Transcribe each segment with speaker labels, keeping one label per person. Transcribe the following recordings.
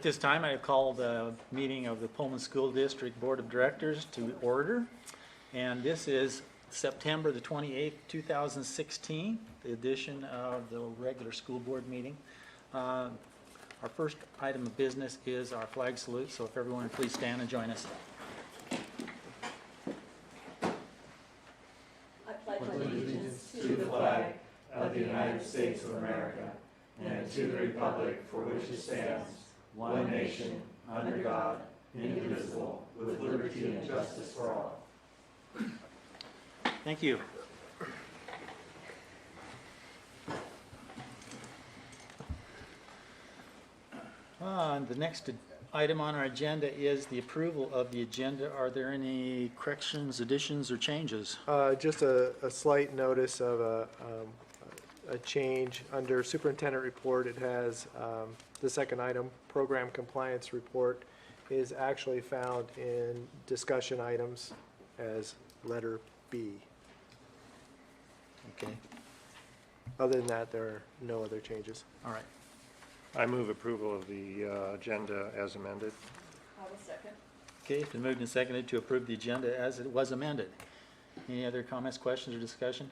Speaker 1: this time, I call the meeting of the Pullman School District Board of Directors to order. And this is September the 28th, 2016, the edition of the regular school board meeting. Our first item of business is our flag salute, so if everyone would please stand and join us.
Speaker 2: I pledge allegiance to the flag of the United States of America and to the republic for which it stands, one nation, under God, indivisible, with liberty and justice for all.
Speaker 1: Thank you. The next item on our agenda is the approval of the agenda. Are there any corrections, additions, or changes?
Speaker 3: Just a slight notice of a change. Under superintendent report, it has the second item, program compliance report, is actually found in discussion items as letter B.
Speaker 1: Okay,
Speaker 3: Other than that, there are no other changes.
Speaker 1: all right.
Speaker 4: I move approval of the agenda as amended.
Speaker 2: I will second.
Speaker 1: Okay, it's been moved and seconded to approve the agenda as it was amended. Any other comments, questions, or discussion?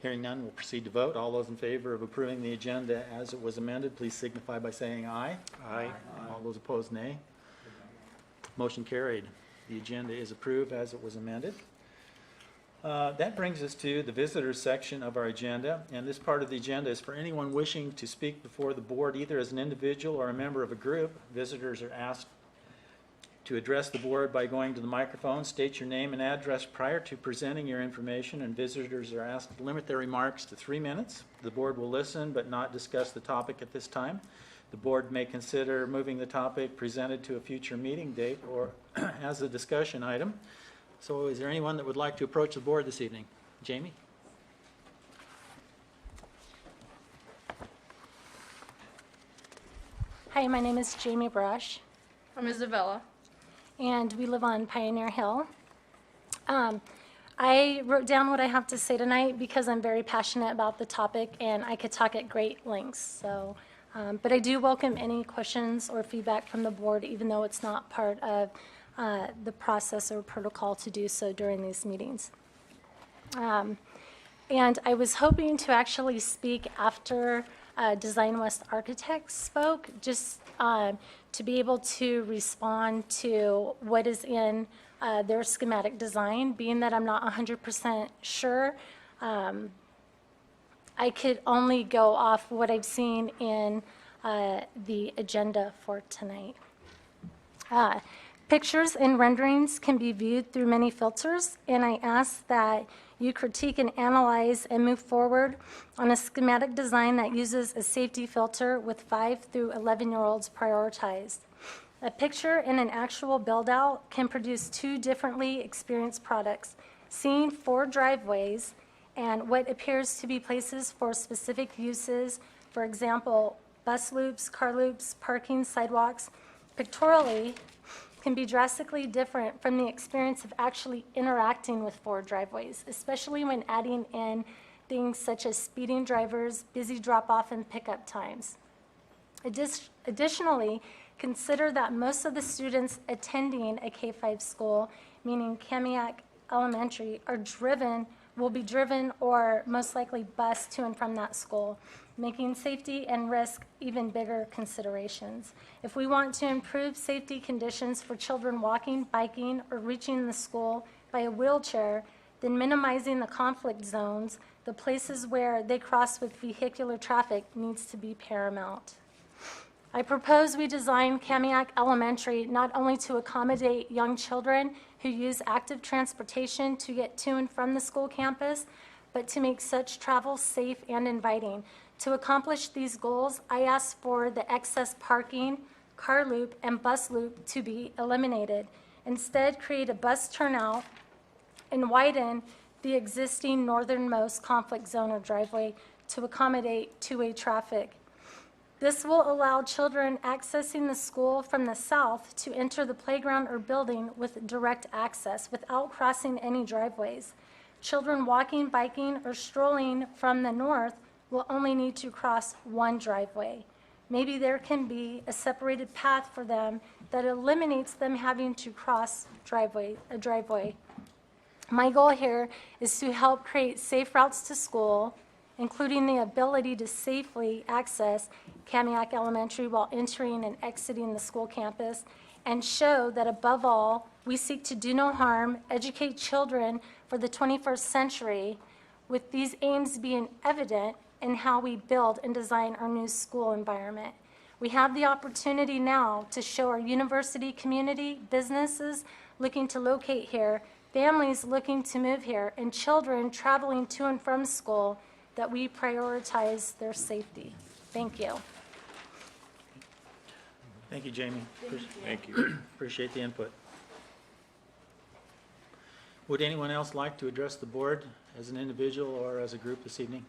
Speaker 1: Hearing none, we'll proceed to vote. All those in favor of approving the agenda as it was amended, please signify by saying aye.
Speaker 4: Aye.
Speaker 1: All those opposed, nay. Motion carried. The agenda is approved as it was amended. That brings us to the visitors section of our agenda, and this part of the agenda is for anyone wishing to speak before the board, either as an individual or a member of a group. Visitors are asked to address the board by going to the microphone, state your name and address prior to presenting your information, and visitors are asked to limit their remarks to 3 minutes. The board will listen but not discuss the topic at this time. The board may consider moving the topic presented to a future meeting date or as a discussion item. So is there anyone that would like to approach the board this evening? Jamie?
Speaker 5: Hi, my name is Jamie Brush,
Speaker 6: I'm Isabella.
Speaker 5: and we live on Pioneer Hill. I wrote down what I have to say tonight because I'm very passionate about the topic, and I could talk at great lengths. So, but I do welcome any questions or feedback from the board, even though it's not part of the process or protocol to do so during these meetings. And I was hoping to actually speak after Design West Architects spoke, just to be able to respond to what is in their schematic design. Being that I'm not 100% sure, I could only go off what I've seen in the agenda for tonight. Pictures and renderings can be viewed through many filters, and I ask that you critique and analyze and move forward on a schematic design that uses a safety filter with 5 through 11-year-olds prioritized. A picture and an actual build-out can produce 2 differently experienced products. Seeing 4 driveways and what appears to be places for specific uses, for example, bus loops, car loops, parking, sidewalks, pictorially, can be drastically different from the experience of actually interacting with 4 driveways, especially when adding in things such as speeding drivers, busy drop-off and pickup times. Additionally, consider that most of the students attending a K-5 school, meaning Kamiak Elementary, will be driven or most likely bused to and from that school, making safety and risk even bigger considerations. If we want to improve safety conditions for children walking, biking, or reaching the school by a wheelchair, then minimizing the conflict zones, the places where they cross with vehicular traffic, needs to be paramount. I propose we design Kamiak Elementary not only to accommodate young children who use active transportation to get to and from the school campus, but to make such travel safe and inviting. To accomplish these goals, I ask for the excess parking, car loop, and bus loop to be eliminated. Instead, create a bus turnout and widen the existing northernmost conflict zone or driveway to accommodate two-way traffic. This will allow children accessing the school from the south to enter the playground or building with direct access without crossing any driveways. Children walking, biking, or strolling from the north will only need to cross one driveway. maybe there can be a separated path for them that eliminates them having to cross a driveway. My goal here is to help create safe routes to school, including the ability to safely access Kamiak Elementary while entering and exiting the school campus, and show that above all, we seek to do no harm, educate children for the 21st century, with these aims being evident in how we build and design our new school environment. We have the opportunity now to show our university community, businesses looking to locate here, families looking to move here, and children traveling to and from school that we prioritize their safety. Thank you.
Speaker 1: Thank you, Jamie.
Speaker 4: Thank you.
Speaker 1: Appreciate the input. Would anyone else like to address the board as an individual or as a group this evening?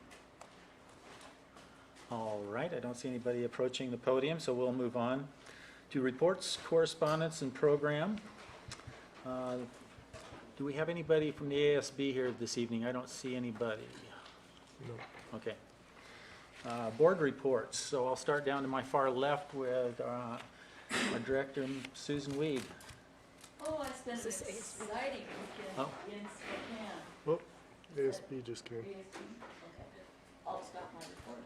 Speaker 1: All right, I don't see anybody approaching the podium, so we'll move on to reports, correspondence, and program. Do we have anybody from the ASB here this evening? I don't see anybody.
Speaker 3: No.
Speaker 1: Okay. Board reports. So I'll start down to my far left with our director, Susan Weed.
Speaker 6: Oh, I spent this exciting weekend
Speaker 1: Oh.
Speaker 6: in Spokane.
Speaker 3: Oh, ASB just came.
Speaker 6: Okay. I'll stop my report.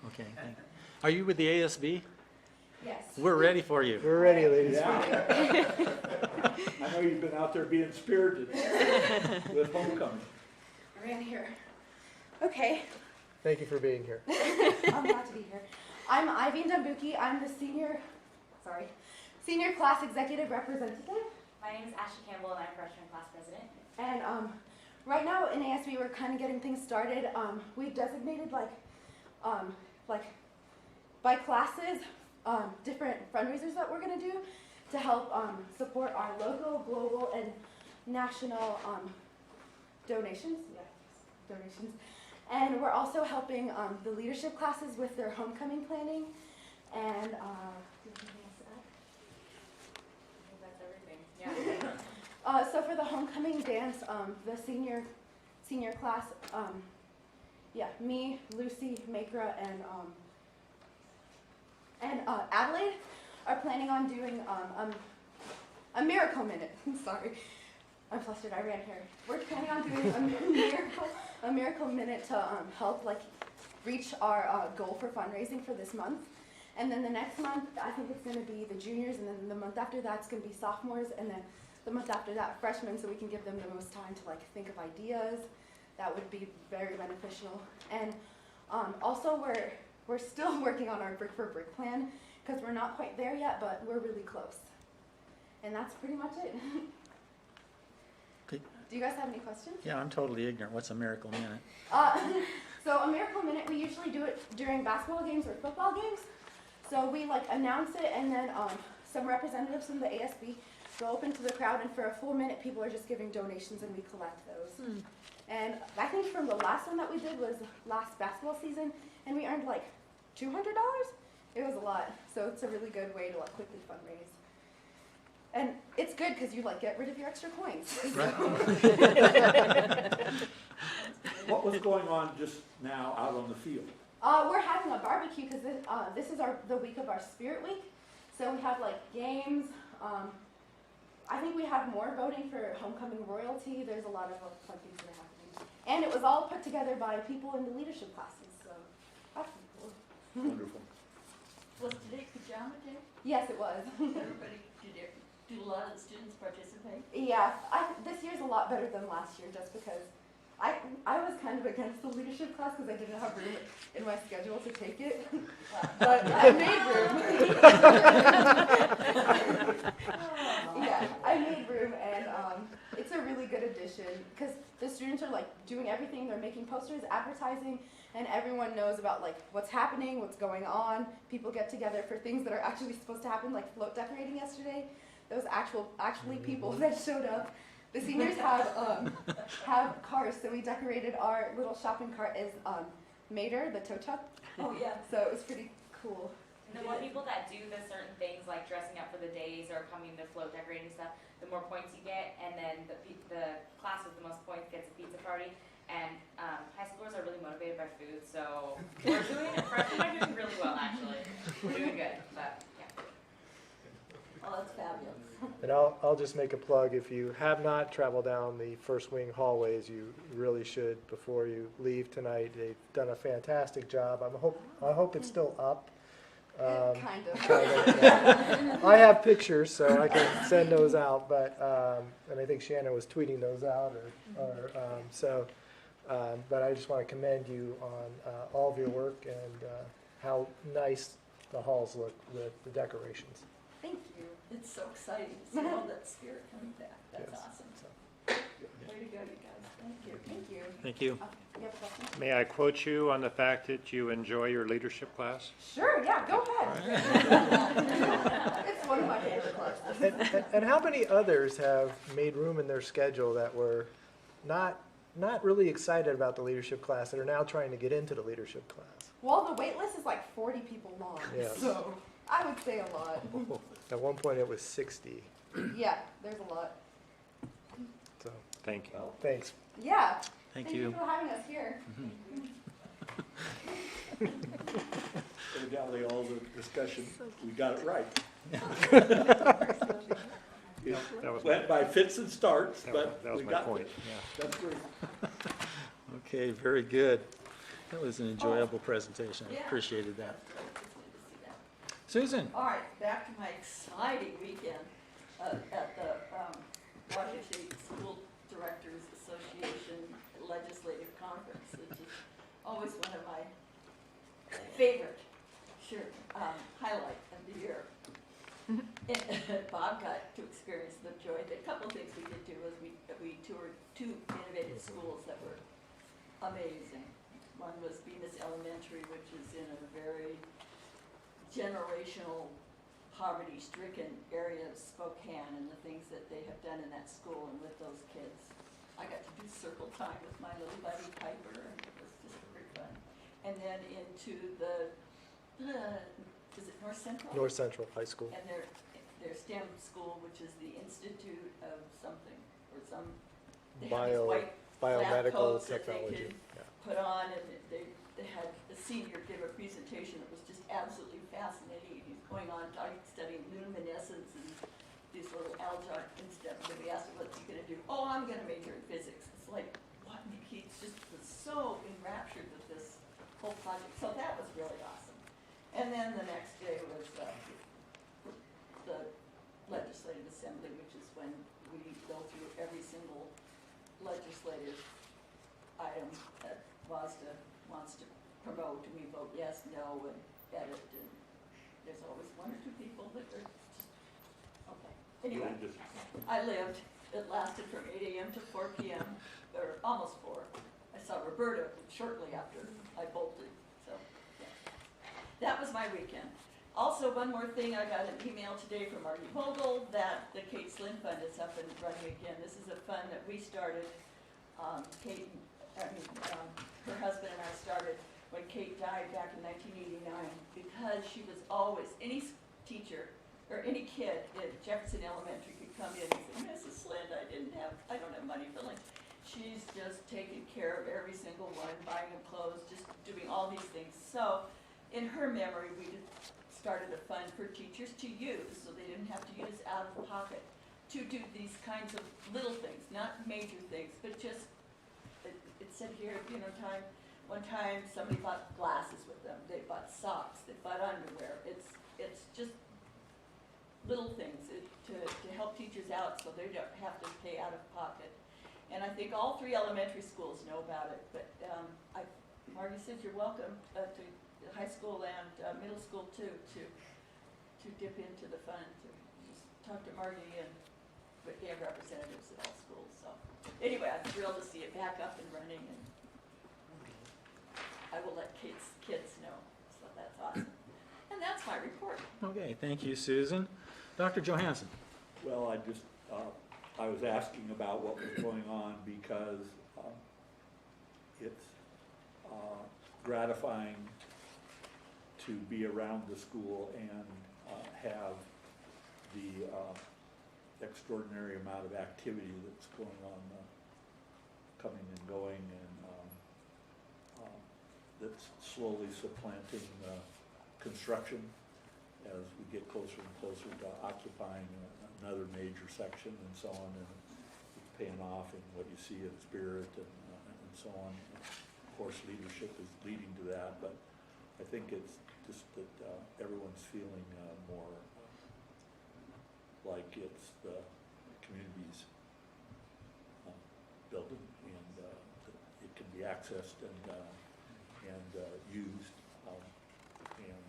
Speaker 1: Okay. Thank you. Are you with the ASB?
Speaker 6: Yes.
Speaker 1: We're ready for you.
Speaker 3: We're ready, ladies.
Speaker 2: Yeah. I know you've been out there being spirited with homecoming.
Speaker 7: Around here. Okay,
Speaker 3: Thank you for being here.
Speaker 7: I'm glad to be here. I'm Ivy Ndambuki. I'm the senior class executive representative.
Speaker 8: My name is Ashley Campbell, and I'm freshman class president.
Speaker 7: And right now in ASB, we're kind of getting things started. We've designated like by classes, different fundraisers that we're going to do to help support our local, global, and national donations. Yeah, donations. And we're also helping the leadership classes with their homecoming planning. And do you have anything else to add?
Speaker 8: I think that's everything. Yeah.
Speaker 7: So for the homecoming dance, the senior class, me, Lucy, Makra, and Adelaide are planning on doing a miracle minute. Sorry, I'm flustered. I ran here. We're planning on doing a miracle minute to help reach our goal for fundraising for this month. And then the next month, I think it's going to be the juniors, and then the month after that's going to be sophomores, and then the month after that, freshmen, so we can give them the most time to think of ideas. That would be very beneficial. And also, we're still working on our brick for brick plan because we're not quite there yet, but we're really close. And that's pretty much it.
Speaker 1: Okay.
Speaker 7: Do you guys have any questions?
Speaker 1: Yeah, I'm totally ignorant. What's a miracle minute?
Speaker 7: So a miracle minute, we usually do it during basketball games or football games. So we announce it, and then some representatives from the ASB go up into the crowd, and for a full minute, people are just giving donations, and we collect those. And I think from the last one that we did was last basketball season, and we earned $200. It was a lot, so it's a really good way to quickly fundraise. And it's good because you get rid of your extra coins.
Speaker 1: Right.
Speaker 2: What was going on just now out on the field?
Speaker 7: We're having a barbecue because this is the week of our Spirit Week. So we have games. I think we have more voting for homecoming royalty. There's a lot of fun things that are happening. And it was all put together by people in the leadership classes. So that's cool.
Speaker 2: Wonderful.
Speaker 6: Was today pajama day?
Speaker 7: Yes, it was.
Speaker 6: Everybody, did a lot of the students participate?
Speaker 7: Yeah, this year's a lot better than last year just because I was kind of against the leadership class because I didn't have room in my schedule to take it. But I made room. Yeah, I made room, and it's a really good addition because the students are doing everything. They're making posters, advertising, and everyone knows about what's happening, what's going on. People get together for things that are actually supposed to happen, like float decorating yesterday. Those actually people that showed up. The seniors have cars, so we decorated our little shopping cart as Mater, the tow truck.
Speaker 6: Oh, yeah.
Speaker 7: So it was pretty cool.
Speaker 8: And the more people that do the certain things like dressing up for the days or coming to float decorating stuff, the more points you get, and then the class with the most points gets a pizza party. And high schoolers are really motivated by food, so we're doing it. Freshmen are doing really well, actually. doing good, but, yeah.
Speaker 6: Oh, that's fabulous.
Speaker 3: And I'll just make a plug, if you have not traveled down the first wing hallways, you really should before you leave tonight. They've done a fantastic job. I hope it's still up.
Speaker 7: Kind of.
Speaker 3: I have pictures, so I can send those out, but, and I think Shannon was tweeting those out, but I just want to commend you on all of your work and how nice the halls look with the decorations.
Speaker 7: Thank you.
Speaker 6: It's so exciting to see all that spirit coming back. That's
Speaker 3: Yes.
Speaker 6: awesome.
Speaker 3: So,
Speaker 6: Way to go, you guys. Thank you.
Speaker 7: Thank you.
Speaker 1: Thank you.
Speaker 7: You have a question?
Speaker 4: May I quote you on the fact that you enjoy your leadership class?
Speaker 7: Sure, yeah, go ahead. It's one of my favorite classes.
Speaker 3: And how many others have made room in their schedule that were not really excited about the leadership class that are now trying to get into the leadership class?
Speaker 7: Well, the wait list is like 40 people long,
Speaker 3: Yes.
Speaker 7: so I would say a lot.
Speaker 3: At one point, it was 60.
Speaker 7: Yeah, there's a lot.
Speaker 3: So,
Speaker 4: Thank you.
Speaker 3: thanks.
Speaker 7: Yeah.
Speaker 1: Thank you.
Speaker 7: for having us here.
Speaker 2: Evidently, all the discussion, we got it right. It
Speaker 4: That was
Speaker 2: went by fits and starts, but
Speaker 4: that was
Speaker 2: we
Speaker 4: my
Speaker 2: got
Speaker 4: point,
Speaker 2: it.
Speaker 4: yeah.
Speaker 2: That's great.
Speaker 1: Okay, very good. That was an enjoyable presentation. I
Speaker 6: Yeah.
Speaker 1: appreciated that.
Speaker 6: It's good to see that.
Speaker 1: Susan?
Speaker 6: All right, back to my exciting weekend at the Washington State School Directors Association Legislative Conference, which is always one of my favorite, highlight of the year. And Bob got to experience the joy. A couple of things we did do was we toured two innovative schools that were amazing. One was Venus Elementary, which is in a very generational, poverty-stricken area of Spokane, and the things that they have done in that school and with those kids. I got to do circle time with my little buddy Piper, and it was just very fun. And then into the, is it North Central?
Speaker 3: North Central High School.
Speaker 6: And their STEM school, which is the Institute of something, or some, they had these white
Speaker 3: Biomedical
Speaker 6: coats that they
Speaker 3: technology.
Speaker 6: could put on, and they had a senior give a presentation that was just absolutely fascinating. He's going on studying luminescence and these little algae and stuff. And we asked him, what's he gonna do? Oh, I'm gonna major in physics. It's like, what? He just was so enraptured with this whole project. So that was really awesome. And then the next day was the Legislative Assembly, which is when we go through every single legislative item that WASDA wants to promote, and we vote yes, no, and edit, and there's always one or two people that are just, okay. Anyway, I lived, it lasted from 8 a.m. to 4 p.m., or almost 4. I saw Roberta shortly after I bolted, so, yeah. That was my weekend. Also, one more thing, I got an email today from Marty Vogel that the Kate Slynn Fund is up and running again. This is a fund that we started, her husband and I started when Kate died back in 1989, because she was always, any teacher or any kid at Jefferson Elementary could come in and say, Mrs. Slynn, I don't have money for lunch. She's just taking care of every single one, buying them clothes, just doing all these things. So in her memory, we started a fund for teachers to use, so they didn't have to use out of pocket, to do these kinds of little things, not major things, but just, it said here, one time somebody bought glasses with them, they bought socks, they bought underwear. It's just little things to help teachers out so they don't have to pay out of pocket. And I think all 3 elementary schools know about it, but Margie says you're welcome to high school and middle school too, to dip into the fund, to just talk to Margie, and we have representatives at all schools. So anyway, I'm thrilled to see it back up and running, and I will let Kate's kids know. So that's awesome. And that's my report.
Speaker 1: Okay, thank you, Susan. Dr. Johansson?
Speaker 2: Well, I was asking about what was going on because it's gratifying to be around the school and have the extraordinary amount of activity that's going on, coming and going, and that's slowly supplanting construction as we get closer and closer to occupying another major section and so on, and it's paying off in what you see at Spirit and so on. Of course, leadership is leading to that, but I think it's just that everyone's feeling more like it's the community's building, and that it can be accessed and used, and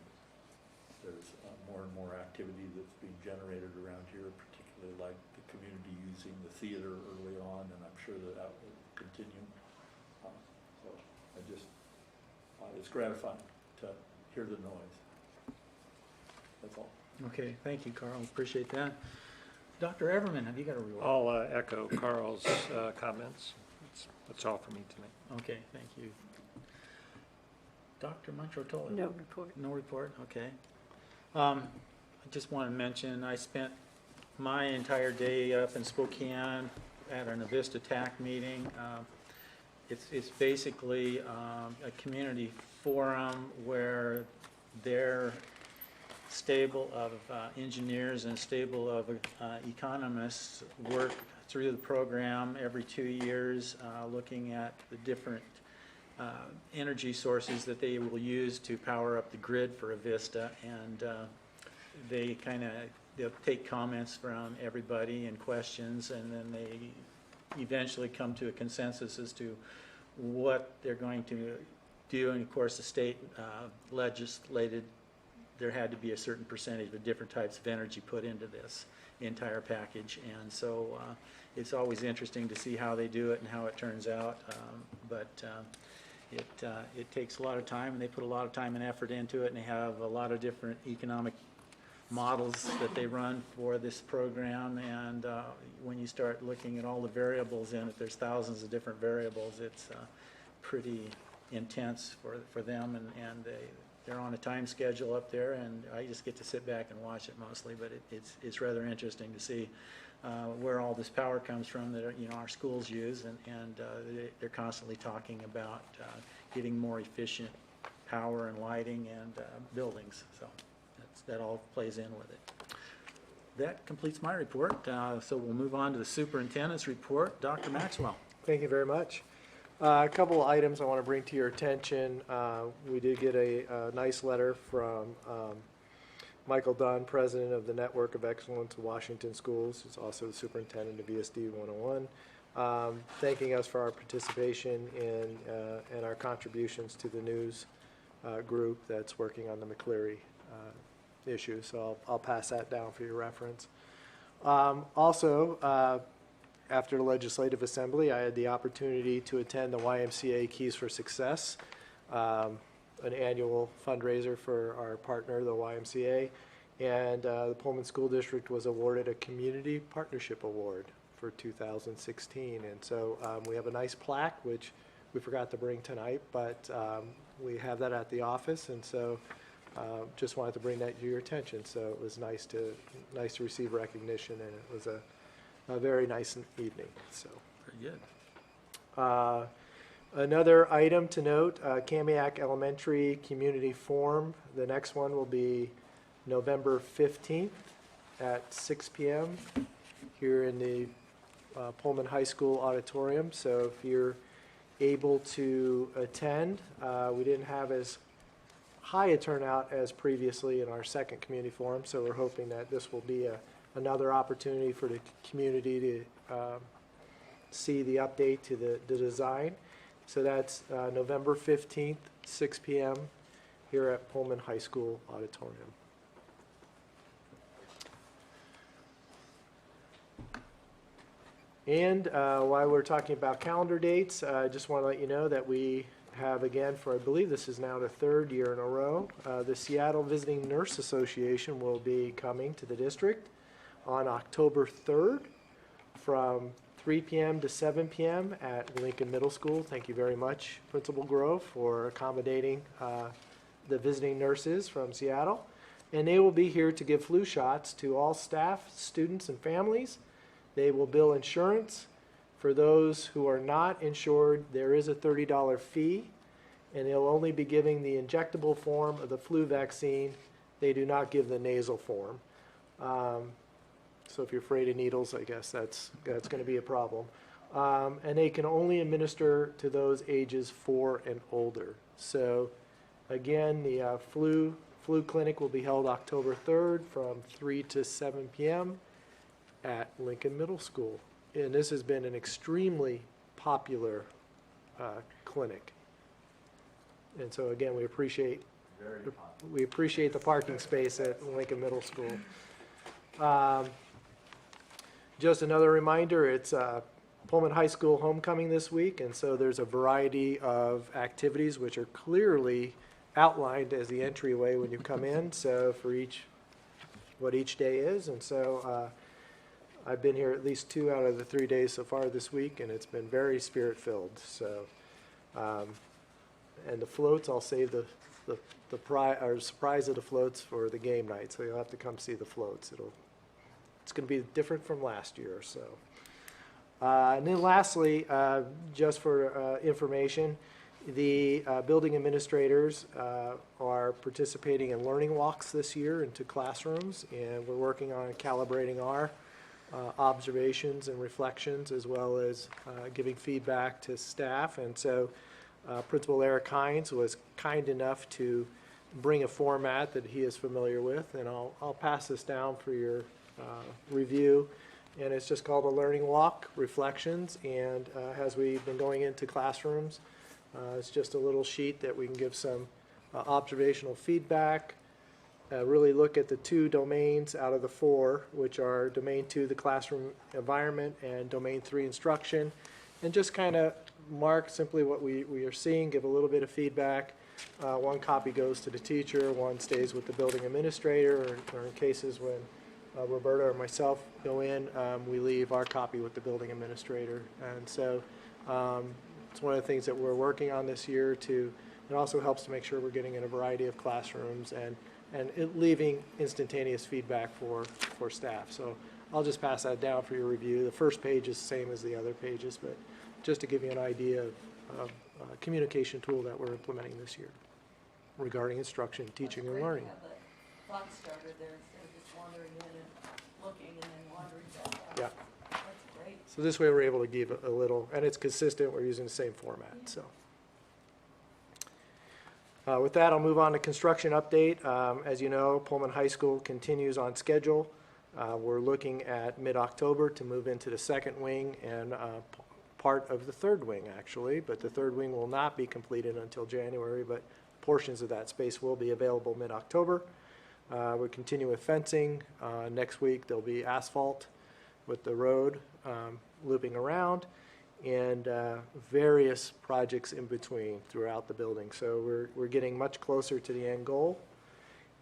Speaker 2: there's more and more activity that's being generated around here, particularly like the community using the theater early on, and I'm sure that will continue. So I just, it's gratifying to hear the noise. That's all.
Speaker 1: Okay, thank you, Carl, appreciate that. Dr. Everman, have you got a report?
Speaker 4: I'll echo Carl's comments. That's all for me tonight.
Speaker 1: Okay, thank you. Dr. Montrotolo?
Speaker 9: No report.
Speaker 1: No report, okay. I just want to mention, I spent my entire day up in Spokane at an Avista TAC meeting. It's basically a community forum where their stable of engineers and stable of economists work through the program every 2 years, looking at the different energy sources that they will use to power up the grid for Avista, and they'll take comments from everybody and questions, and then they eventually come to a consensus as to what they're going to do. And of course, the state legislated there had to be a certain percentage of different types of energy put into this entire package, and so it's always interesting to see how they do it and how it turns out, but it takes a lot of time, and they put a lot of time and effort into it, and they have a lot of different economic models that they run for this program, and when you start looking at all the variables in it, there's thousands of different variables. It's pretty intense for them, and they're on a time schedule up there, and I just get to sit back and watch it mostly, but it's rather interesting to see where all this power comes from that our schools use, and they're constantly talking about getting more efficient power and lighting and buildings, so that all plays in with it. That completes my report, so we'll move on to the superintendent's report. Dr. Maxwell.
Speaker 3: Thank you very much. A couple of items I want to bring to your attention. We did get a nice letter from Michael Dunn, president of the Network of Excellence of Washington Schools, who's also the superintendent of ESD 101, thanking us for our participation and our contributions to the news group that's working on the McCleary issue. So I'll pass that down for your reference. Also, after the Legislative Assembly, I had the opportunity to attend the YMCA Keys for Success, an annual fundraiser for our partner, the YMCA, and the Pullman School District was awarded a Community Partnership Award for 2016. And so we have a nice plaque, which we forgot to bring tonight, but we have that at the office, and so just wanted to bring that to your attention. So it was nice to receive recognition, and it was a very nice evening. So
Speaker 1: Very good.
Speaker 3: another item to note, Kamiak Elementary Community Forum. The next one will be November 15th at 6 p.m. here in the Pullman High School auditorium. So if you're able to attend, we didn't have as high a turnout as previously in our second community forum, so we're hoping that this will be another opportunity for the community to see the update to the design. So that's November 15th, 6 p.m. here at Pullman High School auditorium. And while we're talking about calendar dates, I just want to let you know that we have, again, for I believe this is now the third year in a row, the Seattle Visiting Nurse Association will be coming to the district on October 3rd from 3 p.m. to 7 p.m. at Lincoln Middle School. Thank you very much, Principal Grove, for accommodating the visiting nurses from Seattle. And they will be here to give flu shots to all staff, students, and families. They will bill insurance. For those who are not insured, there is a $30 fee, and they'll only be giving the injectable form of the flu vaccine They do not give the nasal form. So if you're afraid of needles, I guess that's going to be a problem. And they can only administer to those ages 4 and older. So again, the flu clinic will be held October 3rd from 3 to 7 p.m. at Lincoln Middle School. And this has been an extremely popular clinic. And so again, we appreciate the parking space at Lincoln Middle School. Just another reminder, it's Pullman High School homecoming this week, and so there's a variety of activities which are clearly outlined as the entryway when you come in, so for what each day is. And so I've been here at least 2 out of the 3 days so far this week, and it's been very spirit-filled. So, and the floats, I'll save the surprise of the floats for the game night, so you'll have to come see the floats. It's going to be different from last year or so. And then lastly, just for information, the building administrators are participating in learning walks this year into classrooms, and we're working on calibrating our observations and reflections, as well as giving feedback to staff. And so Principal Eric Hines was kind enough to bring a format that he is familiar with, and I'll pass this down for your review. And it's just called a Learning Walk Reflections, and as we've been going into classrooms, it's just a little sheet that we can give some observational feedback, really look at the 2 domains out of the 4, which are Domain 2, the classroom environment, and Domain 3, instruction, and just kind of mark simply what we are seeing, give a little bit of feedback. One copy goes to the teacher, one stays with the building administrator, or in cases when Roberta or myself go in, we leave our copy with the building administrator. And so it's one of the things that we're working on this year it also helps to make sure we're getting in a variety of classrooms and leaving instantaneous feedback for staff. So I'll just pass that down for your review. The first page is the same as the other pages, but just to give you an idea of a communication tool that we're implementing this year regarding instruction, teaching, and learning.
Speaker 6: Clock started there instead of just wandering in and looking and then wandering back out.
Speaker 3: Yeah.
Speaker 6: That's great.
Speaker 3: So this way we're able to give a little, and it's consistent, we're using the same format, so. With that, I'll move on to construction update. As you know, Pullman High School continues on schedule. We're looking at mid-October to move into the second wing and part of the third wing, actually, but the third wing will not be completed until January, but portions of that space will be available mid-October. We continue with fencing. Next week there'll be asphalt with the road looping around, and various projects in between throughout the building. So we're getting much closer to the end goal.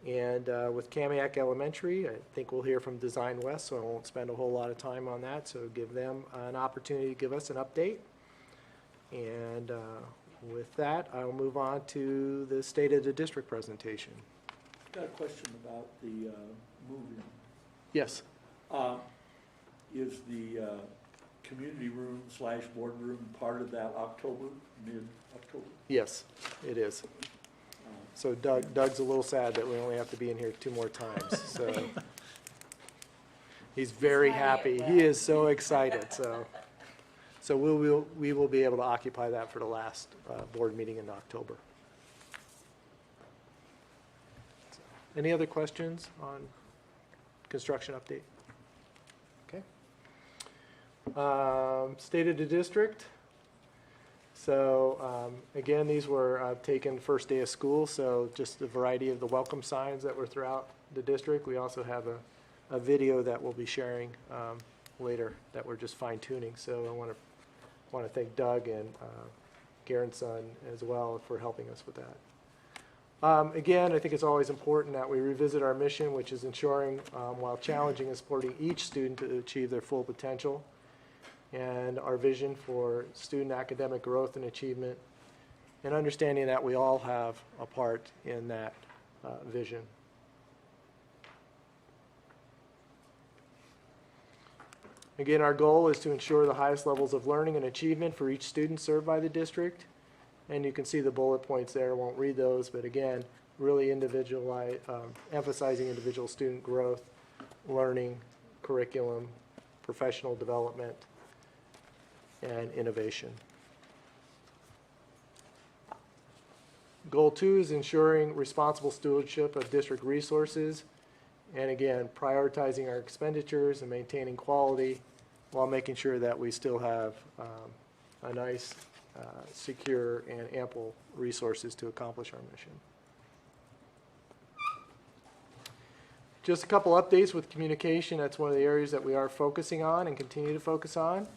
Speaker 3: And with Kamiak Elementary, I think we'll hear from Design West, so I won't spend a whole lot of time on that. So give them an opportunity to give us an update. And with that, I'll move on to the State of the District presentation.
Speaker 2: Got a question about the moving.
Speaker 3: Yes.
Speaker 2: Is the community room / boardroom part of that mid-October?
Speaker 3: Yes, it is. So Doug's a little sad that we only have to be in here 2 more times. So he's very happy. He is so excited. So we will be able to occupy that for the last board meeting in October. So, any other questions on construction update? Okay. State of the district. So again, these were taken first day of school, so just a variety of the welcome signs that were throughout the district. We also have a video that we'll be sharing later that we're just fine tuning. So I want to thank Doug and Garen's son as well for helping us with that. Again, I think it's always important that we revisit our mission, which is ensuring, while challenging and supporting each student to achieve their full potential, and our vision for student academic growth and achievement, and understanding that we all have a part in that vision. Again, our goal is to ensure the highest levels of learning and achievement for each student served by the district. And you can see the bullet points there. I won't read those, but again, really emphasizing individual student growth, learning, curriculum, professional development, and innovation. Goal 2 is ensuring responsible stewardship of district resources, and again, prioritizing our expenditures and maintaining quality while making sure that we still have a nice, secure, and ample resources to accomplish our mission. Just a couple updates with communication. That's one of the areas that we are focusing on and continue to focus on.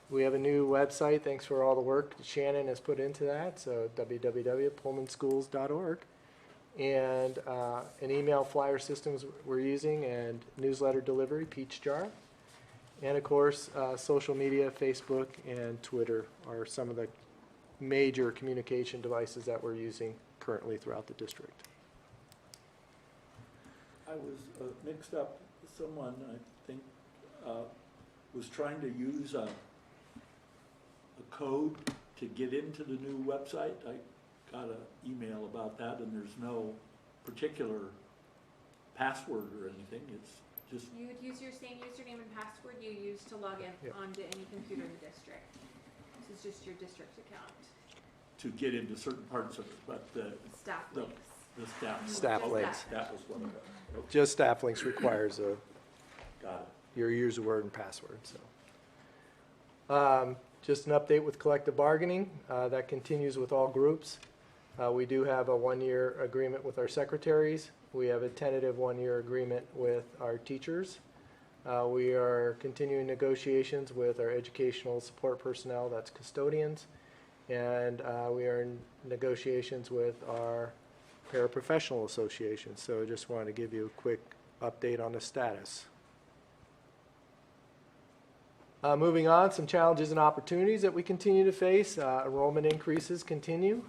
Speaker 3: We have a new website. Thanks for all the work that Shannon has put into that. So www.pullmanschools.org. And an email flyer systems we're using, and newsletter delivery, Peach Jar. And of course, social media, Facebook and Twitter are some of the major communication devices that we're using currently throughout the district.
Speaker 2: I was mixed up. Someone, I think, was trying to use a code to get into the new website. I got an email about that, and there's no particular password or anything. It's just,
Speaker 9: You would use your same username and password you use to log in
Speaker 3: Yep.
Speaker 9: onto any computer in the district. This is just your district account.
Speaker 2: to get into certain parts of it, but the
Speaker 9: Staff
Speaker 2: The-
Speaker 9: links.
Speaker 2: staff.
Speaker 3: Staff
Speaker 2: Okay,
Speaker 3: links.
Speaker 2: That was what I got. Okay,
Speaker 3: Just staff links requires
Speaker 2: got it.
Speaker 3: your user word and password. So, just an update with collective bargaining. That continues with all groups. We do have a one-year agreement with our secretaries. We have a tentative one-year agreement with our teachers. We are continuing negotiations with our educational support personnel, that's custodians. And we are in negotiations with our paraprofessional association. So I just wanted to give you a quick update on the status. Moving on, some challenges and opportunities that we continue to face. Enrollment increases continue.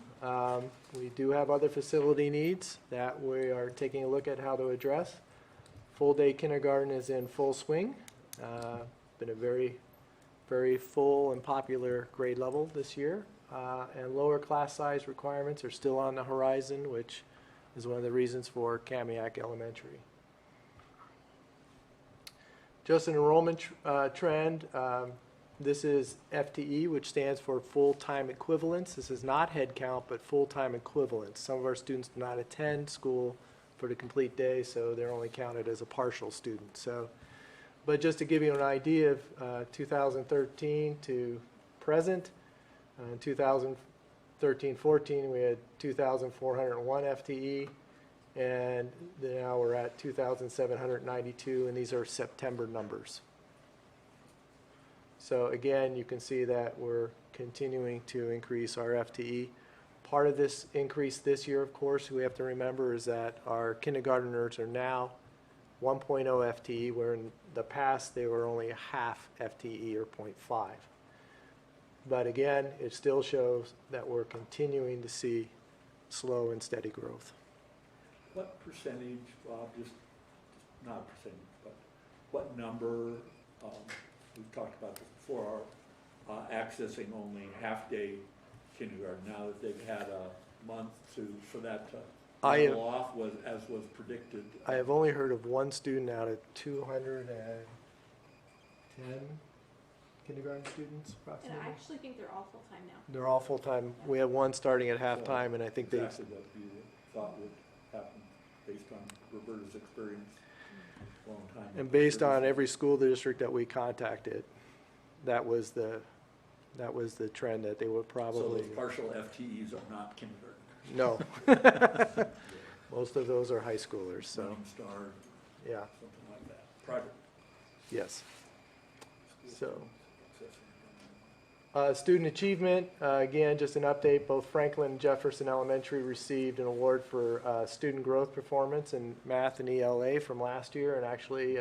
Speaker 3: We do have other facility needs that we are taking a look at how to address. Full-day kindergarten is in full swing. Been a very, very full and popular grade level this year. And lower class size requirements are still on the horizon, which is one of the reasons for Kamiak Elementary. Just an enrollment trend. This is FTE, which stands for full-time equivalents. This is not head count, but full-time equivalents. Some of our students do not attend school for the complete day, so they're only counted as a partial student. So, but just to give you an idea of 2013 to present, in 2013-14, we had 2,401 FTE. And now we're at 2,792, and these are September numbers. So again, you can see that we're continuing to increase our FTE. Part of this increase this year, of course, we have to remember is that our kindergarteners are now 1.0 FTE, where in the past they were only a half FTE or 0.5. But again, it still shows that we're continuing to see slow and steady growth.
Speaker 2: What percentage, Bob, just not a percentage, but what number, we've talked about this before, are accessing only half-day kindergarten now that they've had a month for that to level off as was predicted?
Speaker 3: I have only heard of one student out of 210 kindergarten students
Speaker 9: And
Speaker 3: approximately.
Speaker 9: I actually think they're all full-time now.
Speaker 3: They're all full-time. We have one starting at halftime, and I think they,
Speaker 2: Exactly what you thought would happen based on Roberta's experience a long time.
Speaker 3: and based on every school district that we contacted, that was the trend that they would
Speaker 2: So
Speaker 3: probably,
Speaker 2: those partial FTEs are not kindergarten.
Speaker 3: no. Most of those are high schoolers, so,
Speaker 2: Running Star,
Speaker 3: yeah,
Speaker 2: something like that. Private.
Speaker 3: yes. So,
Speaker 2: Accessing.
Speaker 3: student achievement, again, just an update, both Franklin and Jefferson Elementary received an award for student growth performance in math and ELA from last year, and actually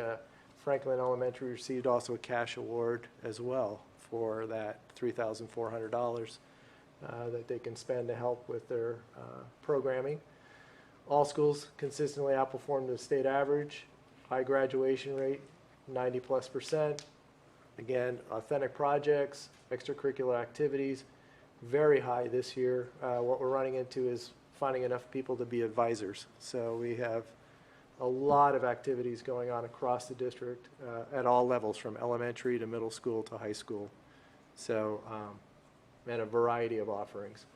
Speaker 3: Franklin Elementary received also a cash award as well for that $3,400 that they can spend to help with their programming. All schools consistently outperformed the state average, high graduation rate, 90+%. Again, authentic projects, extracurricular activities, very high this year. What we're running into is finding enough people to be advisors. So we have a lot of activities going on across the district at all levels, from elementary to middle school to high school. So, and a variety of offerings.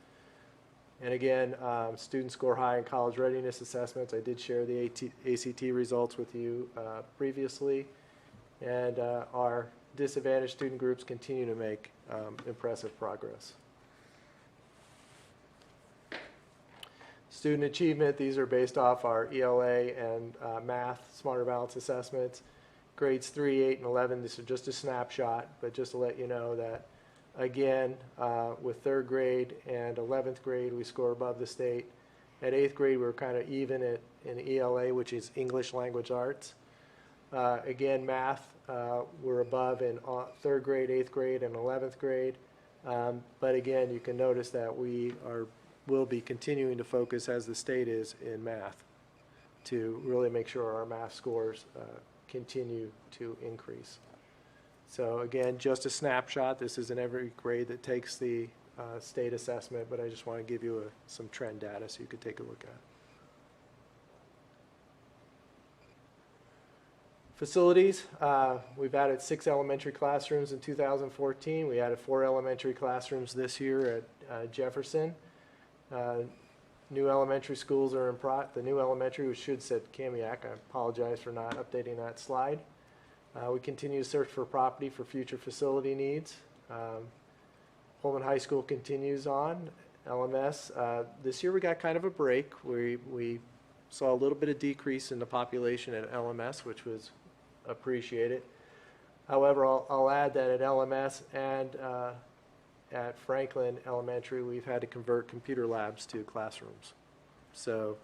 Speaker 3: And again, students score high in college readiness assessments. I did share the ACT results with you previously. And our disadvantaged student groups continue to make impressive progress. Student achievement, these are based off our ELA and math Smarter Balance assessments. Grades 3, 8, and 11, this is just a snapshot, but just to let you know that, again, with 3rd grade and 11th grade, we score above the state. At 8th grade, we were kind of even in ELA, which is English Language Arts. Again, math, we're above in 3rd grade, 8th grade, and 11th grade. But again, you can notice that will be continuing to focus, as the state is, in math to really make sure our math scores continue to increase. So again, just a snapshot. This isn't every grade that takes the state assessment, but I just want to give you some trend data so you could take a look at. Facilities, we've added 6 elementary classrooms in 2014. We added 4 elementary classrooms this year at Jefferson. New elementary schools are in the new elementary, which should say Kamiak. I apologize for not updating that slide. We continue to search for property for future facility needs. Pullman High School continues on. LMS, this year we got kind of a break. We saw a little bit of decrease in the population at LMS, which was appreciated. However, I'll add that at LMS and at Franklin Elementary, we've had to convert computer labs to classrooms. So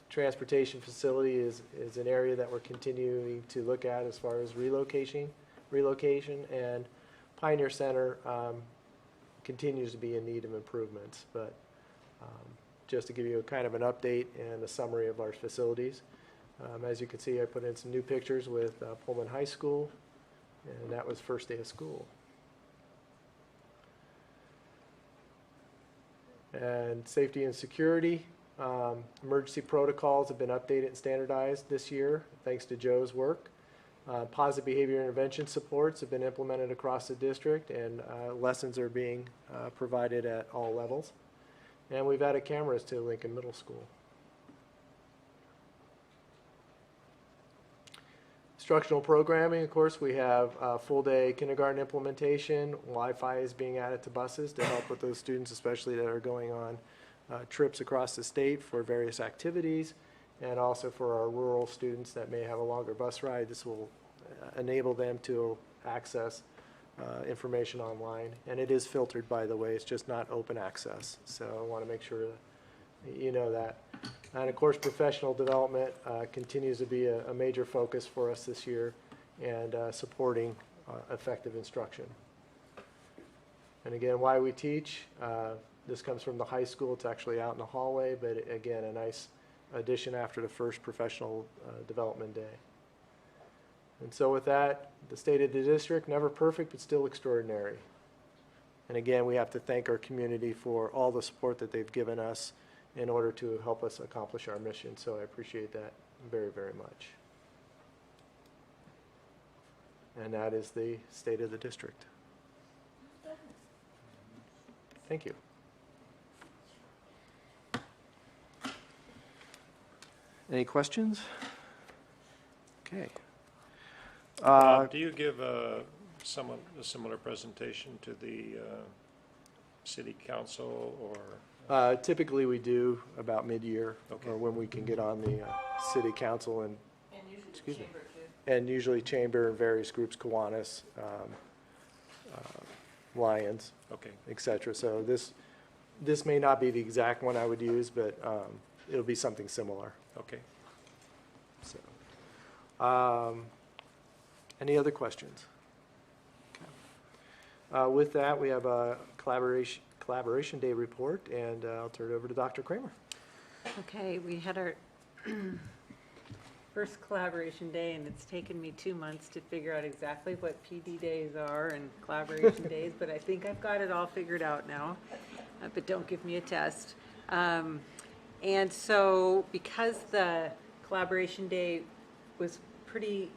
Speaker 3: transportation facility is an area that we're continuing to look at as far as relocation, and Pioneer Center continues to be in need of improvements. But just to give you a kind of an update and a summary of our facilities, as you can see, I put in some new pictures with Pullman High School, and that was first day of school. And safety and security, emergency protocols have been updated and standardized this year, thanks to Joe's work. Positive behavior intervention supports have been implemented across the district, and lessons are being provided at all levels. And we've added cameras to Lincoln Middle School. Instructional programming, of course, we have full-day kindergarten implementation. Wi-Fi is being added to buses to help with those students, especially that are going on trips across the state for various activities, and also for our rural students that may have a longer bus ride. This will enable them to access information online. And it is filtered, by the way. It's just not open access. So I want to make sure that you know that. And of course, professional development continues to be a major focus for us this year, and supporting effective instruction. And again, why we teach, this comes from the high school. It's actually out in the hallway, but again, a nice addition after the first professional development day. And so with that, the state of the district, never perfect, but still extraordinary. And again, we have to thank our community for all the support that they've given us in order to help us accomplish our mission. So I appreciate that very, very much. And that is the state of the district. Thank you. Any questions? Okay.
Speaker 4: Do you give a similar presentation to the city council, or?
Speaker 3: Typically, we do about mid-year,
Speaker 4: Okay.
Speaker 3: or when we can get on the city council, and
Speaker 6: usually
Speaker 3: Excuse me.
Speaker 6: chamber too.
Speaker 3: and usually chamber and various groups, Kiwanis, Lions,
Speaker 4: Okay.
Speaker 3: etc. So this may not be the exact one I would use, but it'll be something similar.
Speaker 4: Okay.
Speaker 3: So, any other questions? Okay. With that, we have a collaboration day report, and I'll turn it over to Dr. Kramer.
Speaker 9: Okay, we had our first collaboration day, and it's taken me 2 months to figure out exactly what PD days are and collaboration days, but I think I've got it all figured out now. but don't give me a test. And so because the collaboration day was pretty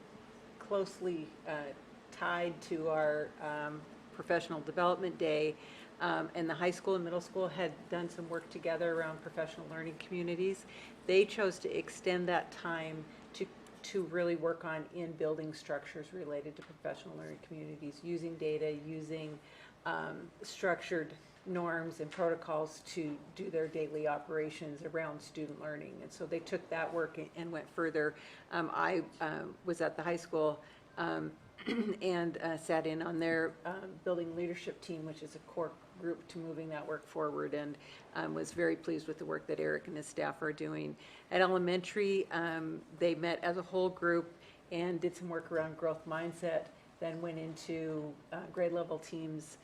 Speaker 9: closely tied to our professional development day, and the high school and middle school had done some work together around professional learning communities, they chose to extend that time to really work on in-building structures related to professional learning communities, using data, using structured norms and protocols to do their daily operations around student learning. And so they took that work and went further. I was at the high school and sat in on their building leadership team, which is a core group to moving that work forward, and was very pleased with the work that Eric and his staff are doing. At elementary, they met as a whole group and did some work around growth mindset, then went into grade level teams,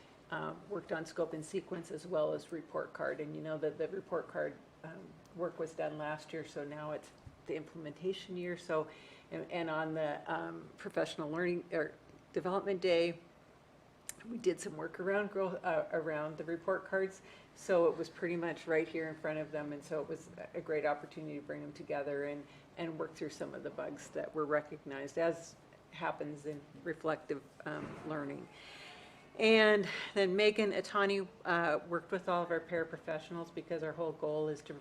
Speaker 9: worked on scope and sequence as well as report card. And you know that the report card work was done last year, so now it's the implementation year. So, and on the professional learning or development day, we did some work around around the report cards. So it was pretty much right here in front of them, and so it was a great opportunity to bring them together and work through some of the bugs that were recognized, as happens in reflective learning. And then Megan Atani worked with all of our paraprofessionals, because our whole goal is to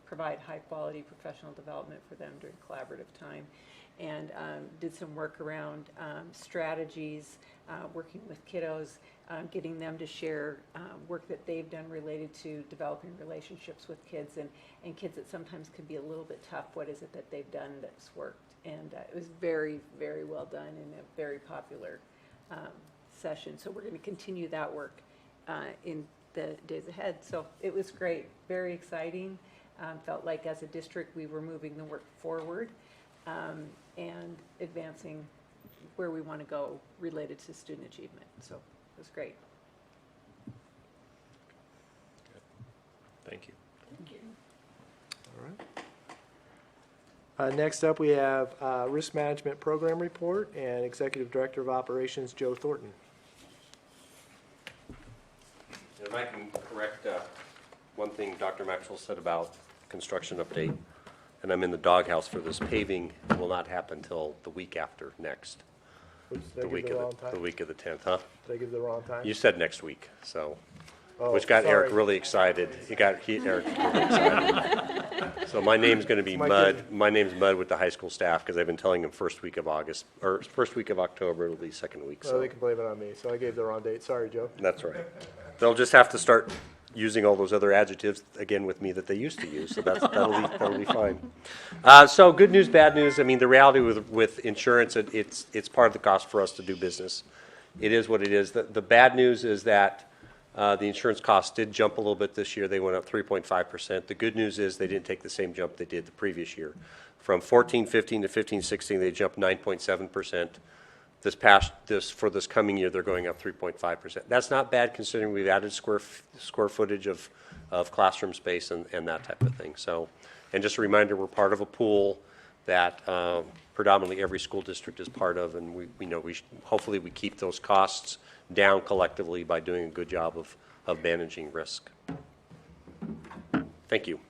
Speaker 9: provide high quality professional development for them during collaborative time, and did some work around strategies, working with kiddos, getting them to share work that they've done related to developing relationships with kids, and kids that sometimes can be a little bit tough. What is it that they've done that's worked? And it was very, very well done and a very popular session. So we're going to continue that work in the days ahead. So it was great, very exciting. Felt like as a district we were moving the work forward and advancing where we want to go related to student achievement. So it was great.
Speaker 4: Thank you.
Speaker 6: Thank you.
Speaker 3: All right. Next up, we have Risk Management Program Report and Executive Director of Operations, Joe Thornton.
Speaker 10: If I can correct one thing Dr. Maxwell said about construction update, and I'm in the doghouse for this. Paving will not happen till the week after next.
Speaker 3: Oops, did I give the wrong time?
Speaker 10: The week of the 10th, huh?
Speaker 3: Did I give the wrong time?
Speaker 10: You said next week, so,
Speaker 3: Oh,
Speaker 10: which got Eric
Speaker 3: sorry.
Speaker 10: really excited. Eric really excited. So my name's gonna be
Speaker 3: My
Speaker 10: Mud.
Speaker 3: goodness.
Speaker 10: My name's Mud with the high school staff, because I've been telling them first week of August, or first week of October, it'll be second week,
Speaker 3: Oh,
Speaker 10: so.
Speaker 3: they can blame it on me, so I gave the wrong date. Sorry, Joe.
Speaker 10: That's right. They'll just have to start using all those other adjectives again with me that they used to use, so that'll be fine. So good news, bad news. I mean, the reality with insurance, it's part of the cost for us to do business. It is what it is. The bad news is that the insurance costs did jump a little bit this year. They went up 3.5%. The good news is they didn't take the same jump they did the previous year. From 14-15 to 15-16, they jumped 9.7%. For this coming year, they're going up 3.5%. That's not bad, considering we've added square footage of classroom space and that type of thing. So, and just a reminder, we're part of a pool that predominantly every school district is part of, and we know hopefully we keep those costs down collectively by doing a good job of managing risk. Thank you.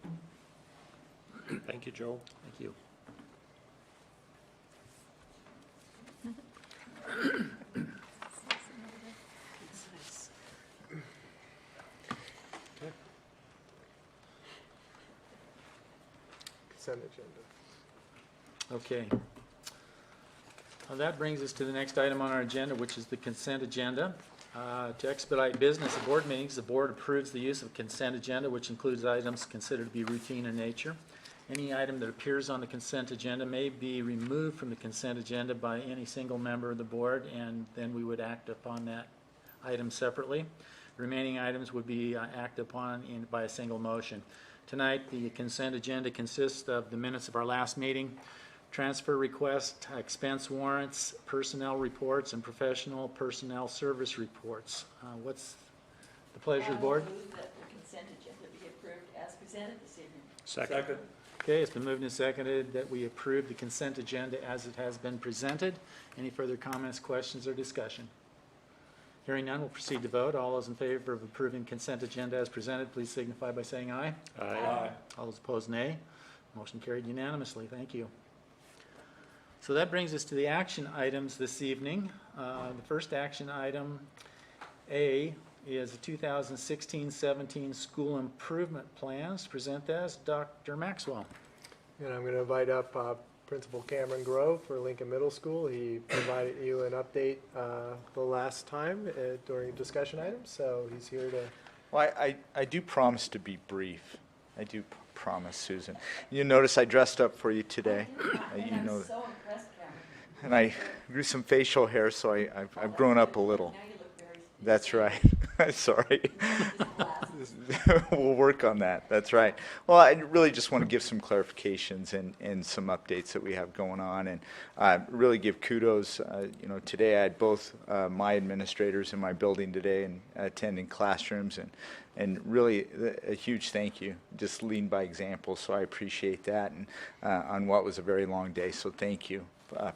Speaker 4: Thank you, Joel.
Speaker 1: Thank you.
Speaker 3: Consent agenda.
Speaker 1: Okay. That brings us to the next item on our agenda, which is the consent agenda. To expedite business at board meetings, the board approves the use of consent agenda, which includes items considered to be routine in nature. Any item that appears on the consent agenda may be removed from the consent agenda by any single member of the board, and then we would act upon that item separately. Remaining items would be acted upon by a single motion. Tonight, the consent agenda consists of the minutes of our last meeting, transfer requests, expense warrants, personnel reports, and professional personnel service reports. What's the pleasure of the board?
Speaker 6: I move that the consent agenda be approved as presented this evening.
Speaker 4: Second.
Speaker 1: Okay, it's been moved and seconded that we approve the consent agenda as it has been presented. Any further comments, questions, or discussion? Hearing none, we'll proceed to vote. All those in favor of approving consent agenda as presented, please signify by saying aye.
Speaker 4: Aye.
Speaker 1: All those opposed, nay. Motion carried unanimously. Thank you. So that brings us to the action items this evening. The first action item, A, is the 2016-17 school improvement plans. To present that is Dr. Maxwell.
Speaker 3: And I'm going to invite up Principal Cameron Grove for Lincoln Middle School. He provided you an update the last time during discussion items, so he's here to.
Speaker 2: Well, I do promise to be brief. I do promise, Susan. You notice I dressed up for you today.
Speaker 6: And
Speaker 2: You
Speaker 6: I'm
Speaker 2: know,
Speaker 6: so impressed, Cameron.
Speaker 2: and I grew some facial hair, so I've grown up a little.
Speaker 6: Now you look very.
Speaker 2: That's right. Sorry. We'll work on that. That's right. Well, I really just want to give some clarifications and some updates that we have going on, and really give kudos. Today I had both my administrators in my building today and attending classrooms, and really a huge thank you. Just leading by example, so I appreciate that, and on what was a very long day. So thank you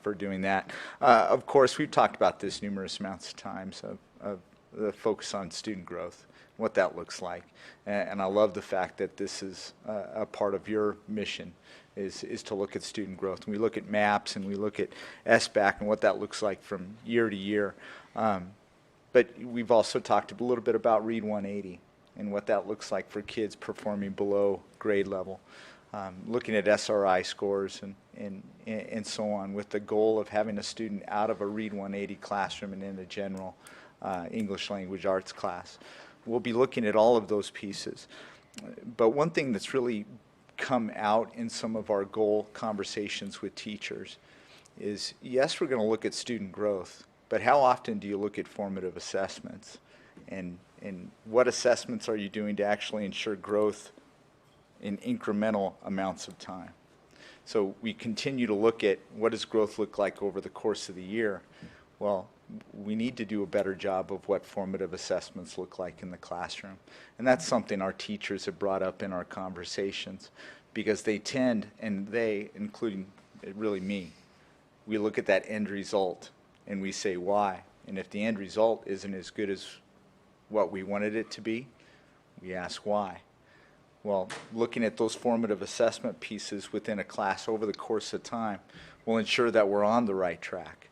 Speaker 2: for doing that. Of course, we've talked about this numerous amounts of times of the focus on student growth, what that looks like. And I love the fact that this is a part of your mission, is to look at student growth. And we look at maps and we look at SBAC and what that looks like from year to year. But we've also talked a little bit about Read 180 and what that looks like for kids performing below grade level. Looking at SRI scores and so on, with the goal of having a student out of a Read 180 classroom and in a general English language arts class. We'll be looking at all of those pieces. But one thing that's really come out in some of our goal conversations with teachers is, yes, we're going to look at student growth, but how often do you look at formative assessments? And what assessments are you doing to actually ensure growth in incremental amounts of time? So we continue to look at what does growth look like over the course of the year. Well, we need to do a better job of what formative assessments look like in the classroom. And that's something our teachers have brought up in our conversations, because they tend, and they, including really me, we look at that end result and we say why. And if the end result isn't as good as what we wanted it to be, we ask why. Well, looking at those formative assessment pieces within a class over the course of time will ensure that we're on the right track.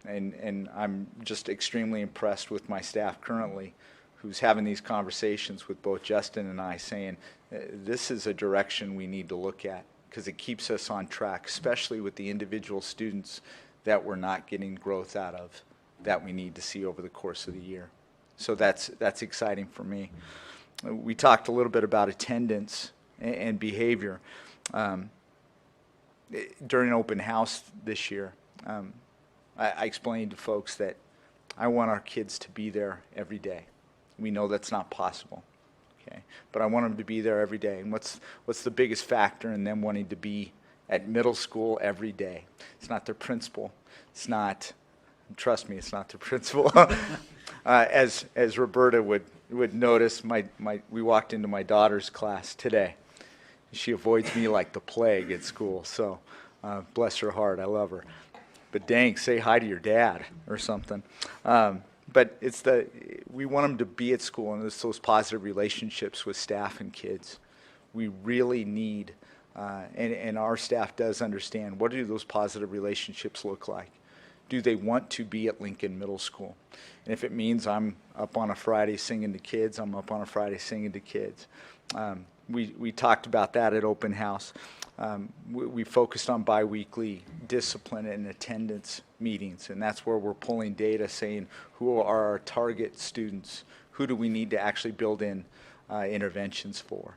Speaker 2: And I'm just extremely impressed with my staff currently, who's having these conversations with both Justin and I, saying this is a direction we need to look at, because it keeps us on track, especially with the individual students that we're not getting growth out of, that we need to see over the course of the year. So that's exciting for me. We talked a little bit about attendance and behavior. During open house this year, I explained to folks that I want our kids to be there every day. We know that's not possible, okay? But I want them to be there every day. And what's the biggest factor in them wanting to be at middle school every day? It's not their principal. It's not, trust me, it's not their principal. As Roberta would notice, we walked into my daughter's class today. She avoids me like the plague at school, so bless her heart, I love her. But dang, say hi to your dad or something. But we want them to be at school, and it's those positive relationships with staff and kids. We really need, and our staff does understand, what do those positive relationships look like? Do they want to be at Lincoln Middle School? And if it means I'm up on a Friday singing to kids, I'm up on a Friday singing to kids. We talked about that at open house. We focused on biweekly discipline and attendance meetings, and that's where we're pulling data saying who are our target students, who do we need to actually build in interventions for.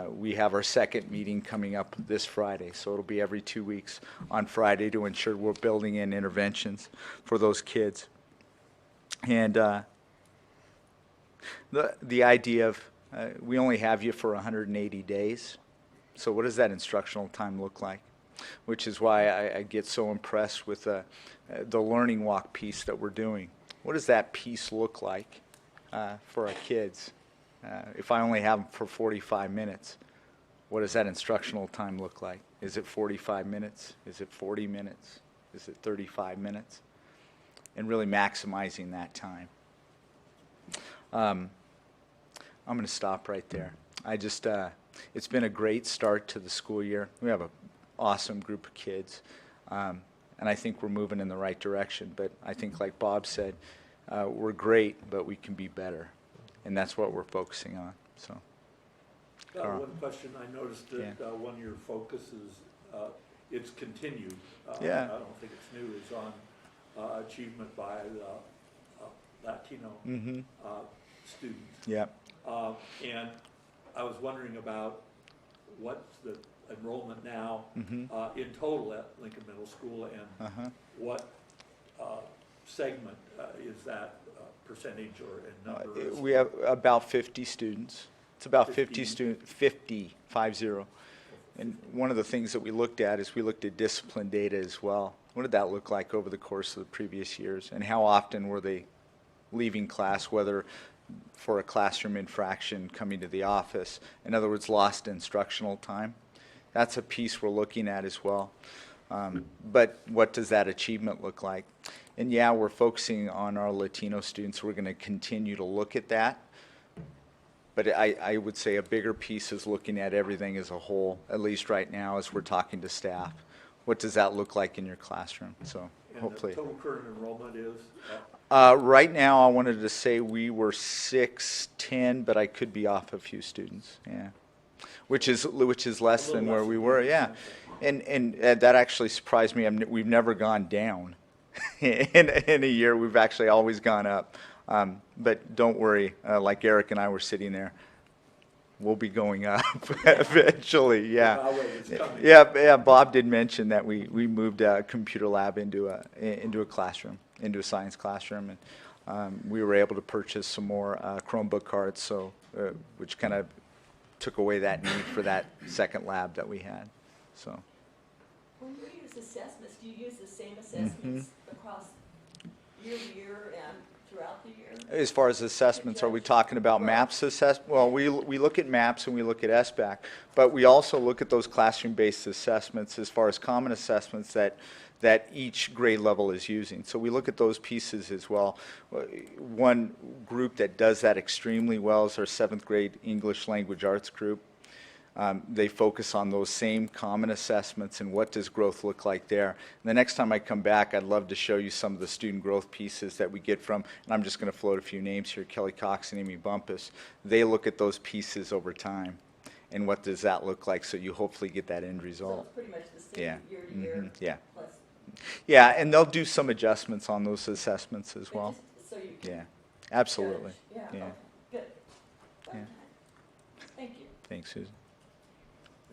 Speaker 2: We have our second meeting coming up this Friday, so it'll be every 2 weeks on Friday to ensure we're building in interventions for those kids. And the idea of we only have you for 180 days. So what does that instructional time look like? Which is why I get so impressed with the learning walk piece that we're doing. What does that piece look like for our kids? If I only have them for 45 minutes, what does that instructional time look like? Is it 45 minutes? Is it 40 minutes? Is it 35 minutes? And really maximizing that time.
Speaker 11: I'm going to stop right there. I just, it's been a great start to the school year. We have an awesome group of kids, and I think we're moving in the right direction. But I think, like Bob said, we're great, but we can be better, and that's what we're focusing on. So, Carl.
Speaker 2: One question, I noticed that one of your focuses, it's continued.
Speaker 11: Yeah.
Speaker 2: I don't think it's new, is on achievement by Latino students.
Speaker 11: Yeah.
Speaker 2: And I was wondering about what's the enrollment now in total at Lincoln Middle School, and what segment is that percentage or in number?
Speaker 11: We have about 50 students. It's about 50
Speaker 2: 15?
Speaker 11: students, 50, 5-0. And one of the things that we looked at is we looked at discipline data as well. What did that look like over the course of the previous years? And how often were they leaving class, whether for a classroom infraction, coming to the office? In other words, lost instructional time. That's a piece we're looking at as well. But what does that achievement look like? And yeah, we're focusing on our Latino students. We're going to continue to look at that. But I would say a bigger piece is looking at everything as a whole, at least right now as we're talking to staff. What does that look like in your classroom? So
Speaker 2: And
Speaker 11: hopefully.
Speaker 2: the total current enrollment is?
Speaker 11: Right now, I wanted to say we were 610, but I could be off a few students. Yeah, which is less than where we were. Yeah, and that actually surprised me. We've never gone down in a year. We've actually always gone up. But don't worry, like Eric and I were sitting there, we'll be going up eventually, yeah. Yeah, Bob did mention that we moved a computer lab into a classroom, into a science classroom, and we were able to purchase some more Chromebook cards, so which kind of took away that need for that second lab that we had, so.
Speaker 6: When you use assessments, do you use the same assessments across year to year and throughout the year?
Speaker 11: As far as assessments, are we talking about MAPS assessment? Well, we look at MAPS and we look at SBAC, but we also look at those classroom-based assessments as far as common assessments that each grade level is using. So we look at those pieces as well. One group that does that extremely well is our 7th grade English Language Arts group. They focus on those same common assessments and what does growth look like there. And the next time I come back, I'd love to show you some of the student growth pieces that we get from, and I'm just going to float a few names here, Kelly Cox and Amy Bumpus. They look at those pieces over time, and what does that look like, so you hopefully get that end
Speaker 6: So
Speaker 11: result.
Speaker 6: it's pretty much the same year to year?
Speaker 11: Yeah.
Speaker 6: Plus,
Speaker 11: Yeah, and they'll do some adjustments on those assessments as well.
Speaker 6: so you can
Speaker 11: Yeah, absolutely.
Speaker 6: judge.
Speaker 11: Yeah.
Speaker 6: Okay, good.
Speaker 11: Yeah.
Speaker 6: Thank you.
Speaker 11: Thanks, Susan.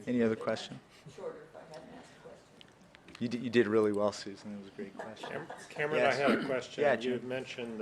Speaker 11: Any other question?
Speaker 6: Shorter if I hadn't asked a question.
Speaker 11: You did really well, Susan. It was a great question.
Speaker 4: Cameron,
Speaker 11: Yes.
Speaker 4: I had a question.
Speaker 11: Yeah,
Speaker 4: You
Speaker 11: Jim.
Speaker 4: had mentioned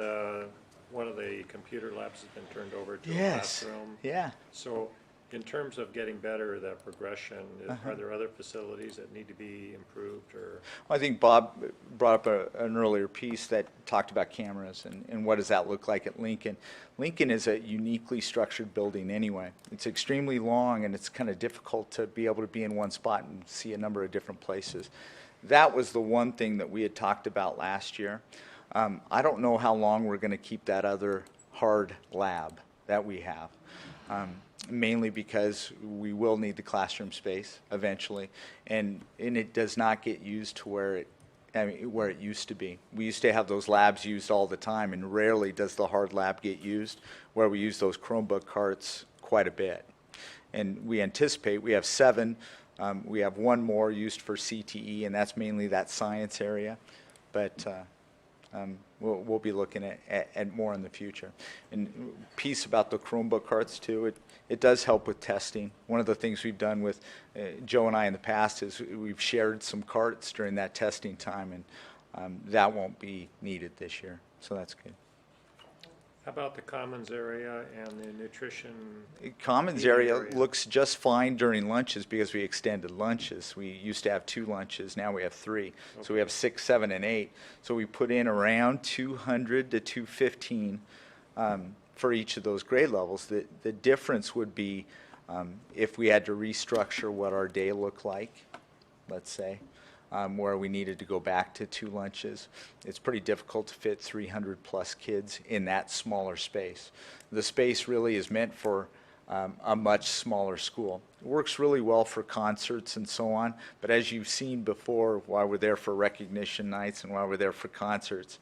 Speaker 4: one of the computer labs has been turned over to a
Speaker 11: Yes.
Speaker 4: classroom.
Speaker 11: Yeah.
Speaker 4: So in terms of getting better, that progression,
Speaker 11: Uh-huh.
Speaker 4: are there other facilities that need to be improved or?
Speaker 11: Well, I think Bob brought up an earlier piece that talked about cameras and what does that look like at Lincoln. Lincoln is a uniquely structured building anyway. It's extremely long and it's kind of difficult to be able to be in one spot and see a number of different places. That was the one thing that we had talked about last year. I don't know how long we're going to keep that other hard lab that we have. Mainly because we will need the classroom space eventually, and it does not get used to where it used to be. We used to have those labs used all the time, and rarely does the hard lab get used, where we use those Chromebook carts quite a bit. And we anticipate, we have 7, we have 1 more used for CTE, and that's mainly that science area, but we'll be looking at more in the future. And piece about the Chromebook carts too, it does help with testing. One of the things we've done with Joe and I in the past is we've shared some carts during that testing time, and that won't be needed this year, so that's good.
Speaker 4: How about the commons area and the nutrition?
Speaker 11: Commons
Speaker 4: eating
Speaker 11: area looks just fine during lunches because we extended lunches. We used to have 2 lunches, now we have 3. So we have 6, 7, and 8. So we put in around 200 to 215 for each of those grade levels. The difference would be if we had to restructure what our day looked like, let's say. where we needed to go back to 2 lunches. It's pretty difficult to fit 300-plus kids in that smaller space. The space really is meant for a much smaller school. It works really well for concerts and so on, but as you've seen before, while we're there for recognition nights and while we're there for concerts,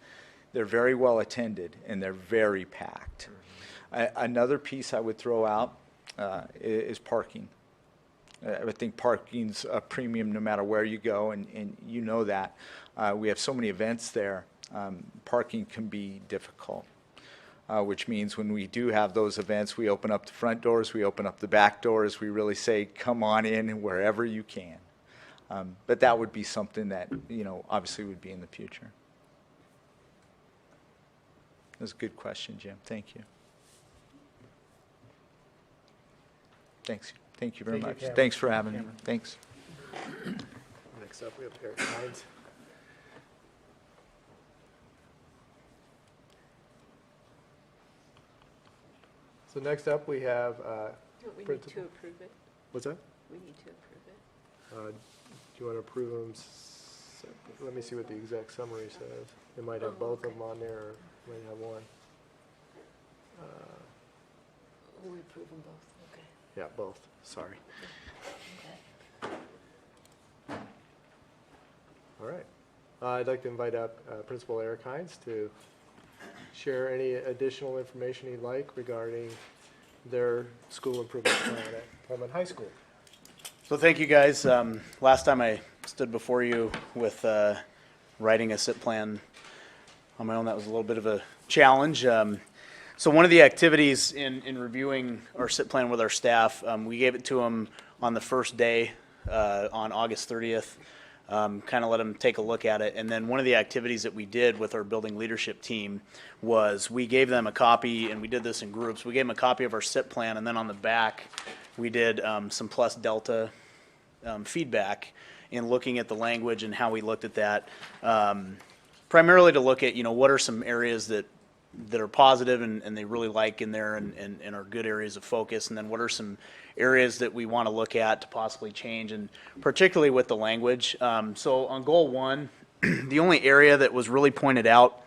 Speaker 11: they're very well attended and they're very packed. Another piece I would throw out is parking. I think parking's a premium no matter where you go, and you know that. We have so many events there. Parking can be difficult. Which means when we do have those events, we open up the front doors, we open up the back doors, we really say, come on in wherever you can. But that would be something that, obviously would be in the future. That's a good question, Jim. Thank you. Thanks. Thank you very
Speaker 3: Thank you,
Speaker 11: much.
Speaker 3: Cameron.
Speaker 11: Thanks for having me. Thanks.
Speaker 3: Next up, we have Eric Hines. So next up, we have,
Speaker 9: We need
Speaker 3: Principal.
Speaker 9: to approve it.
Speaker 3: what's that?
Speaker 9: We need to approve it.
Speaker 3: Do you want to approve them? Let me see what the exact summary says. It might have both of them on there, or it might have one.
Speaker 9: We approve them both, okay.
Speaker 3: Yeah, both, sorry. All right. I'd like to invite up Principal Eric Hines to share any additional information he'd like regarding their school improvement plan at Pullman High School.
Speaker 12: So thank you, guys. Last time I stood before you with writing a SIP plan on my own, that was a little bit of a challenge. So one of the activities in reviewing our SIP plan with our staff, we gave it to them on the first day on August 30th. Kind of let them take a look at it. And then one of the activities that we did with our building leadership team was we gave them a copy, and we did this in groups. We gave them a copy of our SIP plan, and then on the back, we did some plus delta feedback in looking at the language and how we looked at that. Primarily to look at, what are some areas that are positive and they really like in there and are good areas of focus, and then what are some areas that we want to look at to possibly change, and particularly with the language. So on goal 1, the only area that was really pointed out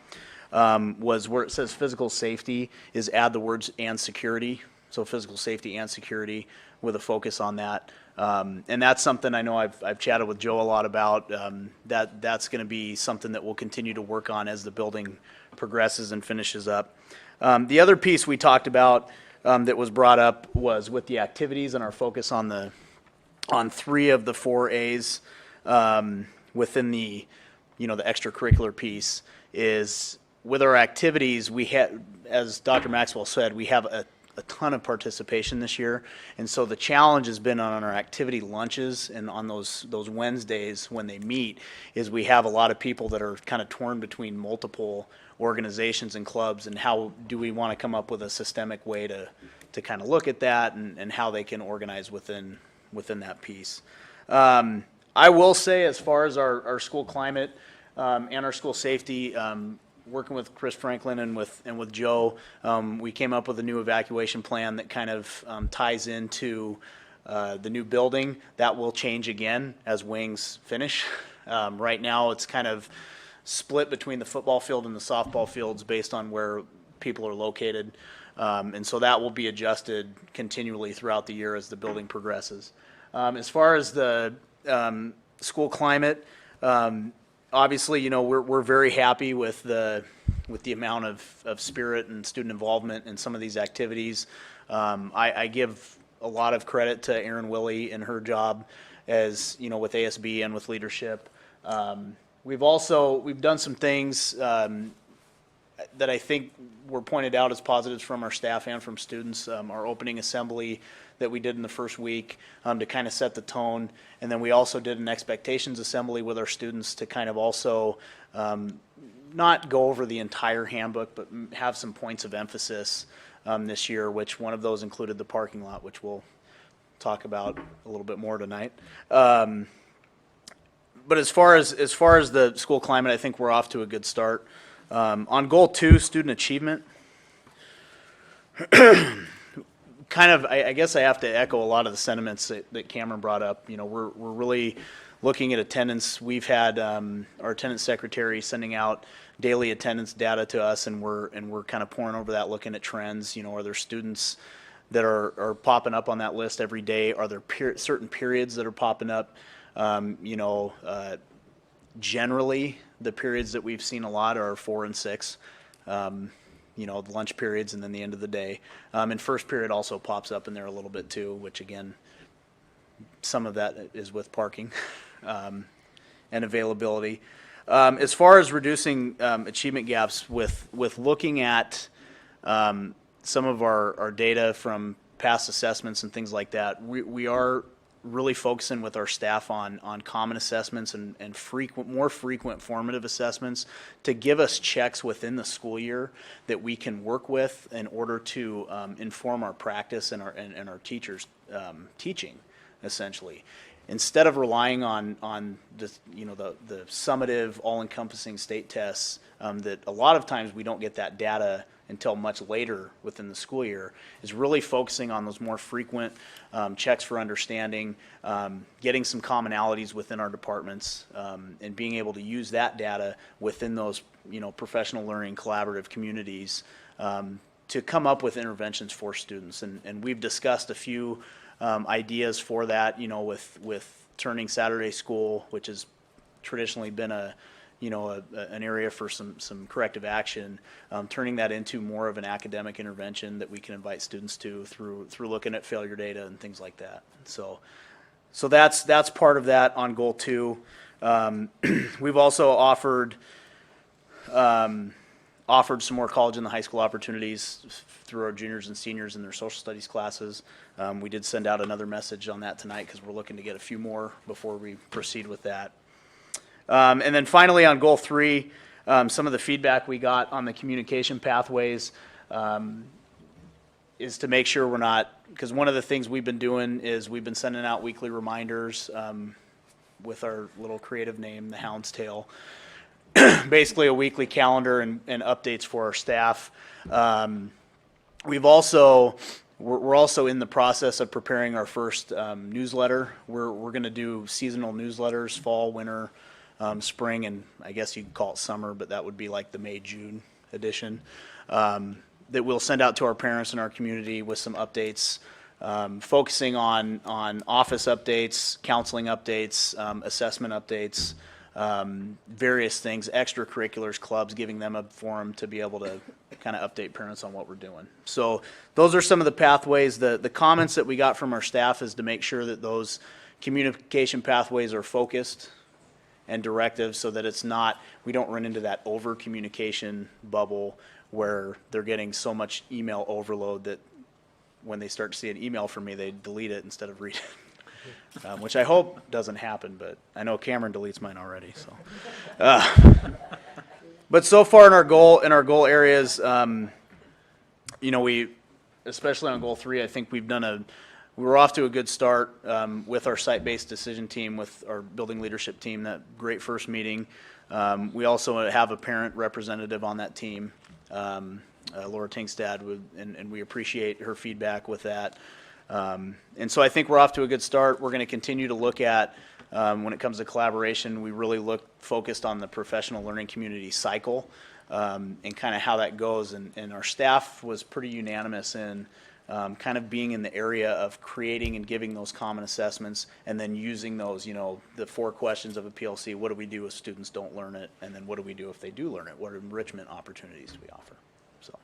Speaker 12: was where it says physical safety, is add the words and security. So physical safety and security with a focus on that. And that's something I know I've chatted with Joe a lot about. That's going to be something that we'll continue to work on as the building progresses and finishes up. The other piece we talked about that was brought up was with the activities and our focus on 3 of the 4 A's within the the extracurricular piece is with our activities. We had, as Dr. Maxwell said, we have a ton of participation this year, and so the challenge has been on our activity lunches and on those Wednesdays when they meet, is we have a lot of people that are kind of torn between multiple organizations and clubs, and how do we want to come up with a systemic way to kind of look at that and how they can organize within that piece. I will say, as far as our school climate and our school safety, working with Chris Franklin and with Joe, we came up with a new evacuation plan that kind of ties into the new building. That will change again as wings finish. Right now, it's kind of split between the football field and the softball fields based on where people are located. And so that will be adjusted continually throughout the year as the building progresses. As far as the school climate, obviously, we're very happy with the amount of spirit and student involvement in some of these activities. I give a lot of credit to Erin Willie and her job as, with ASB and with leadership. We've done some things that I think were pointed out as positives from our staff and from students. Our opening assembly that we did in the first week to kind of set the tone. And then we also did an expectations assembly with our students to kind of also not go over the entire handbook, but have some points of emphasis this year, which one of those included the parking lot, which we'll talk about a little bit more tonight. But as far as the school climate, I think we're off to a good start. On goal 2, student achievement, kind of, I guess I have to echo a lot of the sentiments that Cameron brought up. We're really looking at attendance, we've had our attendance secretary sending out daily attendance data to us, and we're kind of pouring over that, looking at trends. You know, are there students that are popping up on that list every day? Are there certain periods that are popping up? Generally, the periods that we've seen a lot are 4 and 6. The lunch periods and then the end of the day. And first period also pops up in there a little bit too, which again, some of that is with parking and availability. As far as reducing achievement gaps with looking at some of our data from past assessments and things like that, we are really focusing with our staff on common assessments and more frequent formative assessments to give us checks within the school year that we can work with in order to inform our practice and our teachers teaching, essentially. Instead of relying on the summative, all-encompassing state tests that a lot of times we don't get that data until much later within the school year, is really focusing on those more frequent checks for understanding, getting some commonalities within our departments, and being able to use that data within those professional learning collaborative communities to come up with interventions for students. And we've discussed a few ideas for that, with turning Saturday school, which has traditionally been an area for some corrective action, turning that into more of an academic intervention that we can invite students to through looking at failure data and things like that. So that's part of that on goal 2. We've also offered some more college and the high school opportunities through our juniors and seniors in their social studies classes. We did send out another message on that tonight because we're looking to get a few more before we proceed with that. And then finally on goal 3, some of the feedback we got on the communication pathways is to make sure we're not, because one of the things we've been doing is we've been sending out weekly reminders with our little creative name, the Hound's Tail. Basically a weekly calendar and updates for our staff. We're also in the process of preparing our first newsletter. We're going to do seasonal newsletters, fall, winter, spring, and I guess you could call it summer, but that would be like the May-June edition, that we'll send out to our parents in our community with some updates, focusing on office updates, counseling updates, assessment updates, various things, extracurriculars, clubs, giving them a forum to be able to kind of update parents on what we're doing. So those are some of the pathways. The comments that we got from our staff is to make sure that those communication pathways are focused and directive, so that we don't run into that over communication bubble where they're getting so much email overload that when they start to see an email from me, they delete it instead of read it. Which I hope doesn't happen, but I know Cameron deletes mine already. So, but so far in our goal areas, we, especially on goal 3, I think we're off to a good start with our site-based decision team, with our building leadership team. That great first meeting. We also have a parent representative on that team, Laura Tingstad, and we appreciate her feedback with that. And so I think we're off to a good start. We're going to continue to look at, when it comes to collaboration, we really focused on the professional learning community cycle and kind of how that goes. And our staff was pretty unanimous in kind of being in the area of creating and giving those common assessments, and then using those, the 4 questions of a PLC. What do we do if students don't learn it? And then what do we do if they do learn it? What enrichment opportunities do we offer? So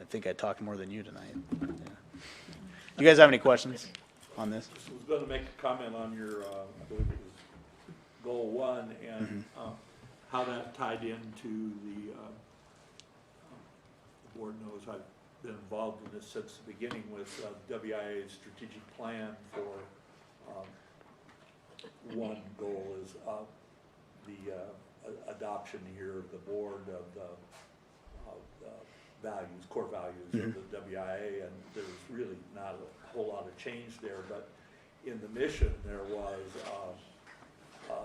Speaker 12: I think I talked more than you tonight. Yeah. Do you guys have any questions on this?
Speaker 13: I was going to make a comment on your, I believe it was goal 1, and how that tied into the board knows I've been involved in this since the beginning with WIA's strategic plan for one goal is the adoption here of the board of the values, core values of the WIA, and there was really not a whole lot of change there, but in the mission there was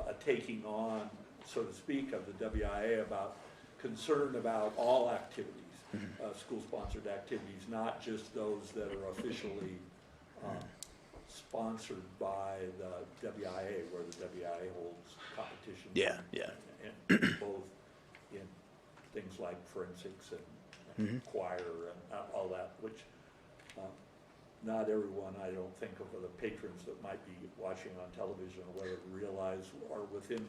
Speaker 13: a taking on, so to speak, of the WIA about concern about all activities. School-sponsored activities, not just those that are officially sponsored by the WIA, where the WIA holds competitions.
Speaker 12: Yeah, yeah.
Speaker 13: And both in things like forensics and choir and all that, which not everyone, I don't think, of the patrons that might be watching on television or whether realize are within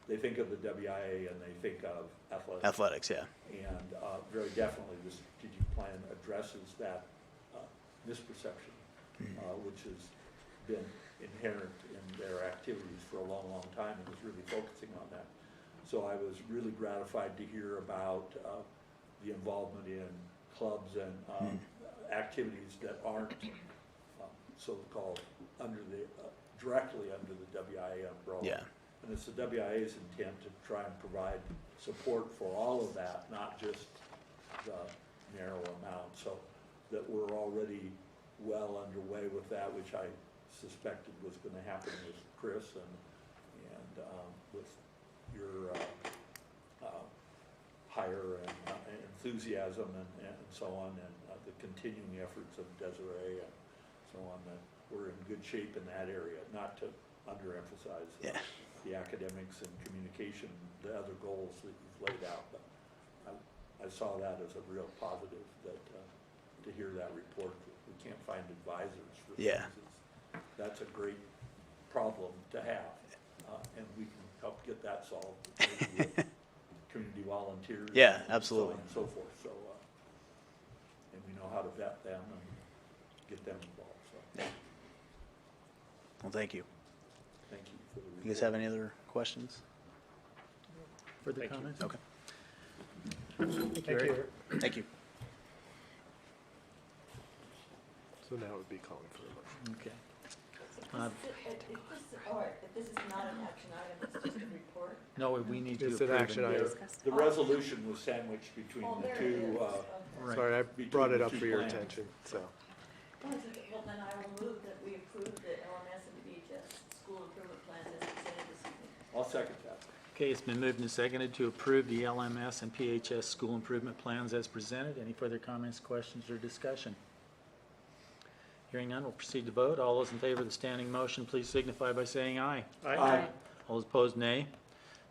Speaker 13: they think of the WIA and they think of athletics.
Speaker 12: Athletics, yeah.
Speaker 13: And very definitely the strategic plan addresses that misperception, which has been inherent in their activities for a long, long time and is really focusing on that. So I was really gratified to hear about the involvement in clubs and activities that aren't so-called under the directly under the WIA umbrella.
Speaker 12: Yeah.
Speaker 13: And it's the WIA's intent to try and provide support for all of that, not just the narrow amount. So that we're already well underway with that, which I suspected was going to happen with Chris and with your higher and enthusiasm and so on, and the continuing efforts of Desiree and so on, that we're in good shape in that area, not to underemphasize the academics and communication, the other goals that you've laid out. But I saw that as a real positive, that to hear that report, that we can't find advisors for things. That's a great problem to have, and we can help get that solved with community volunteers.
Speaker 12: Yeah,
Speaker 13: and
Speaker 12: absolutely.
Speaker 13: So on and so forth. So, and we know how to vet them and get them involved. So,
Speaker 12: Well, thank you.
Speaker 13: thank you for the report.
Speaker 12: You guys have any other questions?
Speaker 1: Further
Speaker 4: Thank you.
Speaker 1: comments?
Speaker 12: Okay.
Speaker 1: Thank you, Eric.
Speaker 12: Thank you.
Speaker 3: So now it would be calling for a motion.
Speaker 1: Okay.
Speaker 6: If this is not an action item, it's just a report.
Speaker 1: No, we need to
Speaker 3: It's an
Speaker 1: approve
Speaker 3: action
Speaker 1: it.
Speaker 3: item.
Speaker 13: The resolution was sandwiched between
Speaker 6: Oh,
Speaker 13: the
Speaker 6: there it
Speaker 13: two.
Speaker 6: is. Okay.
Speaker 1: Right.
Speaker 3: Sorry, I
Speaker 13: Between
Speaker 3: brought it
Speaker 13: the
Speaker 3: up
Speaker 13: two
Speaker 3: for your
Speaker 13: plans.
Speaker 3: attention, so.
Speaker 6: Well, then I will move that we approve the LMS and VHS school improvement plans as presented this evening.
Speaker 13: I'll second that.
Speaker 1: Okay, it's been moved and seconded to approve the LMS and PHS school improvement plans as presented. Any further comments, questions, or discussion? Hearing none, we'll proceed to vote. All those in favor of the standing motion, please signify by saying aye.
Speaker 13: Aye.
Speaker 1: All those opposed, nay.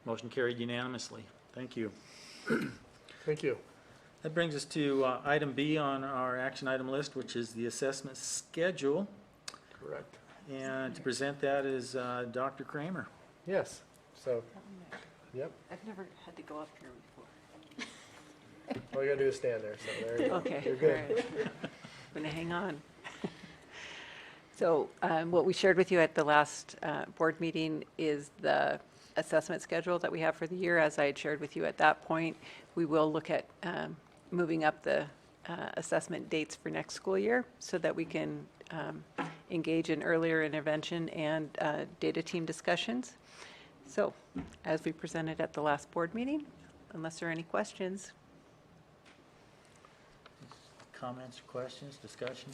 Speaker 1: Motion carried unanimously. Thank you.
Speaker 3: Thank you.
Speaker 1: That brings us to item B on our action item list, which is the assessment schedule.
Speaker 3: Correct.
Speaker 1: And to present that is Dr. Kramer.
Speaker 3: Yes, so, yep,
Speaker 9: I've never had to go up here before.
Speaker 3: all you gotta do is stand there, so there you go.
Speaker 9: Okay,
Speaker 3: You're
Speaker 9: all
Speaker 3: good.
Speaker 9: right. I'm going to hang on. So what we shared with you at the last board meeting is the assessment schedule that we have for the year. As I had shared with you at that point, we will look at moving up the assessment dates for next school year so that we can engage in earlier intervention and data team discussions. So as we presented at the last board meeting, unless there are any questions.
Speaker 1: Comments, questions, discussion?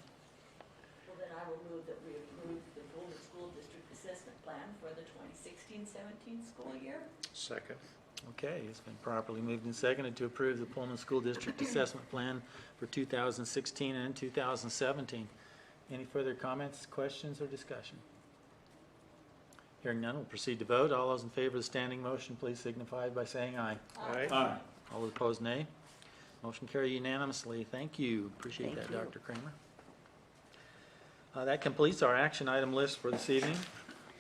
Speaker 6: Well, then I will move that we approve the Pullman School District Assessment Plan for the 2016-17 school year.
Speaker 4: Second.
Speaker 1: Okay, it's been properly moved and seconded to approve the Pullman School District Assessment Plan for 2016 and 2017. Any further comments, questions, or discussion? Hearing none, we'll proceed to vote. All those in favor of the standing motion, please signify by saying aye.
Speaker 13: Aye.
Speaker 1: All those opposed, nay. Motion carried unanimously. Thank you. Appreciate that,
Speaker 9: Thank you.
Speaker 1: Dr. Kramer. That completes our action item list for this evening.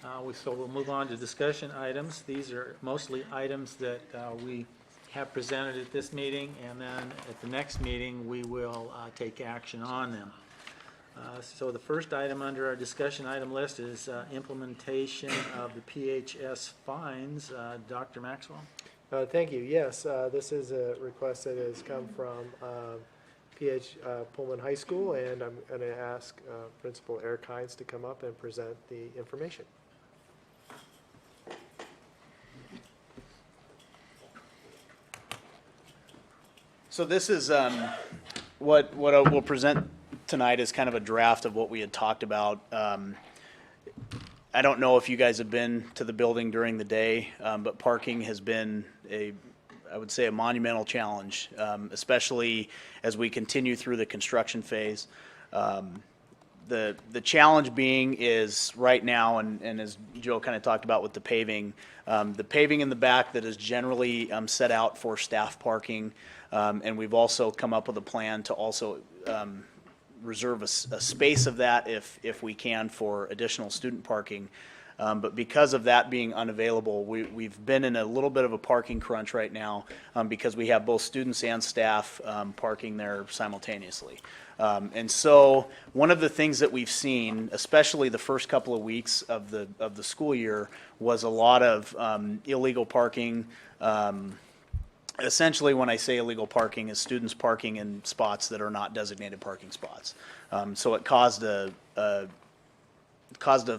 Speaker 1: So we'll move on to discussion items. These are mostly items that we have presented at this meeting, and then at the next meeting, we will take action on them. So the first item under our discussion item list is implementation of the PHS fines. Dr. Maxwell?
Speaker 3: Thank you. Yes, this is a request that has come from Pullman High School, and I'm going to ask Principal Eric Hines to come up and present the information.
Speaker 12: So this is what I will present tonight is kind of a draft of what we had talked about. I don't know if you guys have been to the building during the day, but parking has been I would say a monumental challenge, especially as we continue through the construction phase. the challenge being is right now, and as Joe kind of talked about with the paving in the back that is generally set out for staff parking, and we've also come up with a plan to also reserve a space of that if we can for additional student parking. But because of that being unavailable, we've been in a little bit of a parking crunch right now because we have both students and staff parking there simultaneously. And so one of the things that we've seen, especially the first couple of weeks of the school year, was a lot of illegal parking. Essentially, when I say illegal parking, is students parking in spots that are not designated parking spots. So it caused a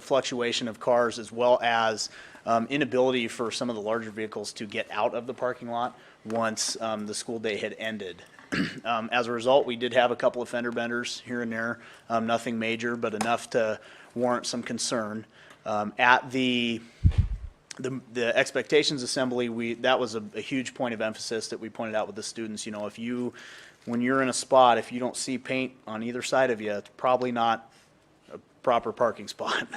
Speaker 12: fluctuation of cars, as well as inability for some of the larger vehicles to get out of the parking lot once the school day had ended. As a result, we did have a couple of fender benders here and there, nothing major, but enough to warrant some concern. At the expectations assembly, that was a huge point of emphasis that we pointed out with the students. You know, when you're in a spot, if you don't see paint on either side of you, it's probably not a proper parking spot.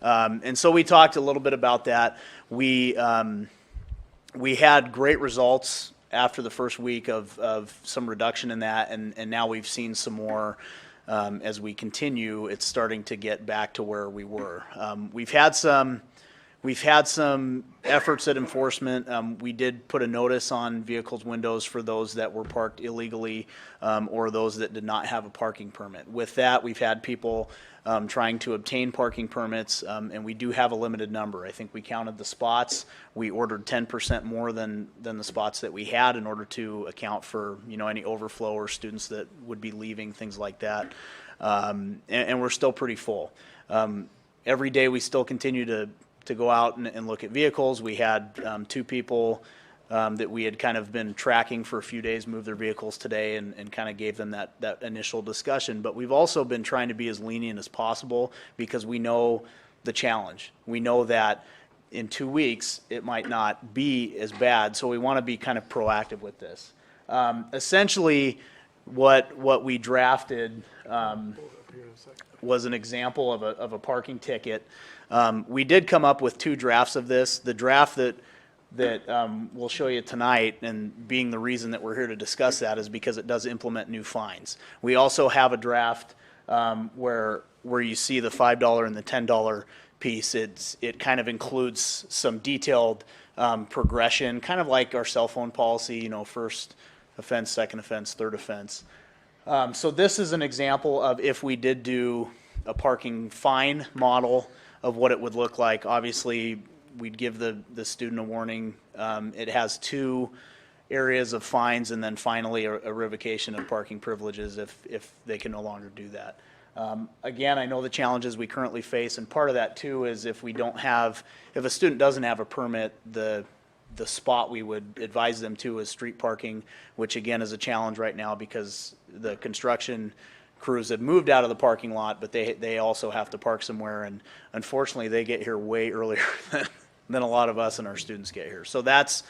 Speaker 12: And so we talked a little bit about that. We had great results after the first week of some reduction in that, and now we've seen some more. As we continue, it's starting to get back to where we were. We've had some efforts at enforcement. We did put a notice on vehicles' windows for those that were parked illegally or those that did not have a parking permit. With that, we've had people trying to obtain parking permits, and we do have a limited number. I think we counted the spots. We ordered 10% more than the spots that we had in order to account for, you know, any overflow or students that would be leaving, things like that. And we're still pretty full. Every day we still continue to go out and look at vehicles. We had 2 people that we had kind of been tracking for a few days move their vehicles today, and kind of gave them that initial discussion. But we've also been trying to be as lenient as possible because we know the challenge. We know that in 2 weeks it might not be as bad, so we want to be kind of proactive with this. Essentially, what we drafted was an example of a parking ticket. We did come up with 2 drafts of this. The draft that we'll show you tonight, and being the reason that we're here to discuss that, is because it does implement new fines. We also have a draft where you see the $5 and the $10 piece. It kind of includes some detailed progression, kind of like our cell phone policy, you know, first offense, second offense, third offense. So this is an example of if we did do a parking fine model of what it would look like. Obviously, we'd give the student a warning. It has 2 areas of fines, and then finally a revocation of parking privileges if they can no longer do that. Again, I know the challenges we currently face, and part of that too is if a student doesn't have a permit, the spot we would advise them to is street parking, which again is a challenge right now because the construction crews have moved out of the parking lot, but they also have to park somewhere, and unfortunately they get here way earlier than a lot of us and our students get here. So that's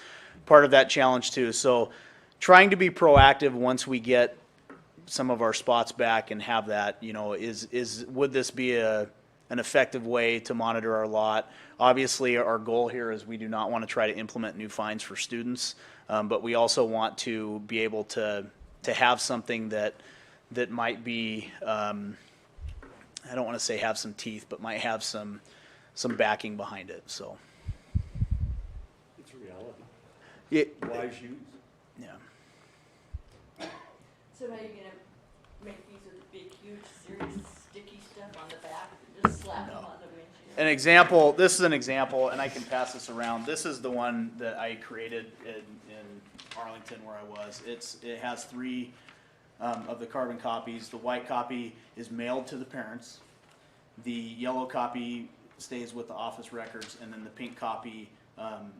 Speaker 12: part of that challenge too. So trying to be proactive once we get some of our spots back and have that, you know, would this be an effective way to monitor our lot? Obviously, our goal here is we do not want to try to implement new fines for students, but we also want to be able to have something that might be, I don't want to say have some teeth, but might have some backing behind it, so.
Speaker 13: It's a reality.
Speaker 12: Yeah.
Speaker 13: Wise use.
Speaker 12: Yeah.
Speaker 6: So now you're gonna make these with the big, huge, serious, sticky stuff on the back, and just slap them on the windshield?
Speaker 12: This is an example, and I can pass this around. This is the one that I created in Arlington where I was. It has 3 of the carbon copies. The white copy is mailed to the parents. The yellow copy stays with the office records, and then the pink copy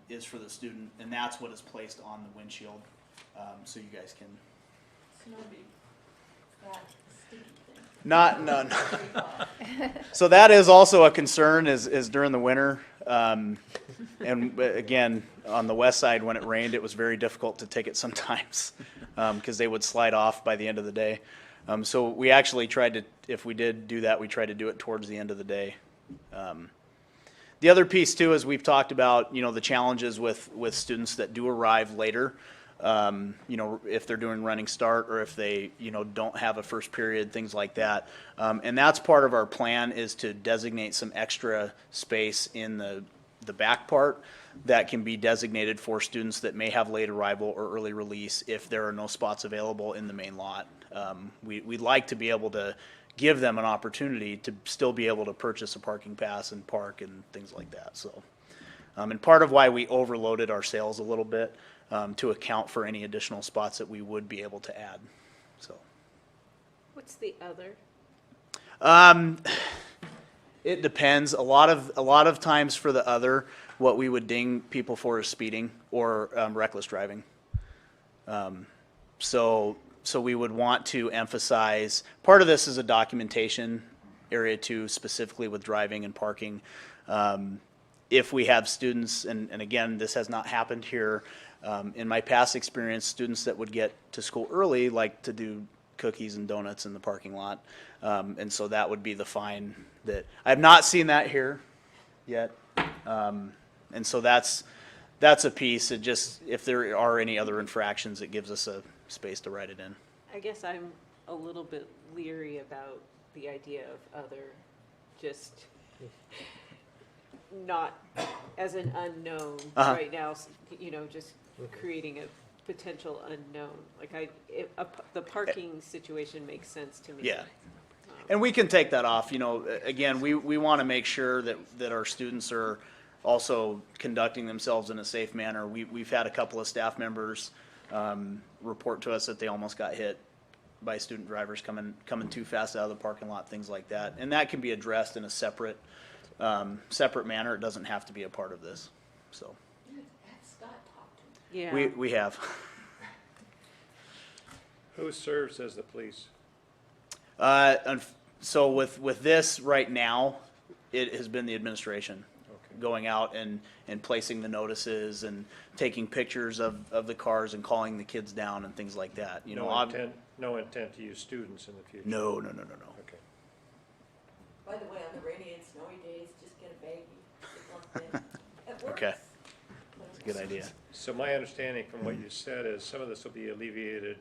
Speaker 12: is for the student, and that's what is placed on the windshield, so you guys can.
Speaker 6: Snowbee, that sticky thing.
Speaker 12: No. So that is also a concern is during the winter. And again, on the west side, when it rained, it was very difficult to take it sometimes because they would slide off by the end of the day. So we actually tried to, if we did do that, we tried to do it towards the end of the day. The other piece too is we've talked about, the challenges with students that do arrive later. If they're doing running start or if they, don't have a first period, things like that. And that's part of our plan is to designate some extra space in the back part that can be designated for students that may have late arrival or early release if there are no spots available in the main lot. We'd like to be able to give them an opportunity to still be able to purchase a parking pass and park and things like that. So, and part of why we overloaded our sales a little bit to account for any additional spots that we would be able to add. So,
Speaker 9: What's the other?
Speaker 12: it depends. A lot of times for the other, what we would ding people for is speeding or reckless driving. So we would want to emphasize, part of this is a documentation area too, specifically with driving and parking. If we have students, and again, this has not happened here, in my past experience, students that would get to school early like to do cookies and donuts in the parking lot. And so that would be the fine that, I have not seen that here yet. And so that's a piece. It just, if there are any other infractions, it gives us a space to write it in.
Speaker 9: I guess I'm a little bit leery about the idea of other, just not as an unknown right now, just creating a potential unknown. Like the parking situation makes sense to me.
Speaker 12: Yeah. And we can take that off, again, we want to make sure that our students are also conducting themselves in a safe manner. We've had a couple of staff members report to us that they almost got hit by student drivers coming too fast out of the parking lot, things like that. And that can be addressed in a separate manner. It doesn't have to be a part of this, so.
Speaker 6: Have Scott talk to me.
Speaker 9: Yeah.
Speaker 12: We have.
Speaker 4: Who serves as the police?
Speaker 12: So with this right now, it has been the administration. Going out and placing the notices and taking pictures of the cars and calling the kids down and things like that.
Speaker 4: No intent to use students in the future?
Speaker 12: No.
Speaker 4: Okay.
Speaker 6: By the way, on the rainy and snowy days, just get a baggie. It works.
Speaker 12: Okay. That's a good idea.
Speaker 4: So my understanding from what you said is some of this will be alleviated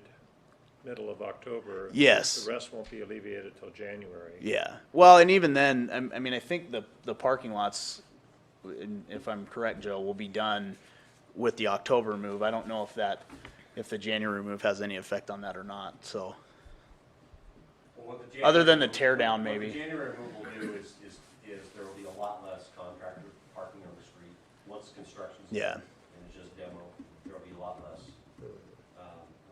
Speaker 4: middle of October.
Speaker 12: Yes.
Speaker 4: The rest won't be alleviated till January.
Speaker 12: Yeah. Well, and even then, I think the parking lots, if I'm correct, Joe, will be done with the October move. I don't know if the January move has any effect on that or not, so. Other than the tear down, maybe.
Speaker 10: What the January move will do is there will be a lot less contractor parking on the street once construction's done.
Speaker 12: Yeah.
Speaker 10: And it's just demo, there will be a lot less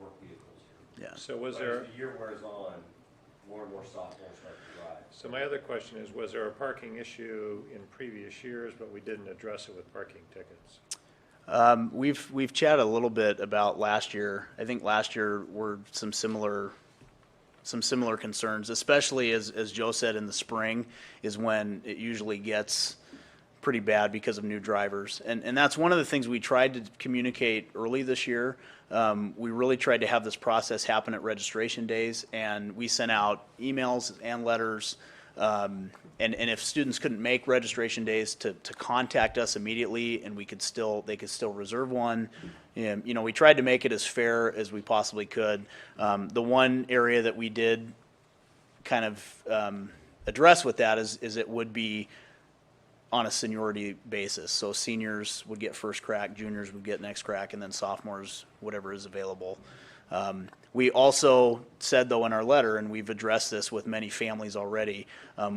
Speaker 10: work vehicles here.
Speaker 12: Yeah.
Speaker 4: So was
Speaker 10: But
Speaker 4: there,
Speaker 10: as the year wears on, more and more sophomores start to drive.
Speaker 4: so my other question is, was there a parking issue in previous years, but we didn't address it with parking tickets?
Speaker 12: We've chatted a little bit about last year. I think last year were some similar concerns, especially as Joe said in the spring is when it usually gets pretty bad because of new drivers. And that's one of the things we tried to communicate early this year. We really tried to have this process happen at registration days, and we sent out emails and letters. And if students couldn't make registration days, to contact us immediately, and they could still reserve one. And, we tried to make it as fair as we possibly could. The one area that we did kind of address with that is it would be on a seniority basis. So seniors would get first crack, juniors would get next crack, and then sophomores, whatever is available. We also said, though, in our letter, and we've addressed this with many families already,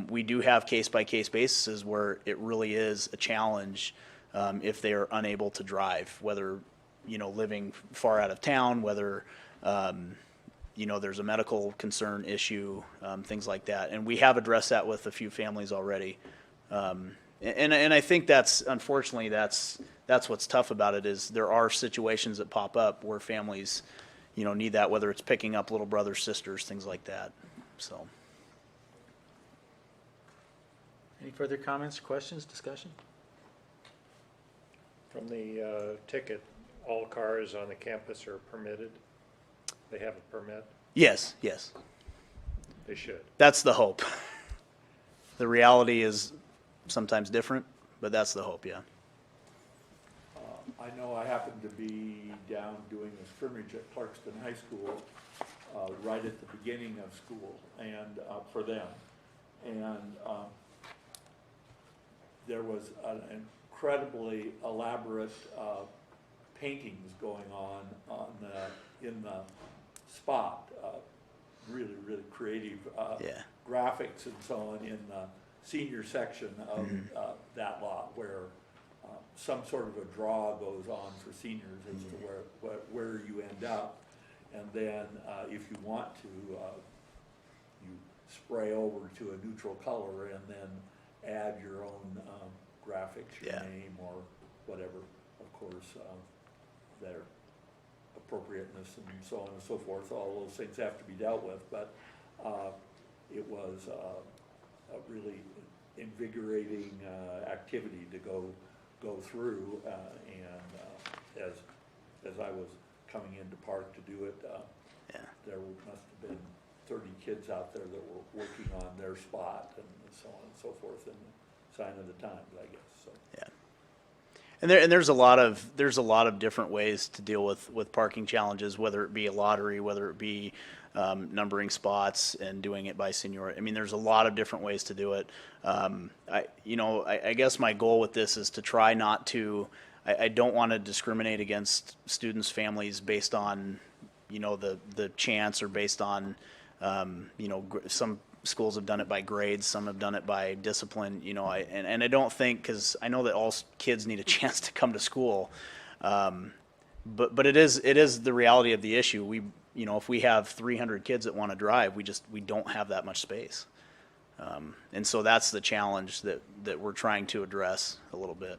Speaker 12: we do have case-by-case bases where it really is a challenge if they are unable to drive, whether, living far out of town, whether, there's a medical concern issue, things like that. And we have addressed that with a few families already. And I think unfortunately, that's what's tough about it is there are situations that pop up where families need that, whether it's picking up little brothers, sisters, things like that, so.
Speaker 1: Any further comments, questions, discussion?
Speaker 4: From the ticket, all cars on the campus are permitted? They have a permit?
Speaker 12: Yes.
Speaker 4: They should.
Speaker 12: That's the hope. The reality is sometimes different, but that's the hope, yeah.
Speaker 13: I know I happened to be down doing a scrimmage at Clarkston High School, right at the beginning of school, and, for them. And, there was an incredibly elaborate, paintings going on in the spot. Really, really creative,
Speaker 12: Yeah.
Speaker 13: graphics and so on in the senior section of, that lot where, some sort of a draw goes on for seniors as to where you end up. And then, if you want to, you spray over to a neutral color and then add your own, graphics, your
Speaker 12: Yeah.
Speaker 13: name or whatever, of course, their appropriateness and so on and so forth. All those things have to be dealt with, but, it was, a really invigorating, activity to go through, and as I was coming into park to do it,
Speaker 12: Yeah.
Speaker 13: there must have been 30 kids out there that were working on their spot and so on and so forth, and sign of the times, I guess, so.
Speaker 12: Yeah. And there's a lot of different ways to deal with parking challenges, whether it be a lottery, whether it be numbering spots and doing it by seniority. I mean, there's a lot of different ways to do it. I guess my goal with this is to try not to. I don't want to discriminate against students' families based on, the chance or based on, some schools have done it by grades, some have done it by discipline, and I don't think, because I know that all kids need a chance to come to school, but it is the reality of the issue. If we have 300 kids that want to drive, we don't have that much space, and so that's the challenge that we're trying to address a little bit.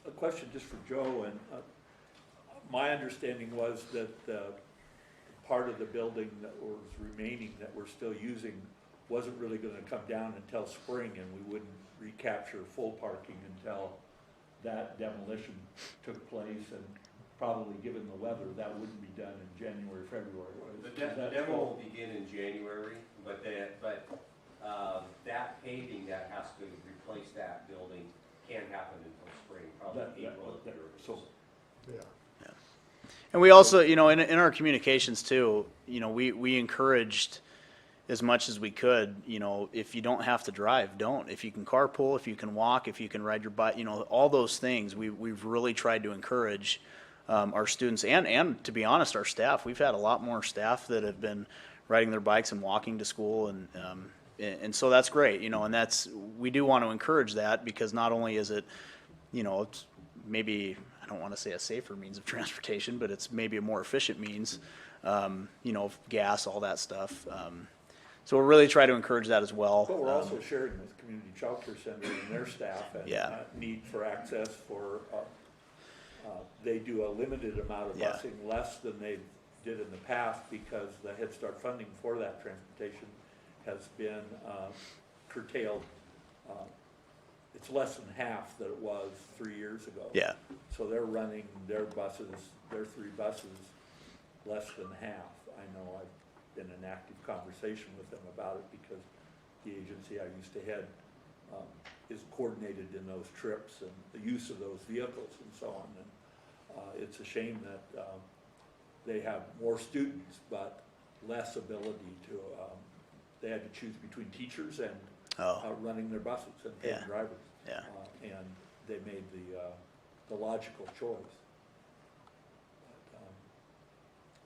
Speaker 13: A question just for Joe, and my understanding was that part of the building that was remaining that we're still using wasn't really gonna come down until spring, and we wouldn't recapture full parking until that demolition took place, and probably given the weather, that wouldn't be done in January, February.
Speaker 10: The demo will begin in January, but that paving that has to replace that building can't happen until spring, probably April at the earliest.
Speaker 13: So,
Speaker 12: And we also, in our communications too, we encouraged as much as we could, if you don't have to drive, don't. If you can carpool, if you can walk, if you can ride your bike, all those things, we've really tried to encourage our students and to be honest, our staff. We've had a lot more staff that have been riding their bikes and walking to school, and so that's great, and we do want to encourage that, because not only is it, it's maybe, I don't want to say a safer means of transportation, but it's maybe a more efficient means, gas, all that stuff. So we'll really try to encourage that as well.
Speaker 13: but we're also sharing with Community Child Care Center and their staff and
Speaker 12: Yeah.
Speaker 13: Need for access for, they do a limited amount of
Speaker 12: Yeah.
Speaker 13: busing, less than they did in the past, because the Head Start funding for that transportation has been curtailed. It's less than half that it was 3 years ago.
Speaker 12: Yeah.
Speaker 13: So they're running their buses, their 3 buses, less than half. I know I've been in active conversation with them about it, because the agency I used to head is coordinated in those trips and the use of those vehicles and so on. And it's a shame that they have more students, but less ability to, they had to choose between teachers and running their buses and paying
Speaker 12: Yeah.
Speaker 13: drivers.
Speaker 12: Yeah.
Speaker 13: And they made the logical choice. But,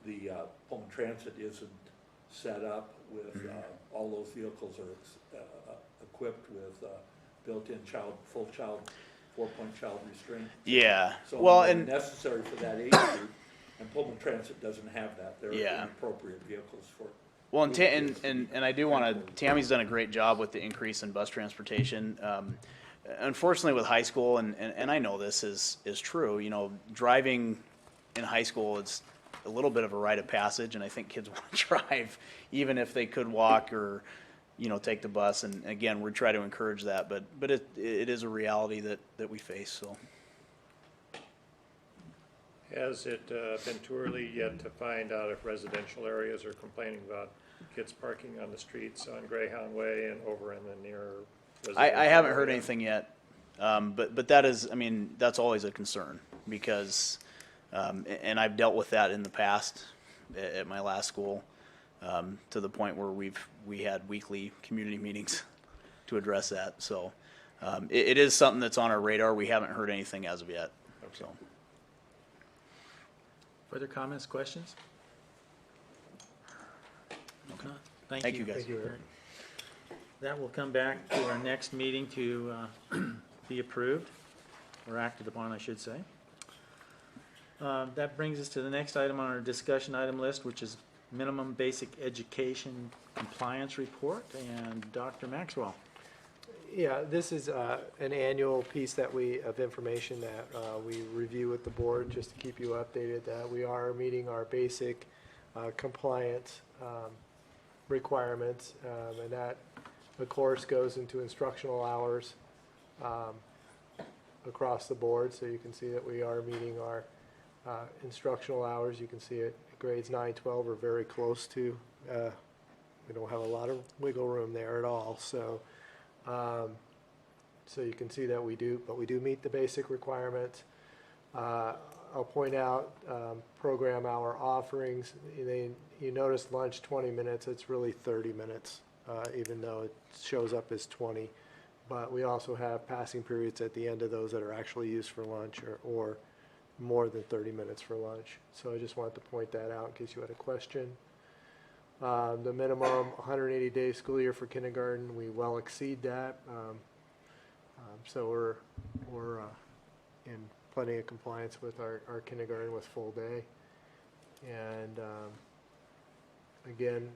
Speaker 13: the Pullman Transit isn't set up with, all those vehicles are equipped with built-in full child, 4-point child restraint.
Speaker 12: Yeah.
Speaker 13: So
Speaker 12: Well,
Speaker 13: they're
Speaker 12: and
Speaker 13: necessary for that age group, and Pullman Transit doesn't have that. They're
Speaker 12: Yeah.
Speaker 13: inappropriate vehicles for.
Speaker 12: Well, and I do want to, Tammy's done a great job with the increase in bus transportation. Unfortunately, with high school, and I know this is true, driving in high school, it's a little bit of a rite of passage, and I think kids want to drive, even if they could walk or, take the bus. And again, we try to encourage that, but it is a reality that we face, so.
Speaker 4: Has it been too early yet to find out if residential areas are complaining about kids parking on the streets on Greyhound Way and over in the near residential
Speaker 12: I haven't heard
Speaker 4: area?
Speaker 12: anything yet, but that is, I mean, that's always a concern because, and I've dealt with that in the past at my last school, to the point where we had weekly community meetings to address that. So it is something that's on our radar. We haven't heard anything as of yet. So.
Speaker 1: Further comments, questions? Okay.
Speaker 12: Thank you, guys.
Speaker 3: Thank you, Eric.
Speaker 1: That will come back to our next meeting to be approved, or acted upon, I should say. That brings us to the next item on our discussion item list, which is minimum basic education compliance report, and Dr. Maxwell.
Speaker 3: Yeah, this is an annual piece of information that we review with the board, just to keep you updated that we are meeting our basic compliance requirements, and that, of course, goes into instructional hours across the board, so you can see that we are meeting our instructional hours. You can see it, grades 9, 12 are very close to, we don't have a lot of wiggle room there at all, so you can see that we do meet the basic requirements. I'll point out program hour offerings. You notice lunch 20 minutes, it's really 30 minutes, even though it shows up as 20. But we also have passing periods at the end of those that are actually used for lunch, or more than 30 minutes for lunch. So I just wanted to point that out in case you had a question. The minimum 180-day school year for kindergarten, we well exceed that. So we're in plenty of compliance with our kindergarten with full day. And again,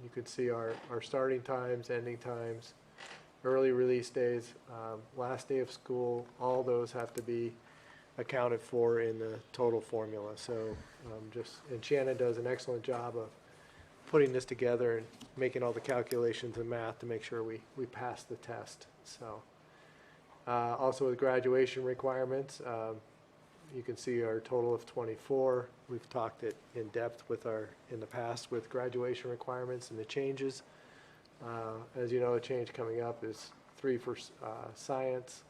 Speaker 3: you could see our starting times, ending times, early release days, last day of school, all those have to be accounted for in the total formula. So and Shannon does an excellent job of putting this together and making all the calculations and math to make sure we pass the test. So also with graduation requirements, you can see our total of 24. We've talked it in depth in the past with graduation requirements and the changes. As you know, a change coming up is 3 for science.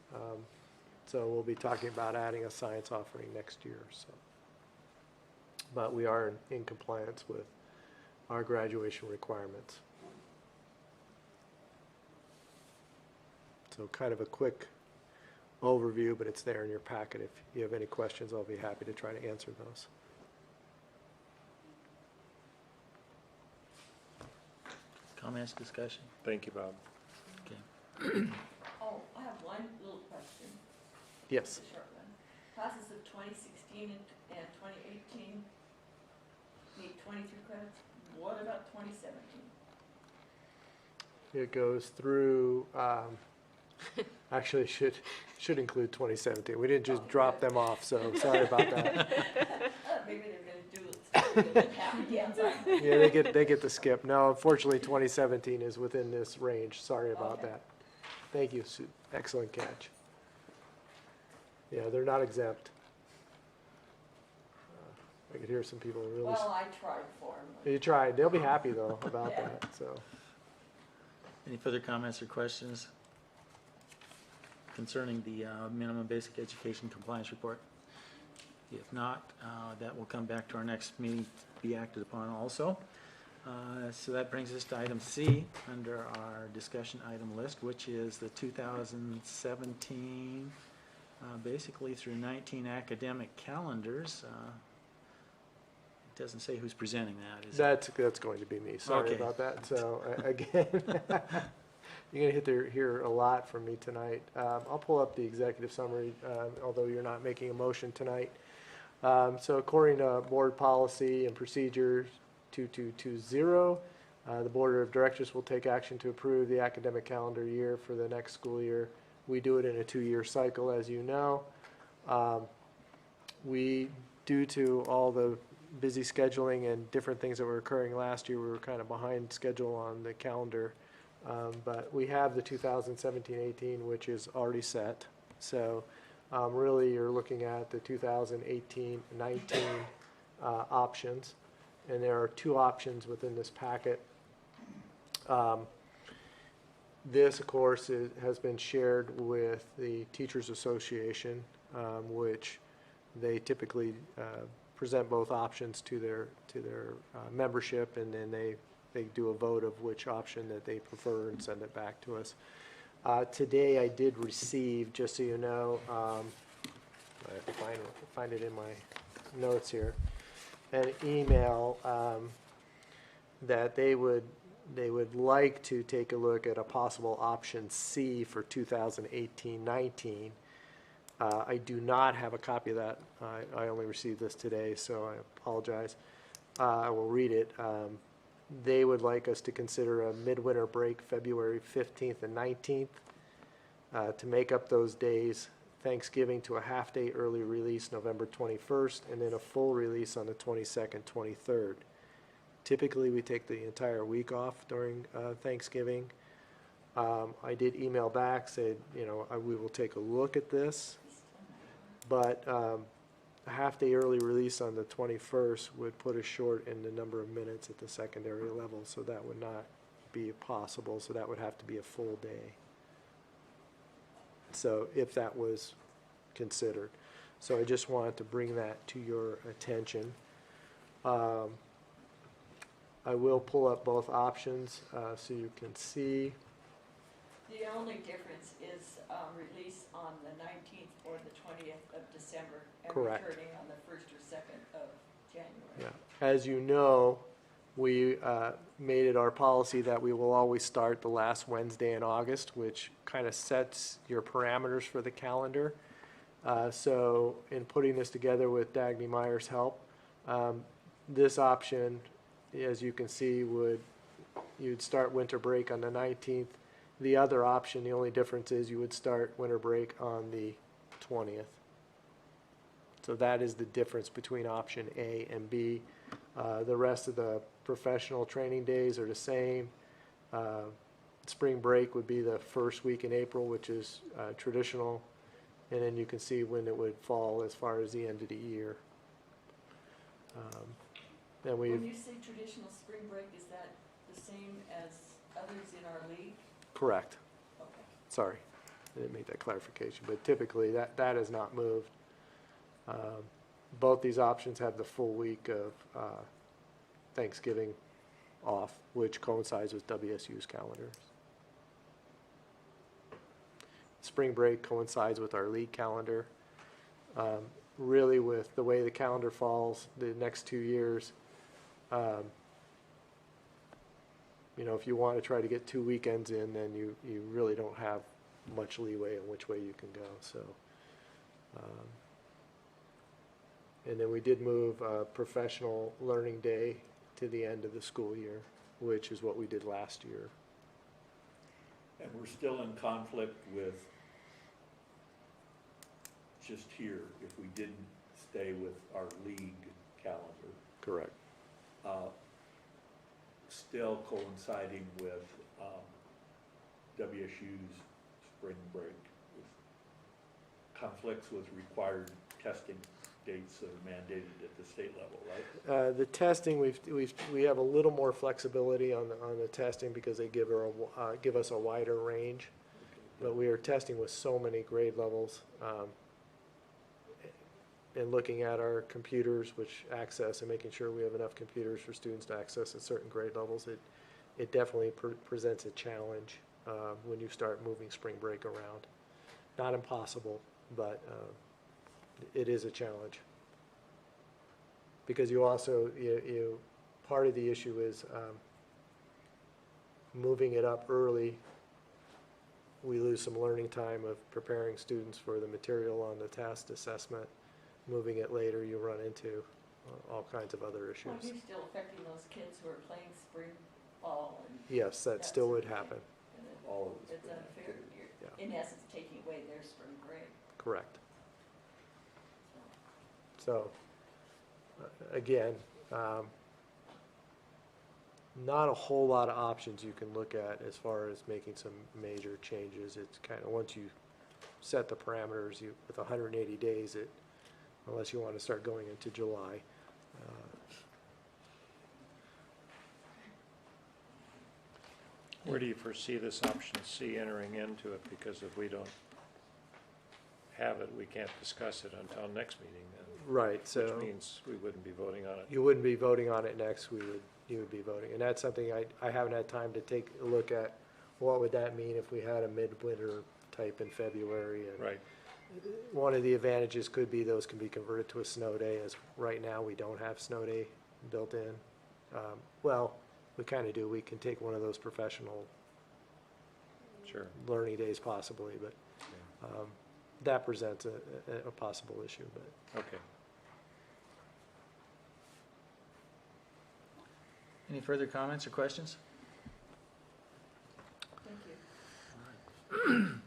Speaker 3: So we'll be talking about adding a science offering next year. So, but we are in compliance with our graduation requirements. So kind of a quick overview, but it's there in your packet. If you have any questions, I'll be happy to try to answer those.
Speaker 1: Comments, discussion?
Speaker 4: Thank you, Bob.
Speaker 1: Okay.
Speaker 6: Oh, I have one little question.
Speaker 3: Yes.
Speaker 6: It's a short one. Classes of 2016 and 2018 need 23 credits. What about 2017?
Speaker 3: It goes through, actually should include 2017. We didn't just drop them off, so sorry about that.
Speaker 6: Maybe they're going to do it half again.
Speaker 3: Yeah, they get to skip. No, unfortunately, 2017 is within this range. Sorry about
Speaker 6: Okay.
Speaker 3: that. Thank you, Sue. Excellent catch. Yeah, they're not exempt. I could hear some people really.
Speaker 6: Well, I tried for them.
Speaker 3: You tried. They'll be happy though about that. So.
Speaker 1: Any further comments or questions concerning the minimum basic education compliance report? If not, that will come back to our next meeting to be acted upon also. So that brings us to item C under our discussion item list, which is the 2017 basically through 19 academic calendars. It doesn't say who's presenting that, is it?
Speaker 3: That's going to be me. Sorry
Speaker 1: Okay.
Speaker 3: about that. So again, you're going to hear a lot from me tonight. I'll pull up the executive summary, although you're not making a motion tonight. So according to board policy and procedure 2220, the board of directors will take action to approve the academic calendar year for the next school year. We do it in a 2-year cycle, as you know. Due to all the busy scheduling and different things that were occurring last year, we were kind of behind schedule on the calendar. But we have the 2017-18, which is already set. So Really, you're looking at the 2018-19 options, and there are two options within this packet. This, of course, has been shared with the Teachers Association, which they typically present both options to their membership, and then they do a vote of which option that they prefer and send it back to us. Today I did receive, just so you know, I have to find it in my notes here, an email that they would like to take a look at a possible option C for 2018-19. I do not have a copy of that. I only received this today, so I apologize. I will read it. They would like us to consider a midwinter break February 15th and 19th to make up those days, Thanksgiving to a half-day early release November 21st, and then a full release on the 22nd, 23rd. Typically, we take the entire week off during Thanksgiving. I did email back, said, we will take a look at this, but a half-day early release on the 21st would put us short in the number of minutes at the secondary level, so that would not be possible, so that would have to be a full day. So if that was considered. So I just wanted to bring that to your attention. I will pull up both options so you can see.
Speaker 6: The only difference is release on the 19th or the 20th of December and
Speaker 3: Correct.
Speaker 6: returning on the 1st or 2nd of January.
Speaker 3: Yeah. As you know, we made it our policy that we will always start the last Wednesday in August, which kind of sets your parameters for the calendar. So in putting this together with Dagny Meyer's help, this option, as you can see, you'd start winter break on the 19th. The other option, the only difference is you would start winter break on the 20th. So that is the difference between option A and B. The rest of the professional training days are the same. Spring break would be the first week in April, which is traditional. And then you can see when it would fall as far as the end of the year. Then
Speaker 6: When you say traditional spring break, is that the same as others in our league?
Speaker 3: Correct.
Speaker 6: Okay.
Speaker 3: Sorry, I didn't make that clarification, but typically that has not moved. Both these options have the full week of Thanksgiving off, which coincides with WSU's calendars. Spring break coincides with our league calendar. Really, with the way the calendar falls the next 2 years, if you want to try to get 2 weekends in, then you really don't have much leeway on which way you can go. So, and then we did move professional learning day to the end of the school year, which is what we did last year.
Speaker 13: And we're still in conflict with just here, if we didn't stay with our league calendar.
Speaker 3: Correct.
Speaker 13: Still coinciding with WSU's spring break. Conflicts with required testing dates that are mandated at the state level, right?
Speaker 3: The testing, we have a little more flexibility on the testing because they give us a wider range, but we are testing with so many grade levels. And looking at our computers, which access, and making sure we have enough computers for students to access at certain grade levels, it definitely presents a challenge when you start moving spring break around. Not impossible, but it is a challenge. Because you also, part of the issue is moving it up early. We lose some learning time of preparing students for the material on the test assessment. Moving it later, you run into all kinds of other issues.
Speaker 6: Well, you're still affecting those kids who are playing spring ball and.
Speaker 3: Yes, that still would happen.
Speaker 6: And
Speaker 13: All of
Speaker 6: it's unfair. You're, in essence, taking away their spring break.
Speaker 3: Correct. So, again, not a whole lot of options you can look at as far as making some major changes. It's kind of, once you set the parameters, with 180 days, unless you want to start going into July.
Speaker 4: Where do you foresee this option C entering into it? Because if we don't have it, we can't discuss it until next meeting then.
Speaker 3: Right, so.
Speaker 4: Which means we wouldn't be voting on it.
Speaker 3: You wouldn't be voting on it next, you would be voting. And that's something I haven't had time to take a look at. What would that mean if we had a midwinter type in February? And
Speaker 4: Right.
Speaker 3: one of the advantages could be those can be converted to a snow day, as right now we don't have snow day built in. Well, we kind of do. We can take one of those professional
Speaker 4: Sure.
Speaker 3: learning days possibly, but that presents a possible issue. But
Speaker 4: Okay.
Speaker 1: Any further comments or questions?
Speaker 6: Thank you.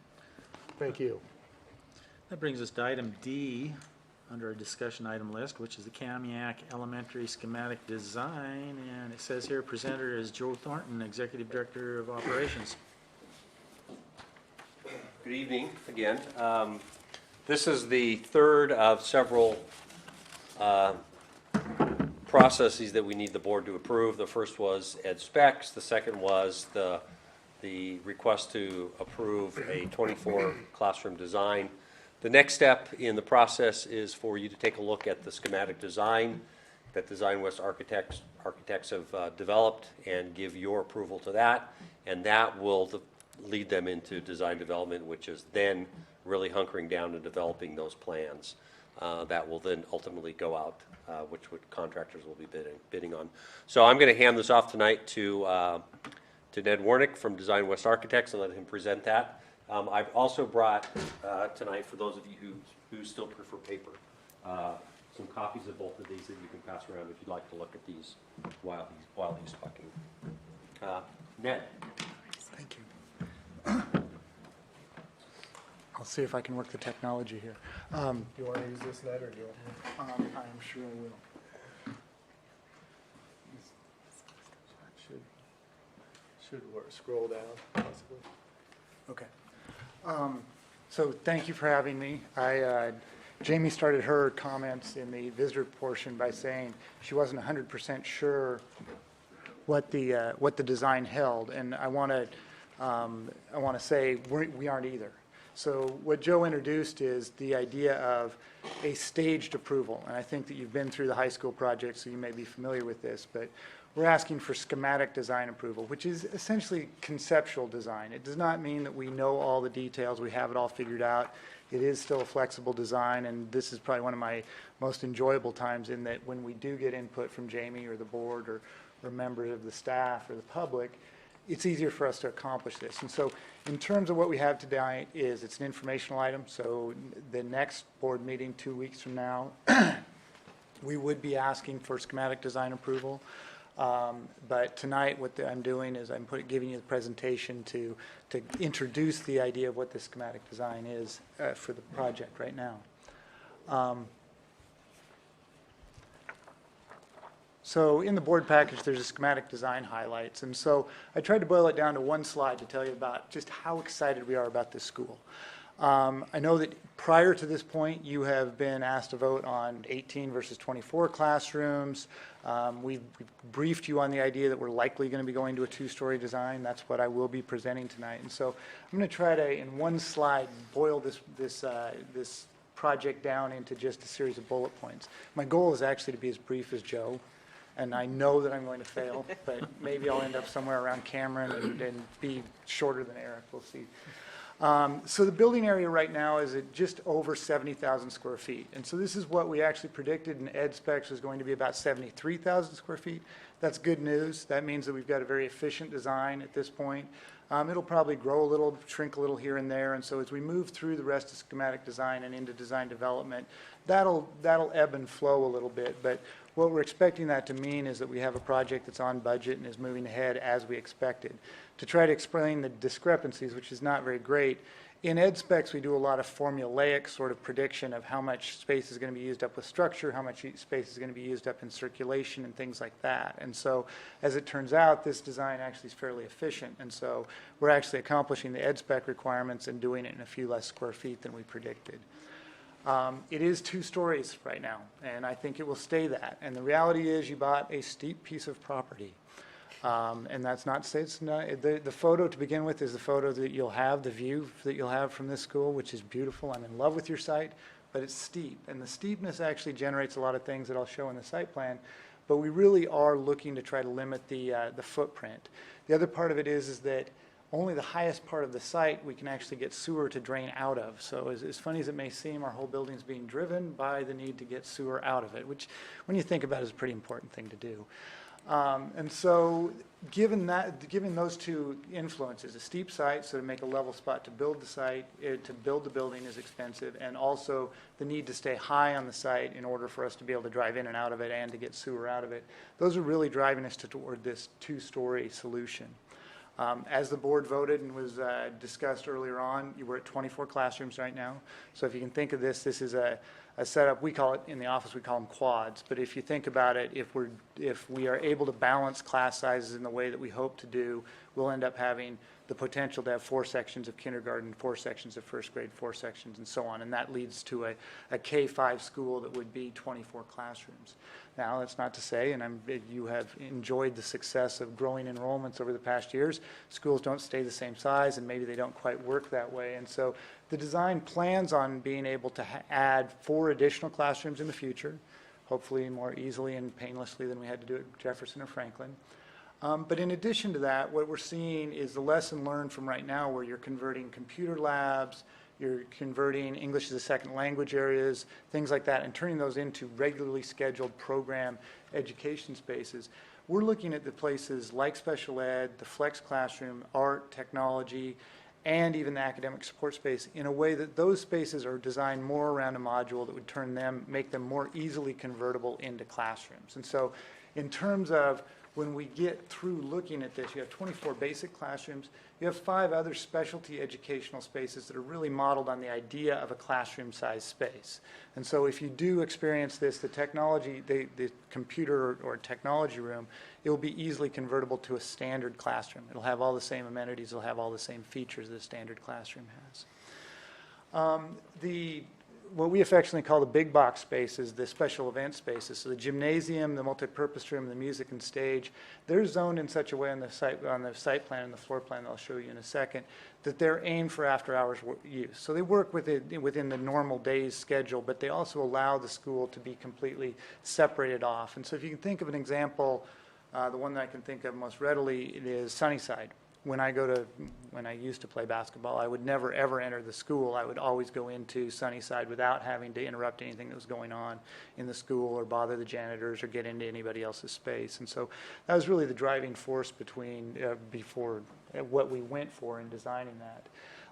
Speaker 3: thank you.
Speaker 1: That brings us to item D under our discussion item list, which is the Kamiak Elementary Schematic Design. And it says here, presenter is Joe Thornton, Executive Director of Operations.
Speaker 10: Good evening again. This is the third of several processes that we need the board to approve. The first was ed specs. The second was the request to approve a 24 classroom design. The next step in the process is for you to take a look at the schematic design that Design West architects have developed and give your approval to that. And that will lead them into design development, which is then really hunkering down and developing those plans. That will then ultimately go out, which contractors will be bidding on. So I'm going to hand this off tonight to Ned Warnick from Design West Architects and let him present that. I've also brought tonight, for those of you who still prefer paper, some copies of both of these that you can pass around if you'd like to look at these while he's talking. Ned.
Speaker 14: Thank you. I'll see if I can work the technology here.
Speaker 3: Do you want to use this, Ned, or do you want me?
Speaker 14: I'm sure I will.
Speaker 3: Should work. Scroll down, possibly.
Speaker 14: Okay. So thank you for having me. Jamie started her comments in the visitor portion by saying she wasn't 100% sure what the design held, and I want to say we aren't either. So what Joe introduced is the idea of a staged approval, and I think that you've been through the high school project, so you may be familiar with this, but we're asking for schematic design approval, which is essentially conceptual design. It does not mean that we know all the details, we have it all figured out. It is still a flexible design, and this is probably one of my most enjoyable times in that when we do get input from Jamie or the board or members of the staff or the public, it's easier for us to accomplish this. And so in terms of what we have tonight is it's an informational item. So the next board meeting 2 weeks from now, we would be asking for schematic design approval. But tonight what I'm doing is I'm giving you the presentation to introduce the idea of what the schematic design is for the project right now. So in the board package, there's a schematic design highlights. And so I tried to boil it down to one slide to tell you about just how excited we are about this school. I know that prior to this point, you have been asked to vote on 18 versus 24 classrooms. We've briefed you on the idea that we're likely going to be going to a two-story design. That's what I will be presenting tonight. And so I'm going to try to, in one slide, boil this project down into just a series of bullet points. My goal is actually to be as brief as Joe. And I know that I'm going to fail, but maybe I'll end up somewhere around Cameron and be shorter than Eric. We'll see. So the building area right now is at just over 70,000 square feet. And so this is what we actually predicted in ed specs was going to be about 73,000 square feet. That's good news. That means that we've got a very efficient design at this point. It'll probably grow a little, shrink a little here and there. And so as we move through the rest of schematic design and into design development, that'll ebb and flow a little bit. But what we're expecting that to mean is that we have a project that's on budget and is moving ahead as we expected. To try to explain the discrepancies, which is not very great, In ed specs, we do a lot of formulaic sort of prediction of how much space is going to be used up with structure, how much space is going to be used up in circulation and things like that. And so as it turns out, this design actually is fairly efficient. And so we're actually accomplishing the ed spec requirements and doing it in a few less square feet than we predicted. It is 2 stories right now, and I think it will stay that. And the reality is you bought a steep piece of property. And that's not to say it's not, the photo to begin with is the photo that you'll have, the view that you'll have from this school, which is beautiful. I'm in love with your site, but it's steep. And the steepness actually generates a lot of things that I'll show in the site plan. But we really are looking to try to limit the footprint. The other part of it is that only the highest part of the site we can actually get sewer to drain out of. So as funny as it may seem, our whole building's being driven by the need to get sewer out of it, which when you think about it is a pretty important thing to do. And so given those 2 influences, a steep site, so to make a level spot to build the site, to build the building is expensive, and also the need to stay high on the site in order for us to be able to drive in and out of it and to get sewer out of it, those are really driving us toward this 2-story solution. As the board voted and was discussed earlier on, we're at 24 classrooms right now. So if you can think of this, this is a setup, we call it, in the office, we call them quads. But if you think about it, if we are able to balance class sizes in the way that we hope to do, we'll end up having the potential to have 4 sections of kindergarten, 4 sections of first grade, 4 sections, and so on. And that leads to a K-5 school that would be 24 classrooms. Now, that's not to say, and you have enjoyed the success of growing enrollments over the past years, schools don't stay the same size, and maybe they don't quite work that way. And so the design plans on being able to add 4 additional classrooms in the future, hopefully more easily and painlessly than we had to do at Jefferson or Franklin. But in addition to that, what we're seeing is the lesson learned from right now where you're converting computer labs, you're converting English as a second language areas, things like that, and turning those into regularly scheduled program education spaces. We're looking at the places like special ed, the flex classroom, art, technology, and even the academic support space in a way that those spaces are designed more around a module that would make them more easily convertible into classrooms. And so in terms of when we get through looking at this, you have 24 basic classrooms, you have 5 other specialty educational spaces that are really modeled on the idea of a classroom-sized space. And so if you do experience this, the technology, the computer or technology room, it will be easily convertible to a standard classroom. It'll have all the same amenities, it'll have all the same features that a standard classroom has. What we affectionately call the big box spaces, the special event spaces. So the gymnasium, the multipurpose room, the music and stage, they're zoned in such a way on the site plan and the floor plan that I'll show you in a second, that they're aimed for after hours use. So they work within the normal day's schedule, but they also allow the school to be completely separated off. And so if you can think of an example, the one that I can think of most readily is Sunnyside. When I used to play basketball, I would never ever enter the school. I would always go into Sunnyside without having to interrupt anything that was going on in the school or bother the janitors or get into anybody else's space. And so that was really the driving force before what we went for in designing that.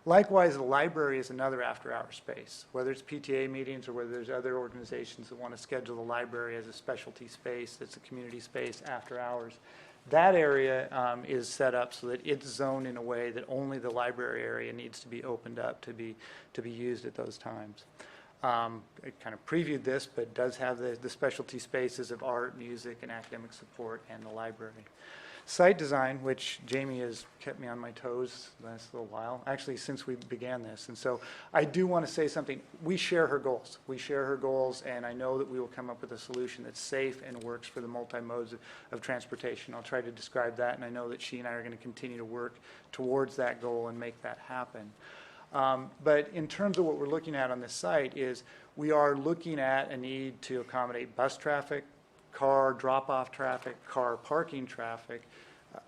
Speaker 14: Likewise, the library is another after-hour space, whether it's PTA meetings or whether there's other organizations that want to schedule the library as a specialty space that's a community space after hours. That area is set up so that it's zoned in a way that only the library area needs to be opened up to be used at those times. I kind of previewed this, but it does have the specialty spaces of art, music, and academic support, and the library. Site design, which Jamie has kept me on my toes the last little while, actually since we began this. And so I do want to say something. We share her goals. We share her goals, and I know that we will come up with a solution that's safe and works for the multi-modes of transportation. I'll try to describe that, and I know that she and I are going to continue to work towards that goal and make that happen. But in terms of what we're looking at on this site is we are looking at a need to accommodate bus traffic, car drop-off traffic, car parking traffic,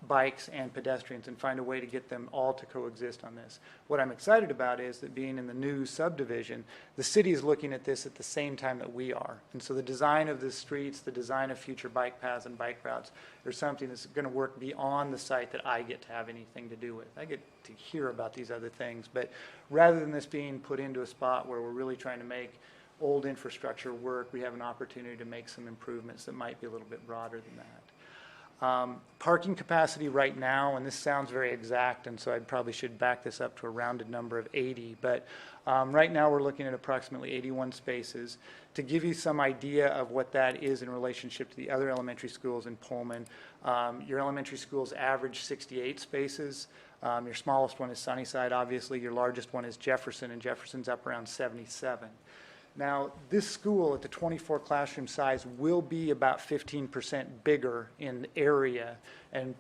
Speaker 14: bikes and pedestrians, and find a way to get them all to coexist on this. What I'm excited about is that being in the new subdivision, the city is looking at this at the same time that we are. And so the design of the streets, the design of future bike paths and bike routes, there's something that's going to work beyond the site that I get to have anything to do with. I get to hear about these other things, but rather than this being put into a spot where we're really trying to make old infrastructure work, we have an opportunity to make some improvements that might be a little bit broader than that. Parking capacity right now, and this sounds very exact, and so I probably should back this up to a rounded number of 80, but right now we're looking at approximately 81 spaces. To give you some idea of what that is in relationship to the other elementary schools in Pullman, your elementary schools average 68 spaces. Your smallest one is Sunnyside, obviously. Your largest one is Jefferson, and Jefferson's up around 77. Now, this school at the 24 classroom size will be about 15% bigger in area, and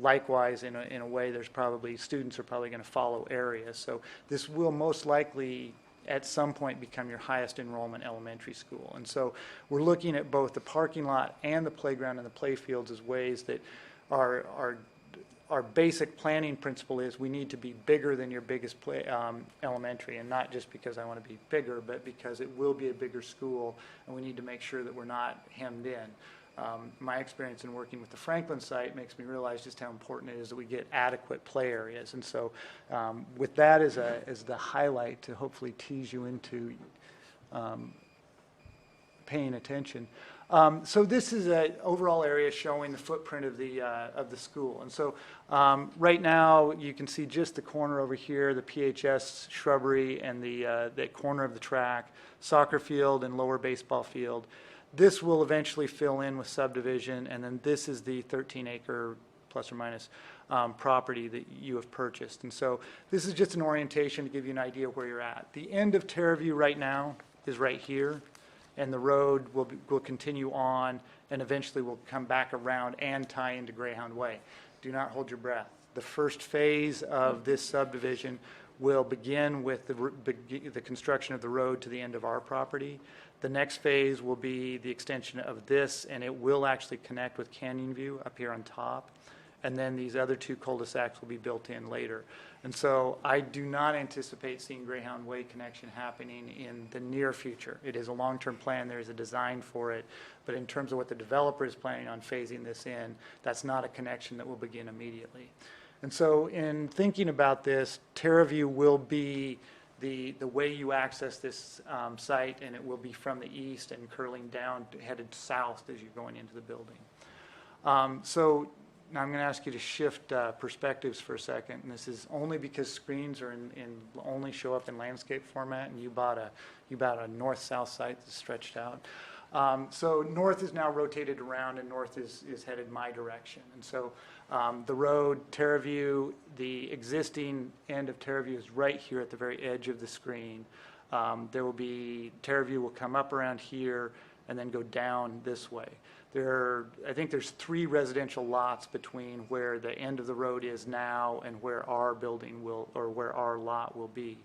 Speaker 14: likewise, in a way, there's probably, students are probably going to follow area. So this will most likely, at some point, become your highest enrollment elementary school. And so we're looking at both the parking lot and the playground and the play fields as ways that our basic planning principle is we need to be bigger than your biggest elementary, and not just because I want to be bigger, but because it will be a bigger school, and we need to make sure that we're not hemmed in. My experience in working with the Franklin site makes me realize just how important it is that we get adequate play areas. And so with that as the highlight to hopefully tease you into paying attention. So this is an overall area showing the footprint of the school. And so right now you can see just the corner over here, the PHS shrubbery and the corner of the track, soccer field and lower baseball field. This will eventually fill in with subdivision, and then this is the 13-acre plus or minus property that you have purchased. And so this is just an orientation to give you an idea of where you're at. The end of Terraview right now is right here, and the road will continue on and eventually will come back around and tie into Greyhound Way. Do not hold your breath. The first phase of this subdivision will begin with the construction of the road to the end of our property. The next phase will be the extension of this, and it will actually connect with Canyon View up here on top. And then these other two cul-de-sacs will be built in later. And so I do not anticipate seeing Greyhound Way connection happening in the near future. It is a long-term plan. There is a design for it. But in terms of what the developer is planning on phasing this in, that's not a connection that will begin immediately. And so in thinking about this, Terraview will be the way you access this site, and it will be from the east and curling down, headed south as you're going into the building. So now I'm going to ask you to shift perspectives for a second, and this is only because screens are only show up in landscape format, and you bought a north-south site that's stretched out. So north is now rotated around, and north is headed my direction. And so the road, Terraview, the existing end of Terraview is right here at the very edge of the screen. Terraview will come up around here and then go down this way. I think there's 3 residential lots between where the end of the road is now and where our building where our lot will be.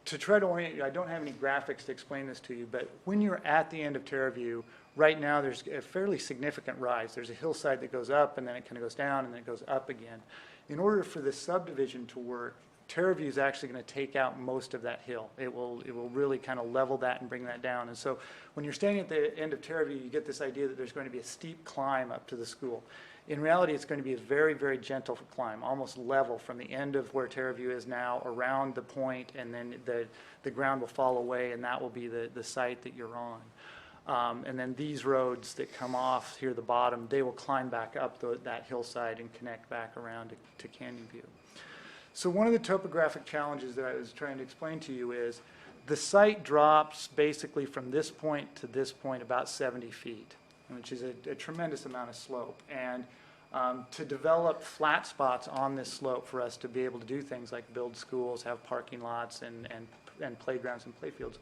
Speaker 14: To try to orient you, I don't have any graphics to explain this to you, but when you're at the end of Terraview, right now there's a fairly significant rise. There's a hillside that goes up, and then it kind of goes down, and then it goes up again. In order for this subdivision to work, Terraview is actually going to take out most of that hill. It will really kind of level that and bring that down. And so when you're standing at the end of Terraview, you get this idea that there's going to be a steep climb up to the school. In reality, it's going to be a very, very gentle climb, almost level from the end of where Terraview is now around the point, and then the ground will fall away, and that will be the site that you're on. And then these roads that come off here at the bottom, they will climb back up that hillside and connect back around to Canyon View. So one of the topographic challenges that I was trying to explain to you is the site drops basically from this point to this point about 70 feet, which is a tremendous amount of slope. And to develop flat spots on this slope for us to be able to do things like build schools, have parking lots, and playgrounds and playfields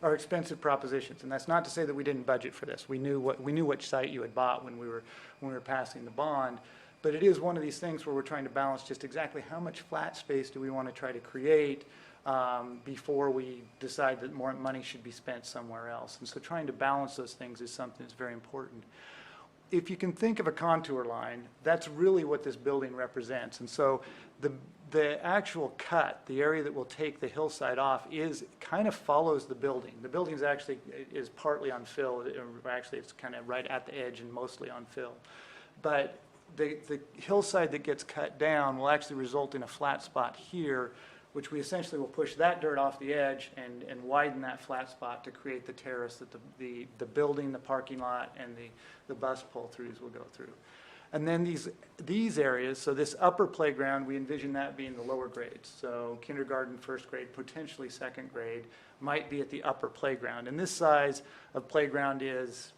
Speaker 14: are expensive propositions. And that's not to say that we didn't budget for this. We knew which site you had bought when we were passing the bond. But it is one of these things where we're trying to balance just exactly how much flat space do we want to try to create before we decide that more money should be spent somewhere else. And so trying to balance those things is something that's very important. If you can think of a contour line, that's really what this building represents. And so the actual cut, the area that will take the hillside off, kind of follows the building. The building is partly on fill. Actually, it's kind of right at the edge and mostly on fill. But the hillside that gets cut down will actually result in a flat spot here which we essentially will push that dirt off the edge and widen that flat spot to create the terrace that the building, the parking lot, and the bus pull-throughs will go through. And then these areas, so this upper playground, we envision that being the lower grades. So kindergarten, first grade, potentially second grade, might be at the upper playground. And this size of playground is,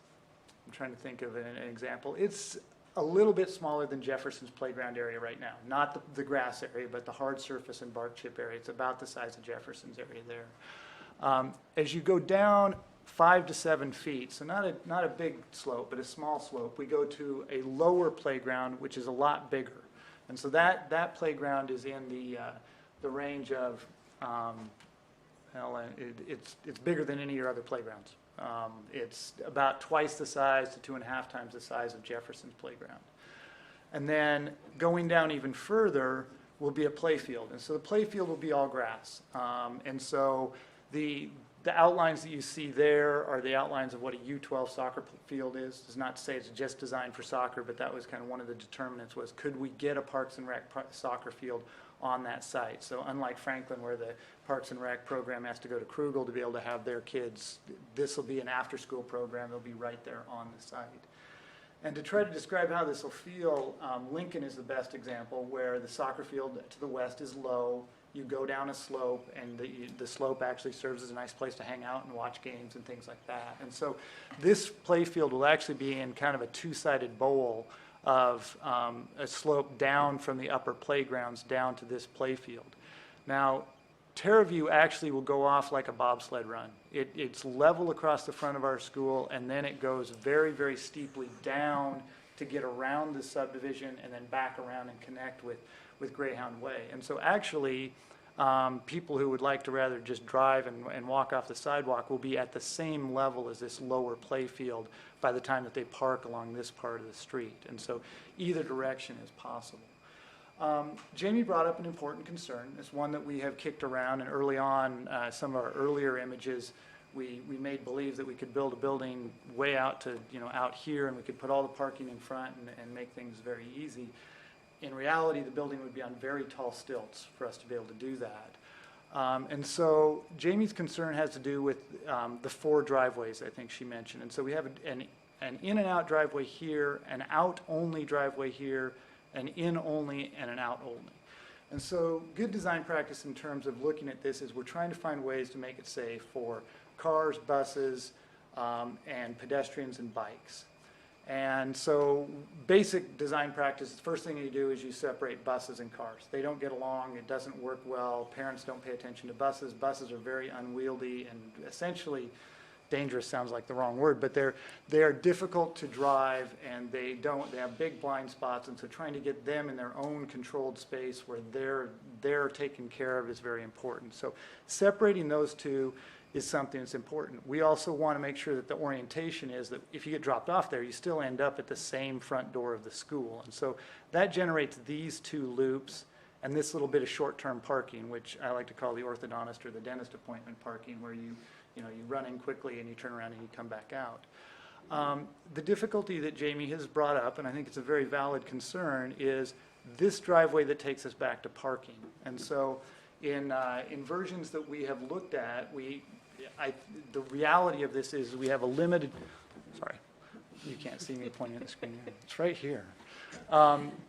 Speaker 14: I'm trying to think of an example, it's a little bit smaller than Jefferson's playground area right now. Not the grass area, but the hard surface and bark chip area. It's about the size of Jefferson's area there. As you go down 5 to 7 feet, so not a big slope, but a small slope, we go to a lower playground, which is a lot bigger. And so that playground is in the range of, it's bigger than any of your other playgrounds. It's about twice the size to 2.5 times the size of Jefferson's playground. And then going down even further will be a play field. And so the play field will be all grass. And so the outlines that you see there are the outlines of what a U12 soccer field is. It's not to say it's just designed for soccer, but that was kind of one of the determinants was, could we get a Parks and Rec soccer field on that site? So unlike Franklin, where the Parks and Rec program has to go to Krugel to be able to have their kids, this will be an after-school program. It'll be right there on the site. And to try to describe how this will feel, Lincoln is the best example, where the soccer field to the west is low. You go down a slope, and the slope actually serves as a nice place to hang out and watch games and things like that. And so this play field will actually be in kind of a two-sided bowl of a slope down from the upper playgrounds down to this play field. Now, TerraView actually will go off like a bobsled run. It's level across the front of our school, and then it goes very, very steeply down to get around the subdivision and then back around and connect with Greyhound Way. And so actually, people who would like to rather just drive and walk off the sidewalk will be at the same level as this lower play field by the time that they park along this part of the street. And so either direction is possible. Jamie brought up an important concern. It's one that we have kicked around, and early on, some of our earlier images, we made believe that we could build a building way out to, out here, and we could put all the parking in front and make things very easy. In reality, the building would be on very tall stilts for us to be able to do that. And so Jamie's concern has to do with the 4 driveways, I think she mentioned. And so we have an in and out driveway here, an out only driveway here, an in only, and an out only. And so good design practice in terms of looking at this is we're trying to find ways to make it safe for cars, buses, and pedestrians and bikes. And so basic design practice, the first thing you do is you separate buses and cars. They don't get along, it doesn't work well, parents don't pay attention to buses. Buses are very unwieldy and essentially dangerous sounds like the wrong word, but they are difficult to drive, and they have big blind spots, and so trying to get them in their own controlled space where they're taken care of is very important. So separating those two is something that's important. We also want to make sure that the orientation is that if you get dropped off there, you still end up at the same front door of the school. And so that generates these 2 loops and this little bit of short-term parking, which I like to call the orthodontist or the dentist appointment parking, where you run in quickly and you turn around and you come back out. The difficulty that Jamie has brought up, and I think it's a very valid concern, is this driveway that takes us back to parking. And so in versions that we have looked at, the reality of this is we have a limited, sorry, you can't see me pointing at the screen. It's right here.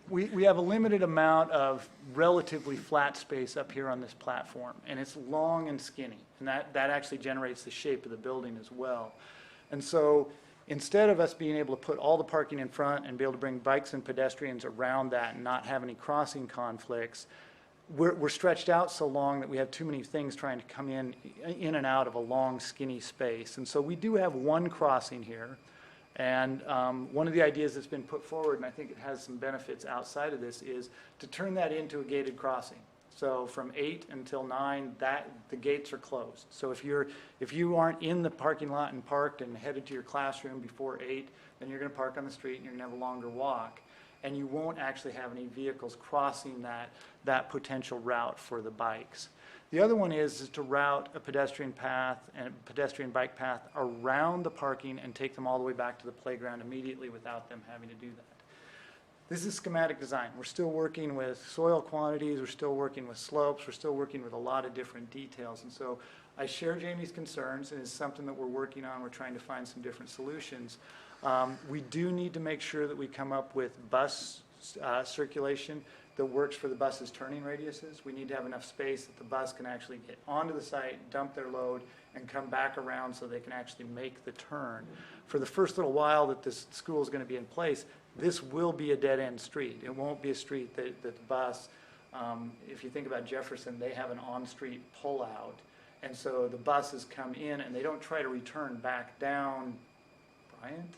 Speaker 14: We have a limited amount of relatively flat space up here on this platform, and it's long and skinny, and that actually generates the shape of the building as well. And so instead of us being able to put all the parking in front and be able to bring bikes and pedestrians around that and not have any crossing conflicts, we're stretched out so long that we have too many things trying to come in and out of a long, skinny space. And so we do have one crossing here. And one of the ideas that's been put forward, and I think it has some benefits outside of this, is to turn that into a gated crossing. So from 8 until 9, the gates are closed. So if you aren't in the parking lot and parked and headed to your classroom before 8, then you're going to park on the street and you're going to have a longer walk. And you won't actually have any vehicles crossing that potential route for the bikes. The other one is to route a pedestrian path and a pedestrian bike path around the parking and take them all the way back to the playground immediately without them having to do that. This is schematic design. We're still working with soil quantities, we're still working with slopes, we're still working with a lot of different details. And so I share Jamie's concerns, and it's something that we're working on. We're trying to find some different solutions. We do need to make sure that we come up with bus circulation that works for the bus's turning radiuses. We need to have enough space that the bus can actually get onto the site, dump their load, and come back around so they can actually make the turn. For the first little while that this school is going to be in place, this will be a dead-end street. It won't be a street that the bus, if you think about Jefferson, they have an on-street pull-out. And so the buses come in and they don't try to return back down, Bryant?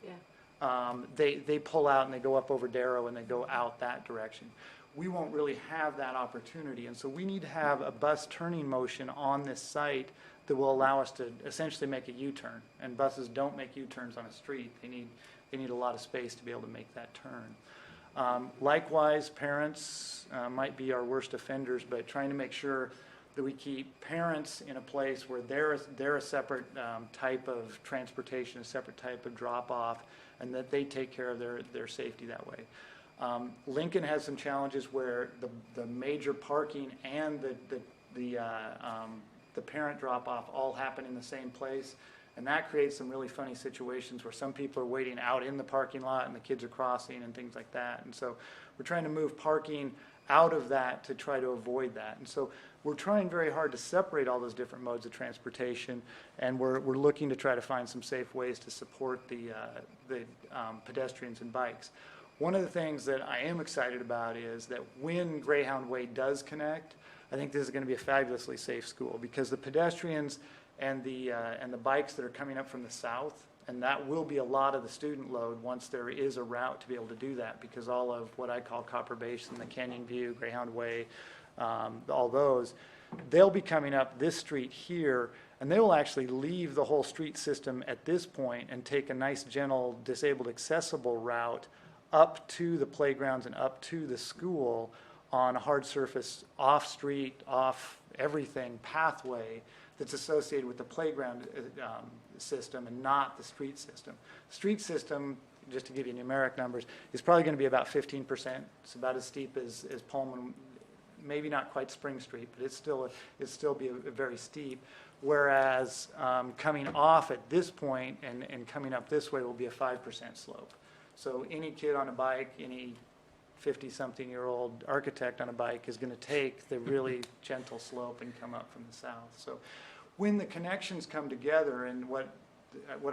Speaker 9: Yeah.
Speaker 14: They pull out and they go up over Darrow and they go out that direction. We won't really have that opportunity, and so we need to have a bus turning motion on this site that will allow us to essentially make a U-turn. And buses don't make U-turns on a street. They need a lot of space to be able to make that turn. Likewise, parents might be our worst offenders, but trying to make sure that we keep parents in a place where they're a separate type of transportation, a separate type of drop-off, and that they take care of their safety that way. Lincoln has some challenges where the major parking and the parent drop-off all happen in the same place, and that creates some really funny situations where some people are waiting out in the parking lot and the kids are crossing and things like that. And so we're trying to move parking out of that to try to avoid that. And so we're trying very hard to separate all those different modes of transportation, and we're looking to try to find some safe ways to support the pedestrians and bikes. One of the things that I am excited about is that when Greyhound Way does connect, I think this is going to be a fabulously safe school, because the pedestrians and the bikes that are coming up from the south, and that will be a lot of the student load once there is a route to be able to do that, because all of what I call Copper Basin, the Canyon View, Greyhound Way, all those, they'll be coming up this street here, and they will actually leave the whole street system at this point and take a nice, gentle, disabled accessible route up to the playgrounds and up to the school on a hard surface, off-street, off everything pathway that's associated with the playground system and not the street system. Street system, just to give you numeric numbers, is probably going to be about 15%. It's about as steep as Pullman, maybe not quite Spring Street, but it's still be a very steep. Whereas coming off at this point and coming up this way will be a 5% slope. So any kid on a bike, any 50-something-year-old architect on a bike is going to take the really gentle slope and come up from the south. So when the connections come together, and what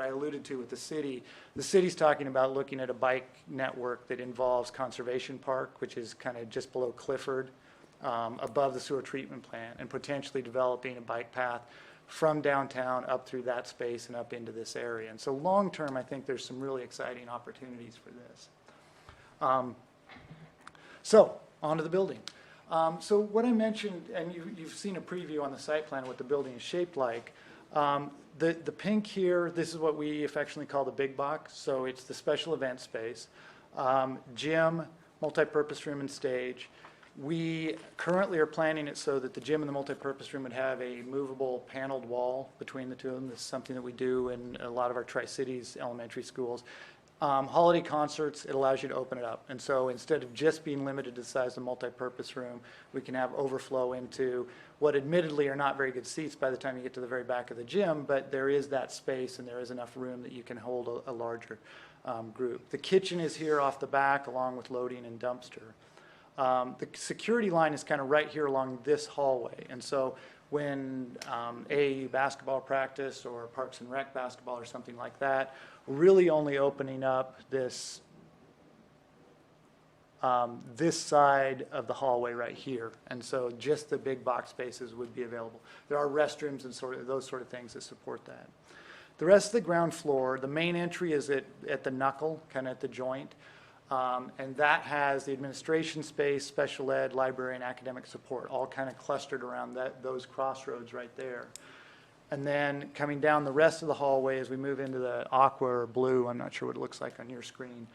Speaker 14: I alluded to with the city's talking about looking at a bike network that involves Conservation Park, which is kind of just below Clifford, above the sewer treatment plant, and potentially developing a bike path from downtown up through that space and up into this area. And so long term, I think there's some really exciting opportunities for this. So on to the building. So what I mentioned, and you've seen a preview on the site plan what the building is shaped like. The pink here, this is what we affectionately call the big box. So it's the special event space, gym, multi-purpose room, and stage. We currently are planning it so that the gym and the multi-purpose room would have a movable paneled wall between the two of them. This is something that we do in a lot of our Tri-Cities elementary schools. Holiday concerts, it allows you to open it up. And so instead of just being limited to the size of the multi-purpose room, we can have overflow into what admittedly are not very good seats by the time you get to the very back of the gym, but there is that space and there is enough room that you can hold a larger group. The kitchen is here off the back along with loading and dumpster. The security line is kind of right here along this hallway. And so when AAU basketball practice or Parks and Rec basketball or something like that, we're really only opening up this this side of the hallway right here. And so just the big box spaces would be available. There are restrooms and those sort of things that support that. The rest of the ground floor, the main entry is at the knuckle, kind of at the joint. And that has the administration space, special ed, library, and academic support, all kind of clustered around those crossroads right there. And then coming down the rest of the hallway as we move into the aqua or blue, I'm not sure what it looks like on your screen,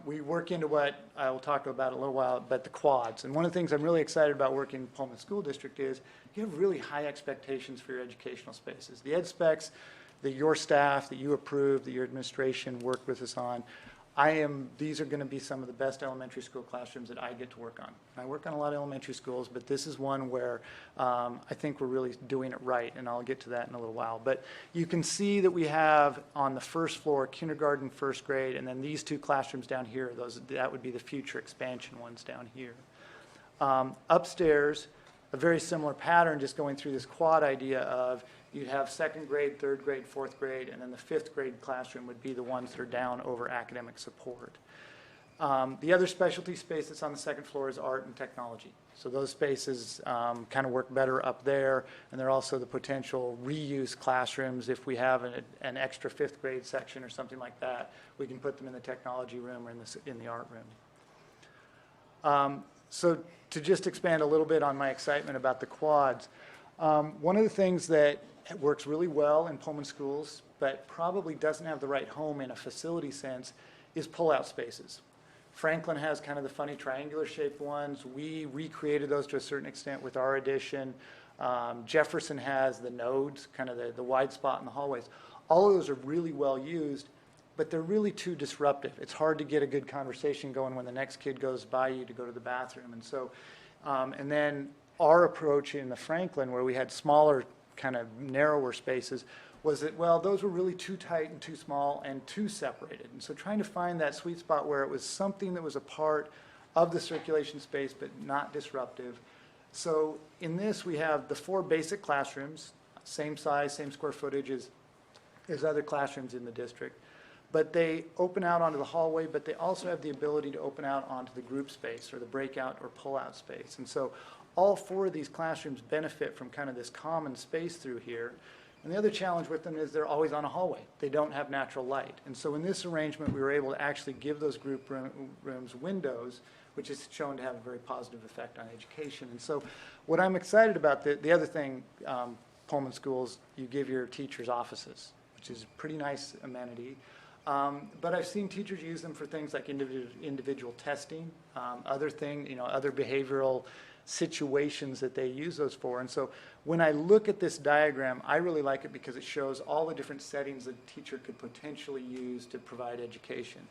Speaker 14: we work into what I will talk about in a little while, but the quads. And one of the things I'm really excited about working in Pullman School District is you have really high expectations for your educational spaces. The ed specs that your staff, that you approved, that your administration worked with us on, these are going to be some of the best elementary school classrooms that I get to work on. I work on a lot of elementary schools, but this is one where I think we're really doing it right, and I'll get to that in a little while. But you can see that we have on the first floor kindergarten, first grade, and then these two classrooms down here, that would be the future expansion ones down here. Upstairs, a very similar pattern, just going through this quad idea of you'd have second grade, third grade, fourth grade, and then the fifth grade classroom would be the ones that are down over academic support. The other specialty space that's on the second floor is art and technology. So those spaces kind of work better up there, and they're also the potential reuse classrooms. If we have an extra fifth grade section or something like that, we can put them in the technology room or in the art room. So to just expand a little bit on my excitement about the quads, one of the things that works really well in Pullman schools, but probably doesn't have the right home in a facility sense, is pull-out spaces. Franklin has kind of the funny triangular shaped ones. We recreated those to a certain extent with our addition. Jefferson has the nodes, kind of the wide spot in the hallways. All of those are really well used, but they're really too disruptive. It's hard to get a good conversation going when the next kid goes by you to go to the bathroom. And so, and then our approach in the Franklin, where we had smaller, kind of narrower spaces, was that, well, those were really too tight and too small and too separated. And so trying to find that sweet spot where it was something that was a part of the circulation space but not disruptive. So in this, we have the 4 basic classrooms, same size, same square footage as other classrooms in the district. But they open out onto the hallway, but they also have the ability to open out onto the group space or the breakout or pull-out space. And so all 4 of these classrooms benefit from kind of this common space through here. And the other challenge with them is they're always on a hallway. They don't have natural light. And so in this arrangement, we were able to actually give those group rooms windows, which is shown to have a very positive effect on education. And so what I'm excited about, the other thing, Pullman schools, you give your teachers offices, which is a pretty nice amenity. But I've seen teachers use them for things like individual testing, other behavioral situations that they use those for. And so when I look at this diagram, I really like it because it shows all the different settings that a teacher could potentially use to provide education.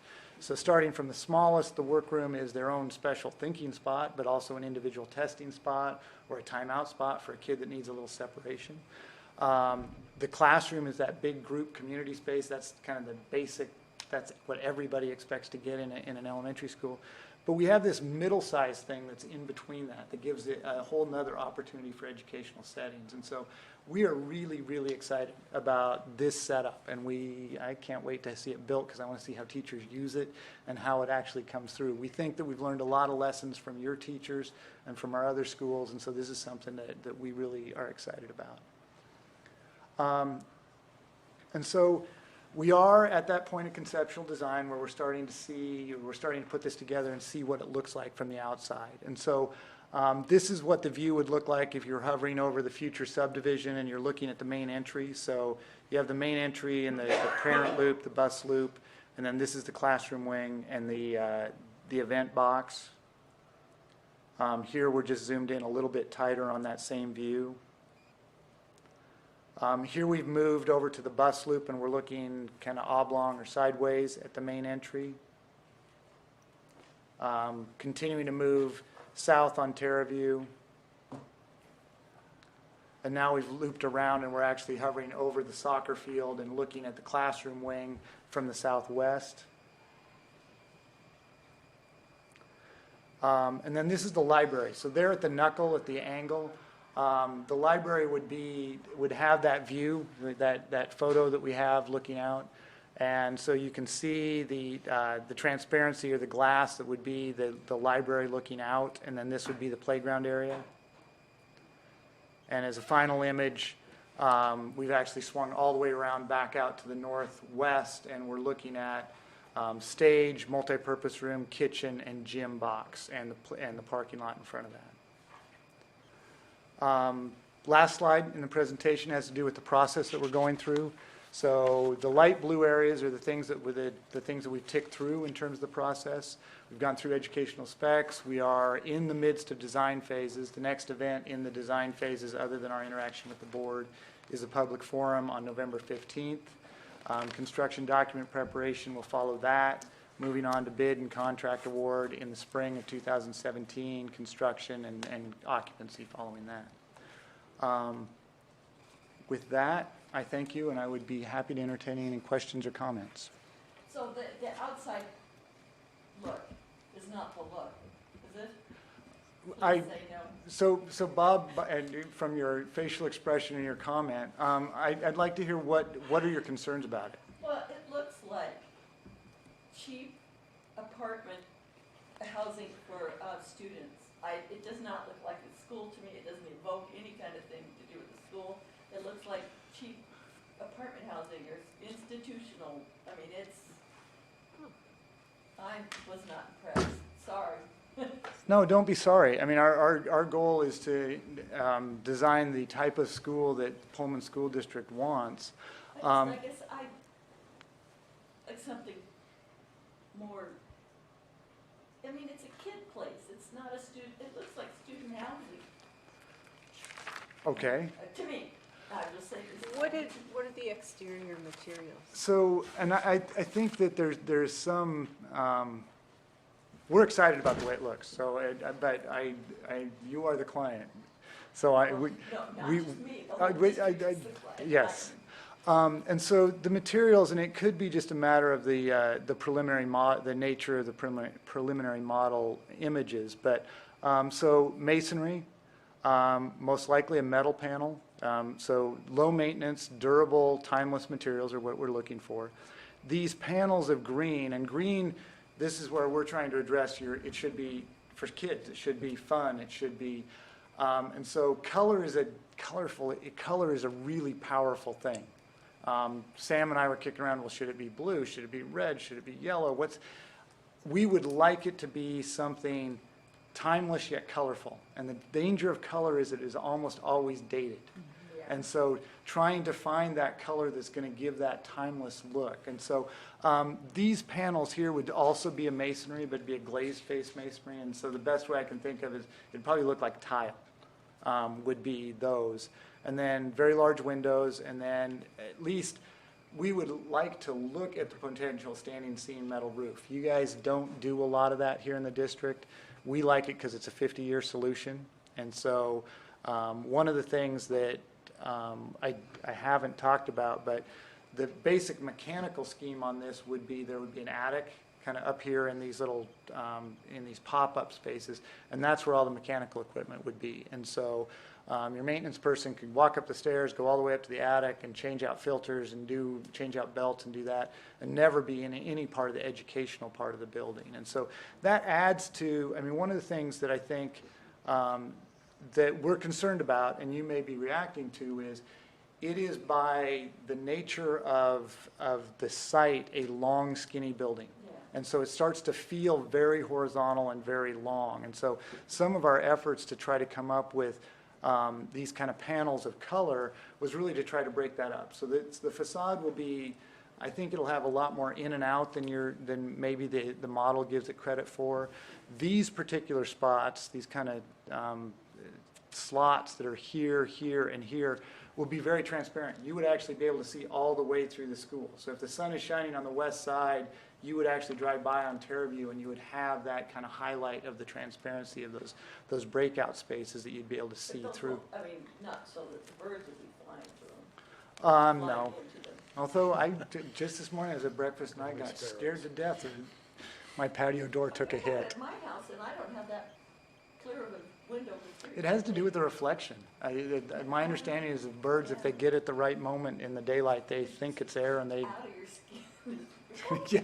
Speaker 14: So starting from the smallest, the workroom is their own special thinking spot, but also an individual testing spot or a timeout spot for a kid that needs a little separation. The classroom is that big group community space. That's kind of the basic, that's what everybody expects to get in an elementary school. But we have this middle-sized thing that's in between that gives it a whole nother opportunity for educational settings. And so we are really, really excited about this setup. And I can't wait to see it built because I want to see how teachers use it and how it actually comes through. We think that we've learned a lot of lessons from your teachers and from our other schools. And so this is something that we really are excited about. And so we are at that point of conceptual design where we're starting to put this together and see what it looks like from the outside. And so this is what the view would look like if you're hovering over the future subdivision and you're looking at the main entry. So you have the main entry and the parent loop, the bus loop, and then this is the classroom wing and the event box. Here we're just zoomed in a little bit tighter on that same view. Here we've moved over to the bus loop and we're looking kind of oblong or sideways at the main entry. Continuing to move south on TerraView. And now we've looped around and we're actually hovering over the soccer field and looking at the classroom wing from the southwest. And then this is the library. So there at the knuckle, at the angle, the library would have that view, that photo that we have looking out. And so you can see the transparency or the glass that would be the library looking out, and then this would be the playground area. And as a final image, we've actually swung all the way around back out to the northwest, and we're looking at stage, multi-purpose room, kitchen, and gym box, and the parking lot in front of that. Last slide in the presentation has to do with the process that we're going through. So the light blue areas are the things that we've ticked through in terms of the process. We've gone through educational specs. We are in the midst of design phases. The next event in the design phases, other than our interaction with the board, is a public forum on November 15th. Construction document preparation will follow that. moving on to bid and contract award in the spring of 2017, construction and occupancy following that. With that, I thank you, and I would be happy to entertain any questions or comments.
Speaker 6: So the outside look is not the look, is it? Please say no.
Speaker 14: So Bob, and from your facial expression and your comment, I'd like to hear what are your concerns about it?
Speaker 6: Well, it looks like cheap apartment housing for students. It does not look like a school to me. It doesn't evoke any kind of thing to do with the school. It looks like cheap apartment housing or institutional. I mean, I was not impressed. Sorry.
Speaker 14: No, don't be sorry. I mean, our goal is to design the type of school that Pullman School District wants.
Speaker 6: I guess I like something more. I mean, it's a kid place. It's not a student. It looks like student housing.
Speaker 14: Okay.
Speaker 6: To me, I will say this.
Speaker 9: What are the exterior materials?
Speaker 14: So, and I think that there's some, we're excited about the way it looks, so, but you are the client. So
Speaker 6: No, not just me. The whole district is the client.
Speaker 14: yes. And so the materials, and it could be just a matter of the preliminary the nature of the preliminary model images, but, so masonry, most likely a metal panel. So low maintenance, durable, timeless materials are what we're looking for. These panels of green, and green, this is where we're trying to address it should be for kids, it should be fun, it should be, and so color is a really powerful thing. Sam and I were kicking around, well, should it be blue? Should it be red? Should it be yellow? We would like it to be something timeless yet colorful. And the danger of color is it is almost always dated.
Speaker 6: Yeah.
Speaker 14: And so trying to find that color that's going to give that timeless look. And so these panels here would also be a masonry, but it'd be a glazed face masonry. And so the best way I can think of is it'd probably look like tile would be those. And then very large windows, and then at least we would like to look at the potential standing seam metal roof. You guys don't do a lot of that here in the district. We like it because it's a 50-year solution. And so one of the things that I haven't talked about, but the basic mechanical scheme on this would be there would be an attic kind of up here in these little, in these pop-up spaces, and that's where all the mechanical equipment would be. And so your maintenance person could walk up the stairs, go all the way up to the attic and change out filters and change out belts and do that, and never be in any part of the educational part of the building. And so that adds to, I mean, one of the things that I think that we're concerned about, and you may be reacting to, is it is by the nature of the site a long, skinny building. And so it starts to feel very horizontal and very long. And so some of our efforts to try to come up with these kind of panels of color was really to try to break that up. So the facade will be, I think it'll have a lot more in and out than maybe the model gives it credit for. These particular spots, these kind of slots that are here, here, and here, will be very transparent. You would actually be able to see all the way through the school. So if the sun is shining on the west side, you would actually drive by on Terraview and you would have that kind of highlight of the transparency of those breakout spaces that you'd be able to see through.
Speaker 6: I mean, not so that the birds would be flying through them.
Speaker 14: No. Although just this morning I was at breakfast and I got scared to death and my patio door took a hit.
Speaker 6: At my house, and I don't have that clear of a window.
Speaker 14: It has to do with the reflection. My understanding is that birds, if they get it the right moment in the daylight, they think it's there and they,
Speaker 6: Out of your skin.
Speaker 14: yeah.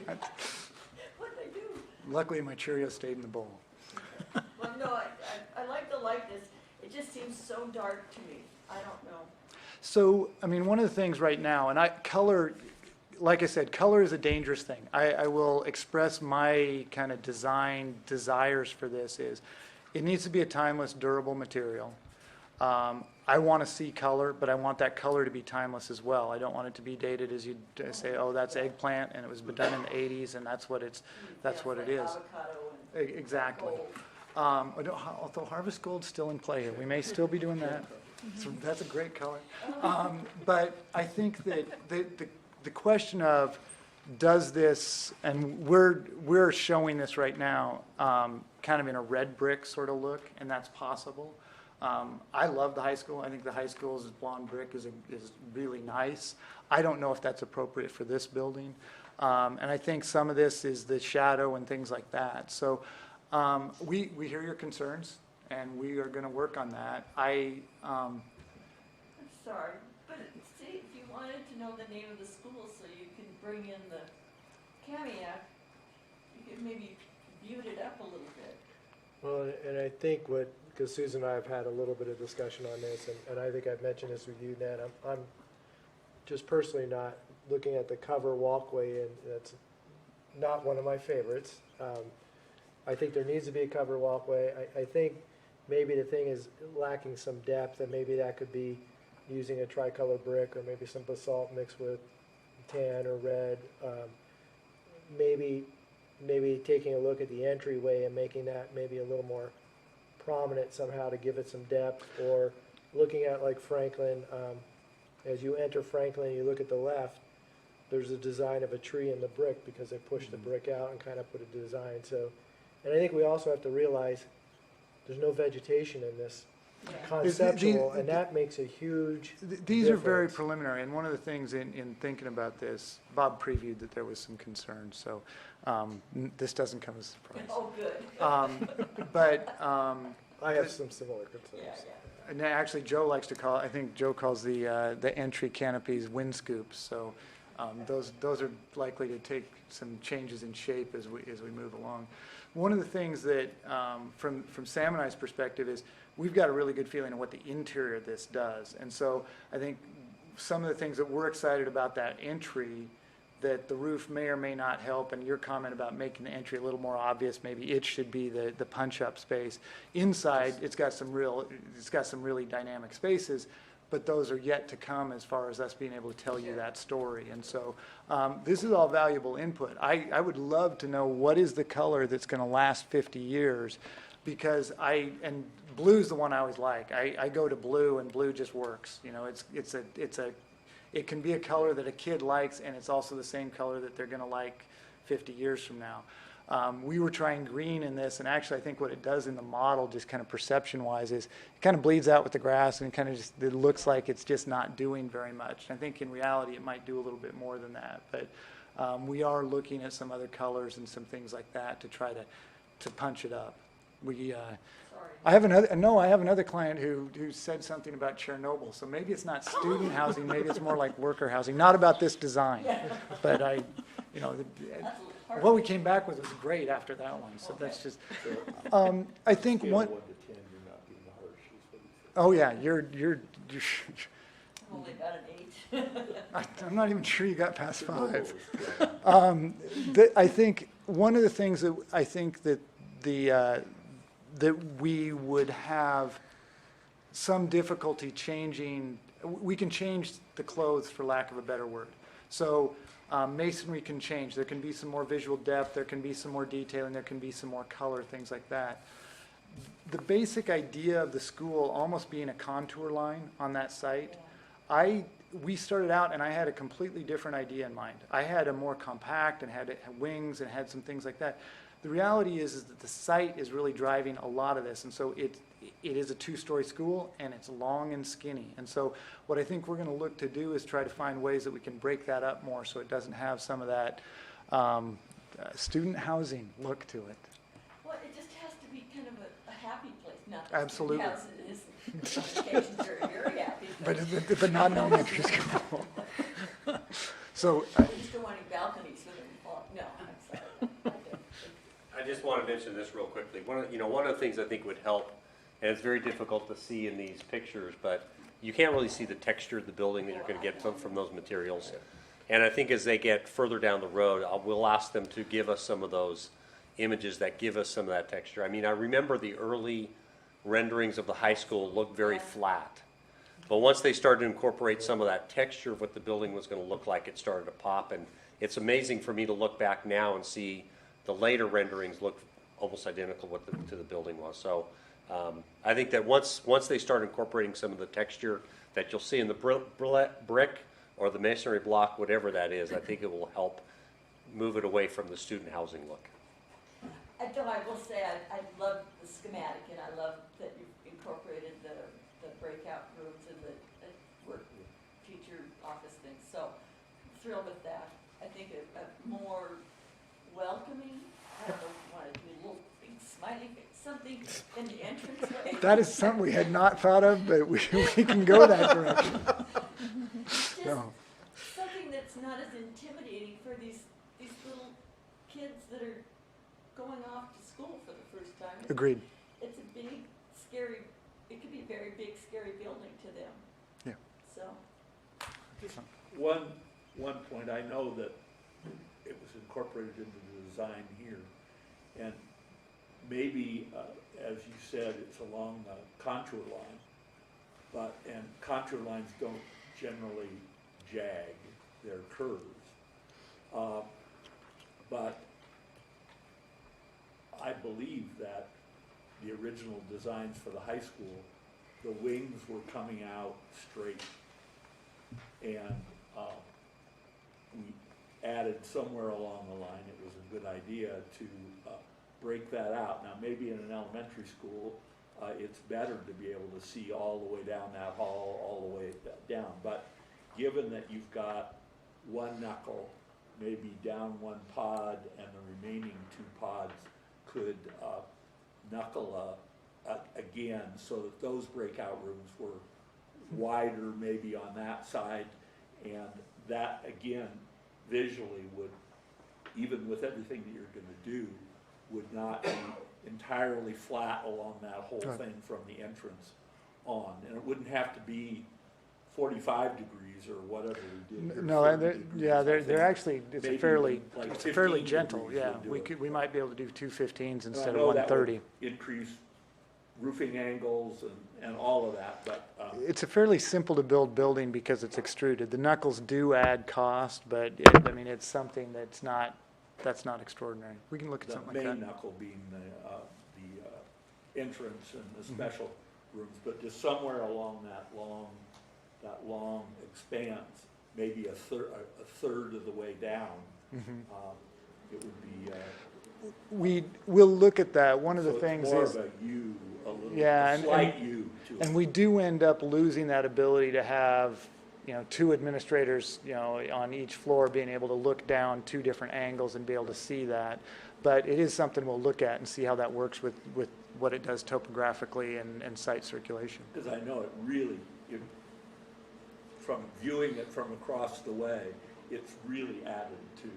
Speaker 6: What'd they do?
Speaker 14: Luckily my Cheerios stayed in the bowl.
Speaker 6: Well, no, I like the likeness. It just seems so dark to me. I don't know.
Speaker 14: So, I mean, one of the things right now, and color, like I said, color is a dangerous thing. I will express my kind of design desires for this is, it needs to be a timeless, durable material. I want to see color, but I want that color to be timeless as well. I don't want it to be dated as you say, oh, that's eggplant, and it was done in the 80s, and that's what it is.
Speaker 6: Avocado and
Speaker 14: Exactly.
Speaker 6: gold.
Speaker 14: Although Harvest Gold's still in play here, we may still be doing that. So that's a great color. But I think that the question of does this, and we're showing this right now, kind of in a red brick sort of look, and that's possible. I love the high school. I think the high school's blonde brick is really nice. I don't know if that's appropriate for this building. And I think some of this is the shadow and things like that. So we hear your concerns, and we are going to work on that.
Speaker 6: I'm sorry, but see, if you wanted to know the name of the school so you can bring in the Kamiak, you could maybe butte it up a little bit.
Speaker 3: Well, and I think because Susan and I have had a little bit of discussion on this, and I think I've mentioned this with you, Ned, I'm just personally not looking at the cover walkway, and that's not one of my favorites. I think there needs to be a cover walkway. I think maybe the thing is lacking some depth, and maybe that could be using a tricolor brick or maybe some basalt mixed with tan or red. Maybe taking a look at the entryway and making that maybe a little more prominent somehow to give it some depth, or looking at like Franklin, as you enter Franklin, you look at the left, there's a design of a tree in the brick because they pushed the brick out and kind of put a design. So, and I think we also have to realize there's no vegetation in this conceptual, and that makes a huge
Speaker 14: These are very
Speaker 3: difference.
Speaker 14: preliminary, and one of the things in thinking about this, Bob previewed that there was some concerns, so this doesn't come as a surprise.
Speaker 6: Oh, good.
Speaker 14: But
Speaker 3: I have some similar concerns.
Speaker 6: Yeah, yeah.
Speaker 14: and actually Joe likes to call, I think Joe calls the entry canopies wind scoops, so those are likely to take some changes in shape as we move along. One of the things that, from Sam and I's perspective, is we've got a really good feeling of what the interior of this does. And so I think some of the things that we're excited about that entry, that the roof may or may not help, and your comment about making the entry a little more obvious, maybe it should be the punch-up space. Inside, it's got some really dynamic spaces, but those are yet to come as far as us being able to tell you that story. And so this is all valuable input. I would love to know what is the color that's going to last 50 years, because and blue's the one I always like. I go to blue, and blue just works. You know, it can be a color that a kid likes, and it's also the same color that they're going to like 50 years from now. We were trying green in this, and actually I think what it does in the model, just kind of perception-wise, is it kind of bleeds out with the grass, and it looks like it's just not doing very much. I think in reality it might do a little bit more than that, but we are looking at some other colors and some things like that to try to punch it up. I have another client who said something about Chernobyl, so maybe it's not student housing, maybe it's more like worker housing, not about this design. But what we came back with was great after that one, so that's just, I think
Speaker 13: Scale
Speaker 14: one,
Speaker 13: 1 to 10, you're not being harsh, is what he said.
Speaker 14: oh yeah, you're
Speaker 6: I've only got an 8.
Speaker 14: I'm not even sure you got past 5. I think one of the things that I think that that we would have some difficulty changing, we can change the clothes for lack of a better word. So masonry can change. There can be some more visual depth, there can be some more detailing, there can be some more color, things like that. The basic idea of the school almost being a contour line on that site, we started out and I had a completely different idea in mind. I had a more compact and had wings and had some things like that. The reality is that the site is really driving a lot of this, and so it is a 2-story school, and it's long and skinny. And so what I think we're going to look to do is try to find ways that we can break that up more so it doesn't have some of that student housing look to it.
Speaker 6: Well, it just has to be kind of a happy place, not
Speaker 14: Absolutely.
Speaker 6: House it is. Some occasions are very happy.
Speaker 14: But not an elementary school. So
Speaker 6: I'm still wanting balconies with them. No, I'm sorry.
Speaker 10: I just want to mention this real quickly. One of the things I think would help, and it's very difficult to see in these pictures, but you can't really see the texture of the building that you're going to get from those materials. And I think as they get further down the road, we'll ask them to give us some of those images that give us some of that texture. I mean, I remember the early renderings of the high school looked very flat. But once they started to incorporate some of that texture of what the building was going to look like, it started to pop. And it's amazing for me to look back now and see the later renderings look almost identical to the building was. So I think that once they start incorporating some of the texture that you'll see in the brick or the masonry block, whatever that is, I think it will help move it away from the student housing look.
Speaker 6: Though I will say, I love the schematic, and I love that you've incorporated the breakout rooms and the work teacher office things, so thrilled with that. I think a more welcoming, I don't know if you want to do a little big smiley face, something in the entranceway.
Speaker 14: That is something we had not thought of, but we can go that direction.
Speaker 6: Just
Speaker 14: No.
Speaker 6: something that's not as intimidating for these little kids that are going off to school for the first time.
Speaker 14: Agreed.
Speaker 6: It's a big, scary, it could be a very big, scary building to them.
Speaker 14: Yeah.
Speaker 6: So,
Speaker 13: One point, I know that it was incorporated into the design here, and maybe, as you said, it's along the contour line, and contour lines don't generally jag, they're curves. But I believe that the original designs for the high school, the wings were coming out straight. And we added somewhere along the line, it was a good idea to break that out. Now, maybe in an elementary school, it's better to be able to see all the way down that hall, all the way down. But given that you've got one knuckle, maybe down one pod, and the remaining two pods could knuckle again, so that those breakout rooms were wider maybe on that side, and that again visually would, even with everything that you're going to do, would not be entirely flat along that whole
Speaker 14: Right.
Speaker 13: thing from the entrance on, and it wouldn't have to be 45 degrees or whatever we did here,
Speaker 14: No,
Speaker 13: 30
Speaker 14: they're,
Speaker 13: degrees,
Speaker 14: yeah,
Speaker 13: I
Speaker 14: they're
Speaker 13: think.
Speaker 14: actually, it's
Speaker 13: Maybe
Speaker 14: a fairly,
Speaker 13: like
Speaker 14: it's a fairly
Speaker 13: 15
Speaker 14: gentle,
Speaker 13: degrees
Speaker 14: yeah.
Speaker 13: would do it.
Speaker 14: We might be able to do 215s
Speaker 13: And
Speaker 14: instead
Speaker 13: I
Speaker 14: of
Speaker 13: know that would
Speaker 14: 130.
Speaker 13: increase roofing angles and all of that, but,
Speaker 14: It's a fairly simple to build building because it's extruded. The knuckles do add cost, but I mean, it's something that's not extraordinary. We can look at
Speaker 13: the
Speaker 14: something like
Speaker 13: main
Speaker 14: that.
Speaker 13: knuckle being the entrance and the special rooms, but just somewhere along that long expanse, maybe a third of the way down, it would be,
Speaker 14: We'll look at that. One of the
Speaker 13: so it's
Speaker 14: things
Speaker 13: more
Speaker 14: is,
Speaker 13: of a U, a little,
Speaker 14: Yeah,
Speaker 13: a slight U to it.
Speaker 14: and we do end up losing that ability to have, two administrators, on each floor being able to look down two different angles and be able to see that. But it is something we'll look at and see how that works with what it does topographically and site circulation.
Speaker 13: Because I know it really, from viewing it from across the way, it's really added to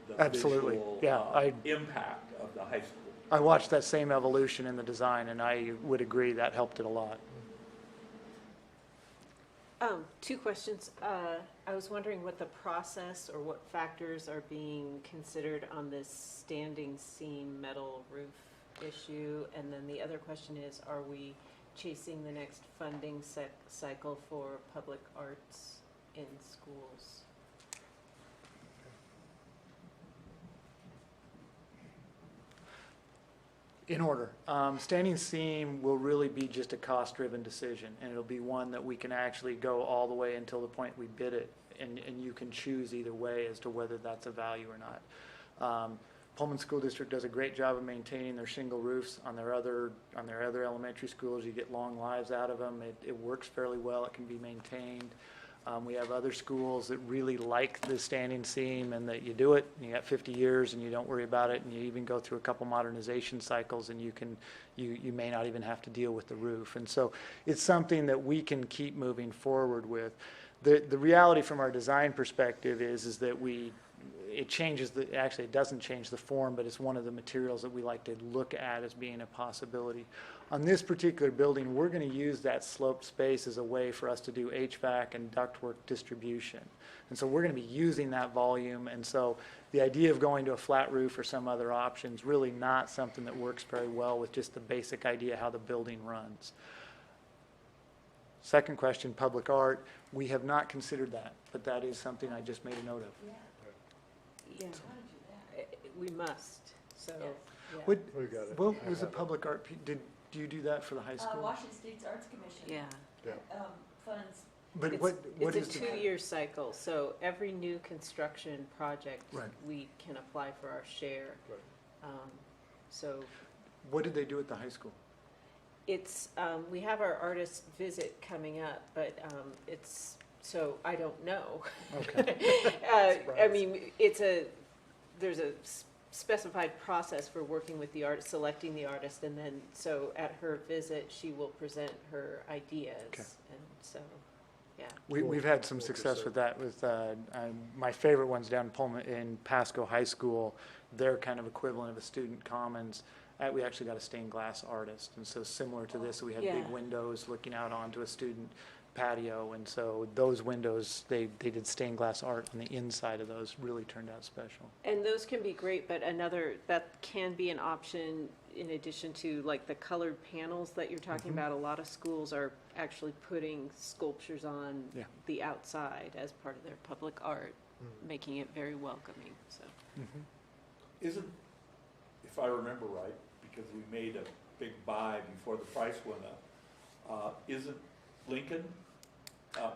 Speaker 13: the
Speaker 14: Absolutely.
Speaker 13: visual
Speaker 14: Yeah,
Speaker 13: impact of the high school.
Speaker 14: I watched that same evolution in the design, and I would agree that helped it a lot.
Speaker 9: Two questions. I was wondering what the process or what factors are being considered on this standing seam metal roof issue? And then the other question is, are we chasing the next funding cycle for public arts in schools?
Speaker 14: In order. Standing seam will really be just a cost-driven decision, and it'll be one that we can actually go all the way until the point we bid it, and you can choose either way as to whether that's a value or not. Pullman School District does a great job of maintaining their shingle roofs on their other elementary schools. You get long lives out of them. It works fairly well. It can be maintained. We have other schools that really like the standing seam and that you do it, and you got 50 years and you don't worry about it, and you even go through a couple modernization cycles and you may not even have to deal with the roof. And so it's something that we can keep moving forward with. The reality from our design perspective is that it changes actually it doesn't change the form, but it's one of the materials that we like to look at as being a possibility. On this particular building, we're going to use that sloped space as a way for us to do HVAC and ductwork distribution. And so we're going to be using that volume, and so the idea of going to a flat roof or some other option is really not something that works very well with just the basic idea how the building runs. Second question, public art. We have not considered that, but that is something I just made a note of.
Speaker 9: Yeah, we must, so. yeah.
Speaker 14: What was the public art, do you do that for the high school?
Speaker 6: Washington State's Arts Commission
Speaker 9: Yeah.
Speaker 6: funds
Speaker 14: But
Speaker 9: It's-
Speaker 14: what is
Speaker 9: It's a
Speaker 14: the,
Speaker 9: two-year cycle, so every new construction project,
Speaker 14: Right.
Speaker 9: we can apply for our share. So
Speaker 14: what did they do at the high school?
Speaker 9: it's, we have our artist visit coming up, but it's, so I don't know.
Speaker 14: Okay.
Speaker 9: I mean, there's a specified process for working with the artist, selecting the artist, and then, so at her visit, she will present her ideas.
Speaker 14: Okay.
Speaker 9: And so, yeah.
Speaker 14: We've had some success with that, with, my favorite one's down in Pullman, in Pasco High School. Their kind of equivalent of a student commons, we actually got a stained glass artist. And so similar to this, we had big
Speaker 9: Yeah.
Speaker 14: windows looking out onto a student patio. And so those windows, they did stained glass art on the inside of those, really turned out special.
Speaker 9: And those can be great, but that can be an option in addition to like the colored panels that you're talking about. A lot of schools are actually putting sculptures on
Speaker 14: Yeah.
Speaker 9: the outside as part of their public art, making it very welcoming, so.
Speaker 13: Isn't, if I remember right, because we made a big buy before the price went up, isn't Lincoln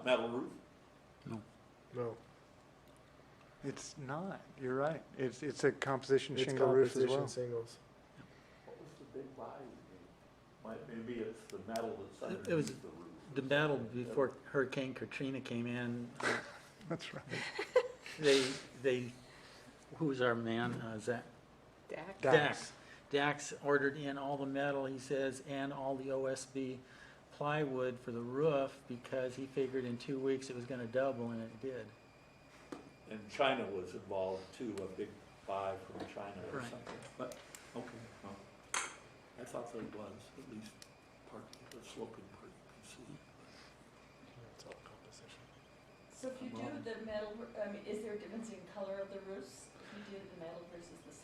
Speaker 13: metal roof?
Speaker 3: No.
Speaker 14: It's not, you're right. It's a composition
Speaker 3: It's
Speaker 14: shingle roof as well.
Speaker 3: composition shingles.
Speaker 13: What was the big buy we made? Maybe it's the metal that's
Speaker 1: It was
Speaker 13: underneath the roof.
Speaker 1: the battle before Hurricane Katrina came in.
Speaker 14: That's right.
Speaker 1: They, who was our man? Zach?
Speaker 9: Dak?
Speaker 14: Dax.
Speaker 1: Dax ordered in all the metal, he says, and all the OSB plywood for the roof because he figured in 2 weeks it was gonna double, and it did.
Speaker 13: And China was involved too, a big buy from China or
Speaker 1: Right.
Speaker 13: something, but, okay, no. I thought that it was, at least part of the sloping part you can see.
Speaker 3: It's all composition.
Speaker 6: So if you do the metal, is there a difference in color of the roofs? If you do the metal versus the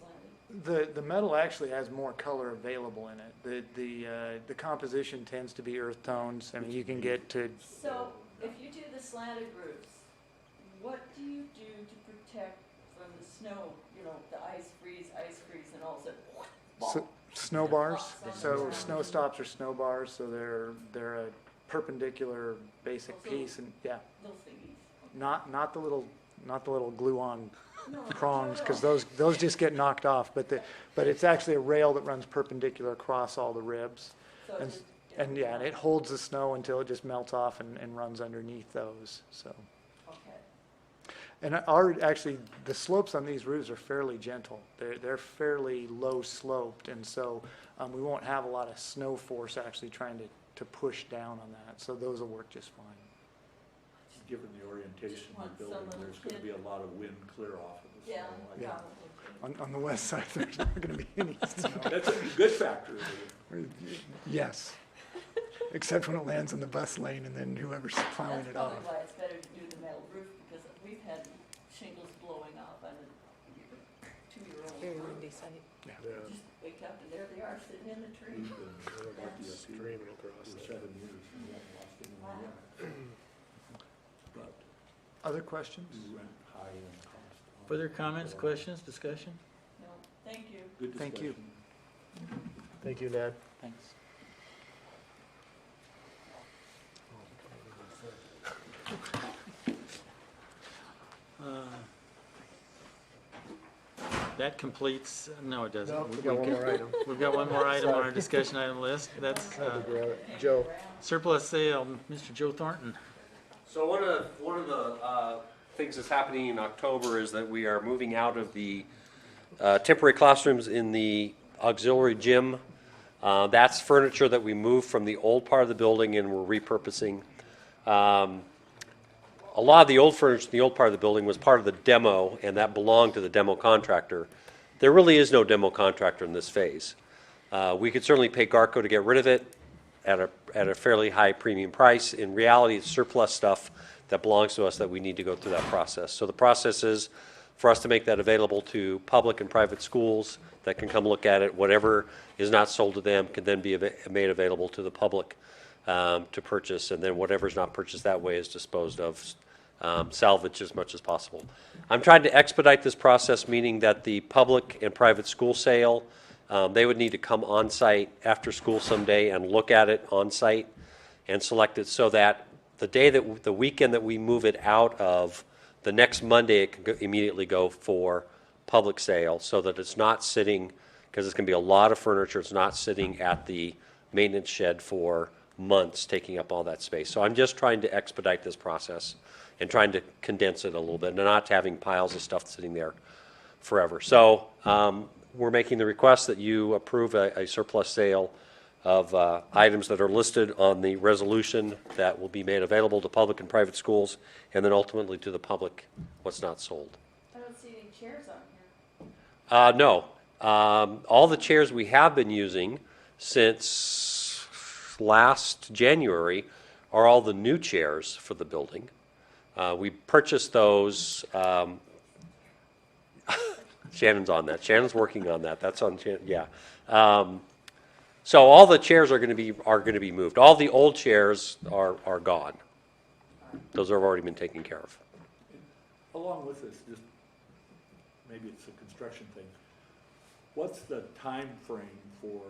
Speaker 6: slanted?
Speaker 14: The metal actually has more color available in it. The composition tends to be earth tones. I mean, you can get to,
Speaker 6: So if you do the slanted roofs, what do you do to protect from the snow, the ice freeze, and all of a sudden,
Speaker 14: snow bars.
Speaker 6: Pops on
Speaker 14: So
Speaker 6: the
Speaker 14: snow stops are snow bars, so they're a perpendicular basic piece, and yeah,
Speaker 6: little thingies?
Speaker 14: not the little glue-on
Speaker 6: No,
Speaker 14: prongs, because
Speaker 6: no.
Speaker 14: those just get knocked off. But it's actually a rail that runs perpendicular across all the ribs.
Speaker 6: So it
Speaker 14: And,
Speaker 6: just-
Speaker 14: and yeah, and it holds the snow until it just melts off and runs underneath those, so.
Speaker 6: Okay.
Speaker 14: And actually, the slopes on these roofs are fairly gentle. They're fairly low sloped, and so we won't have a lot of snow force actually trying to push down on that. So those will work just fine.
Speaker 13: Given the orientation of
Speaker 6: Want
Speaker 13: the
Speaker 6: some
Speaker 13: building,
Speaker 6: little
Speaker 13: there's gonna
Speaker 6: kid-
Speaker 13: be a lot of wind clear off of the
Speaker 6: Yeah,
Speaker 13: snow. I
Speaker 14: Yeah.
Speaker 6: probably.
Speaker 14: On the west side, there's not going to be any snow.
Speaker 13: That's a good factor.
Speaker 14: Yes, except when it lands in the bus lane and then whoever's plowing
Speaker 6: That's
Speaker 14: it off.
Speaker 6: probably why it's better to do the metal roof, because we've had shingles blowing off on a two-year-old
Speaker 9: Very
Speaker 6: roof.
Speaker 9: windy site.
Speaker 3: Yeah.
Speaker 6: Just wake up and there they are sitting in the tree.
Speaker 13: We've been lucky up here
Speaker 3: Streaming across
Speaker 13: for
Speaker 3: there.
Speaker 13: 7 years, and we haven't lost any money yet. But
Speaker 14: Other questions?
Speaker 13: we went high in cost.
Speaker 1: Further comments, questions, discussion?
Speaker 6: No, thank you.
Speaker 13: Good
Speaker 14: Thank you.
Speaker 13: discussion.
Speaker 3: Thank you, Ned.
Speaker 14: Thanks.
Speaker 1: That completes, no, it doesn't.
Speaker 3: We've got one more item.
Speaker 1: We've got one more item on our discussion item list. That's
Speaker 3: Joe.
Speaker 1: surplus sale, Mr. Joe Thornton.
Speaker 10: So one of the things that's happening in October is that we are moving out of the temporary classrooms in the auxiliary gym. That's furniture that we moved from the old part of the building and we're repurposing. A lot of the old furniture in the old part of the building was part of the demo, and that belonged to the demo contractor. There really is no demo contractor in this phase. We could certainly pay Garco to get rid of it at a fairly high premium price. In reality, it's surplus stuff that belongs to us that we need to go through that process. So the process is for us to make that available to public and private schools that can come look at it. Whatever is not sold to them can then be made available to the public to purchase, and then whatever is not purchased that way is disposed of, salvage as much as possible. I'm trying to expedite this process, meaning that the public and private school sale, they would need to come on site after school someday and look at it on site and select it so that the weekend that we move it out of, the next Monday, it can immediately go for public sale, so that it's not sitting, because it's going to be a lot of furniture, it's not sitting at the maintenance shed for months, taking up all that space. So I'm just trying to expedite this process and trying to condense it a little bit, and not having piles of stuff sitting there forever. So we're making the request that you approve a surplus sale of items that are listed on the resolution that will be made available to public and private schools, and then ultimately to the public, what's not sold.
Speaker 6: I don't see any chairs on here.
Speaker 10: No. All the chairs we have been using since last January are all the new chairs for the building. We purchased those. Shannon's on that. Shannon's working on that. That's on. Yeah. So all the chairs are going to be moved. All the old chairs are gone. Those have already been taken care of.
Speaker 13: Along with this, just maybe it's a construction thing. What's the time frame for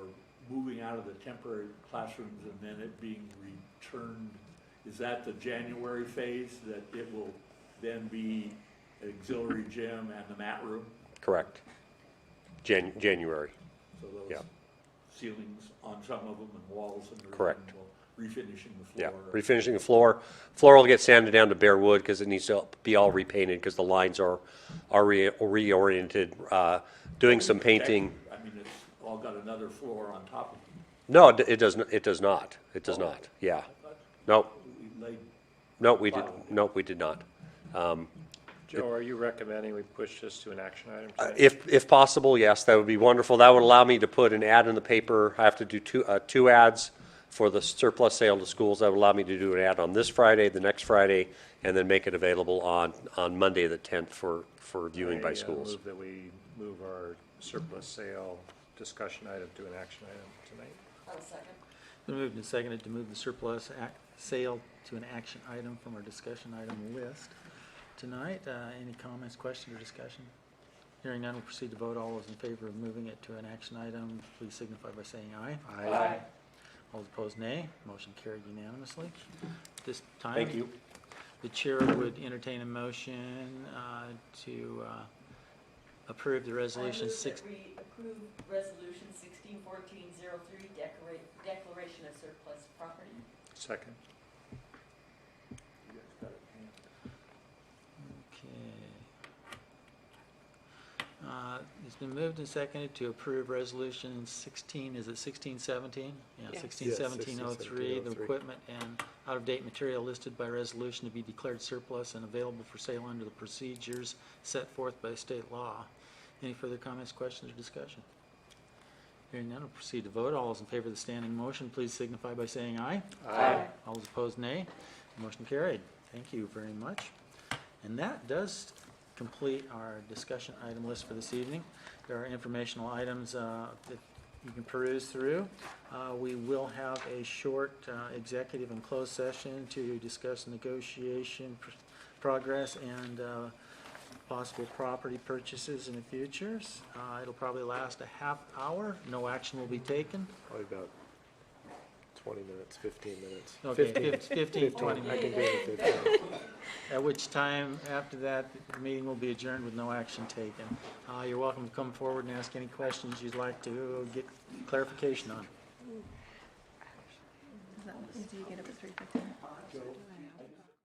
Speaker 13: moving out of the temporary classrooms and then it being returned? Is that the January phase, that it will then be an auxiliary gym and the mat room?
Speaker 10: Correct. January.
Speaker 13: So those
Speaker 10: Yeah.
Speaker 13: ceilings on some of them and walls and everything
Speaker 10: Correct.
Speaker 13: will refinishing the
Speaker 10: Yeah,
Speaker 13: floor.
Speaker 10: refinishing the floor. Floor will get sanded down to bare wood because it needs to be all repainted because the lines are reoriented. Doing some painting.
Speaker 13: I mean, it's all got another floor on top of it.
Speaker 10: No, it does not. It does not. It does not. Yeah. No.
Speaker 13: We laid
Speaker 10: No, we did. No, we did not.
Speaker 4: Joe, are you recommending we push this to an action item tonight?
Speaker 10: If possible, yes, that would be wonderful. That would allow me to put an ad in the paper. I have to do two ads for the surplus sale to schools. That would allow me to do an ad on this Friday, the next Friday, and then make it available on Monday the 10th for viewing by schools.
Speaker 4: Move that we move our surplus sale discussion item to an action item tonight.
Speaker 6: I'll second.
Speaker 1: Been moved and seconded to move the surplus sale to an action item from our discussion item list tonight. Any comments, questions, or discussion? Hearing none, we'll proceed to vote. All those in favor of moving it to an action item, please signify by saying aye.
Speaker 6: Aye.
Speaker 1: All those opposed, nay. Motion carried unanimously. This time.
Speaker 10: Thank you.
Speaker 1: The chair would entertain a motion to approve the resolution
Speaker 6: I move
Speaker 1: six.
Speaker 6: that we approve resolution 161403, declaration of surplus property.
Speaker 4: Second.
Speaker 13: You guys got it in hand.
Speaker 1: Okay. It's been moved and seconded to approve resolution 16, is it 1617? Yeah,
Speaker 9: Yes.
Speaker 1: 161703, the
Speaker 3: 161703.
Speaker 1: equipment and out-of-date material listed by resolution to be declared surplus and available for sale under the procedures set forth by state law. Any further comments, questions, or discussion? Hearing none, we'll proceed to vote. All those in favor of the standing motion, please signify by saying aye.
Speaker 6: Aye.
Speaker 1: All those opposed, nay. Motion carried. Thank you very much. And that does complete our discussion item list for this evening. There are informational items that you can peruse through. We will have a short executive and closed session to discuss negotiation progress and possible property purchases in the future. It'll probably last a half hour. No action will be taken.
Speaker 3: Probably about 20 minutes, 15 minutes.
Speaker 1: Okay, 15, 20
Speaker 3: I
Speaker 1: minutes.
Speaker 3: can do it in 15.
Speaker 1: At which time, after that, the meeting will be adjourned with no action taken. You're welcome to come forward and ask any questions you'd like to get clarification on.
Speaker 7: Do you get up at 3:15?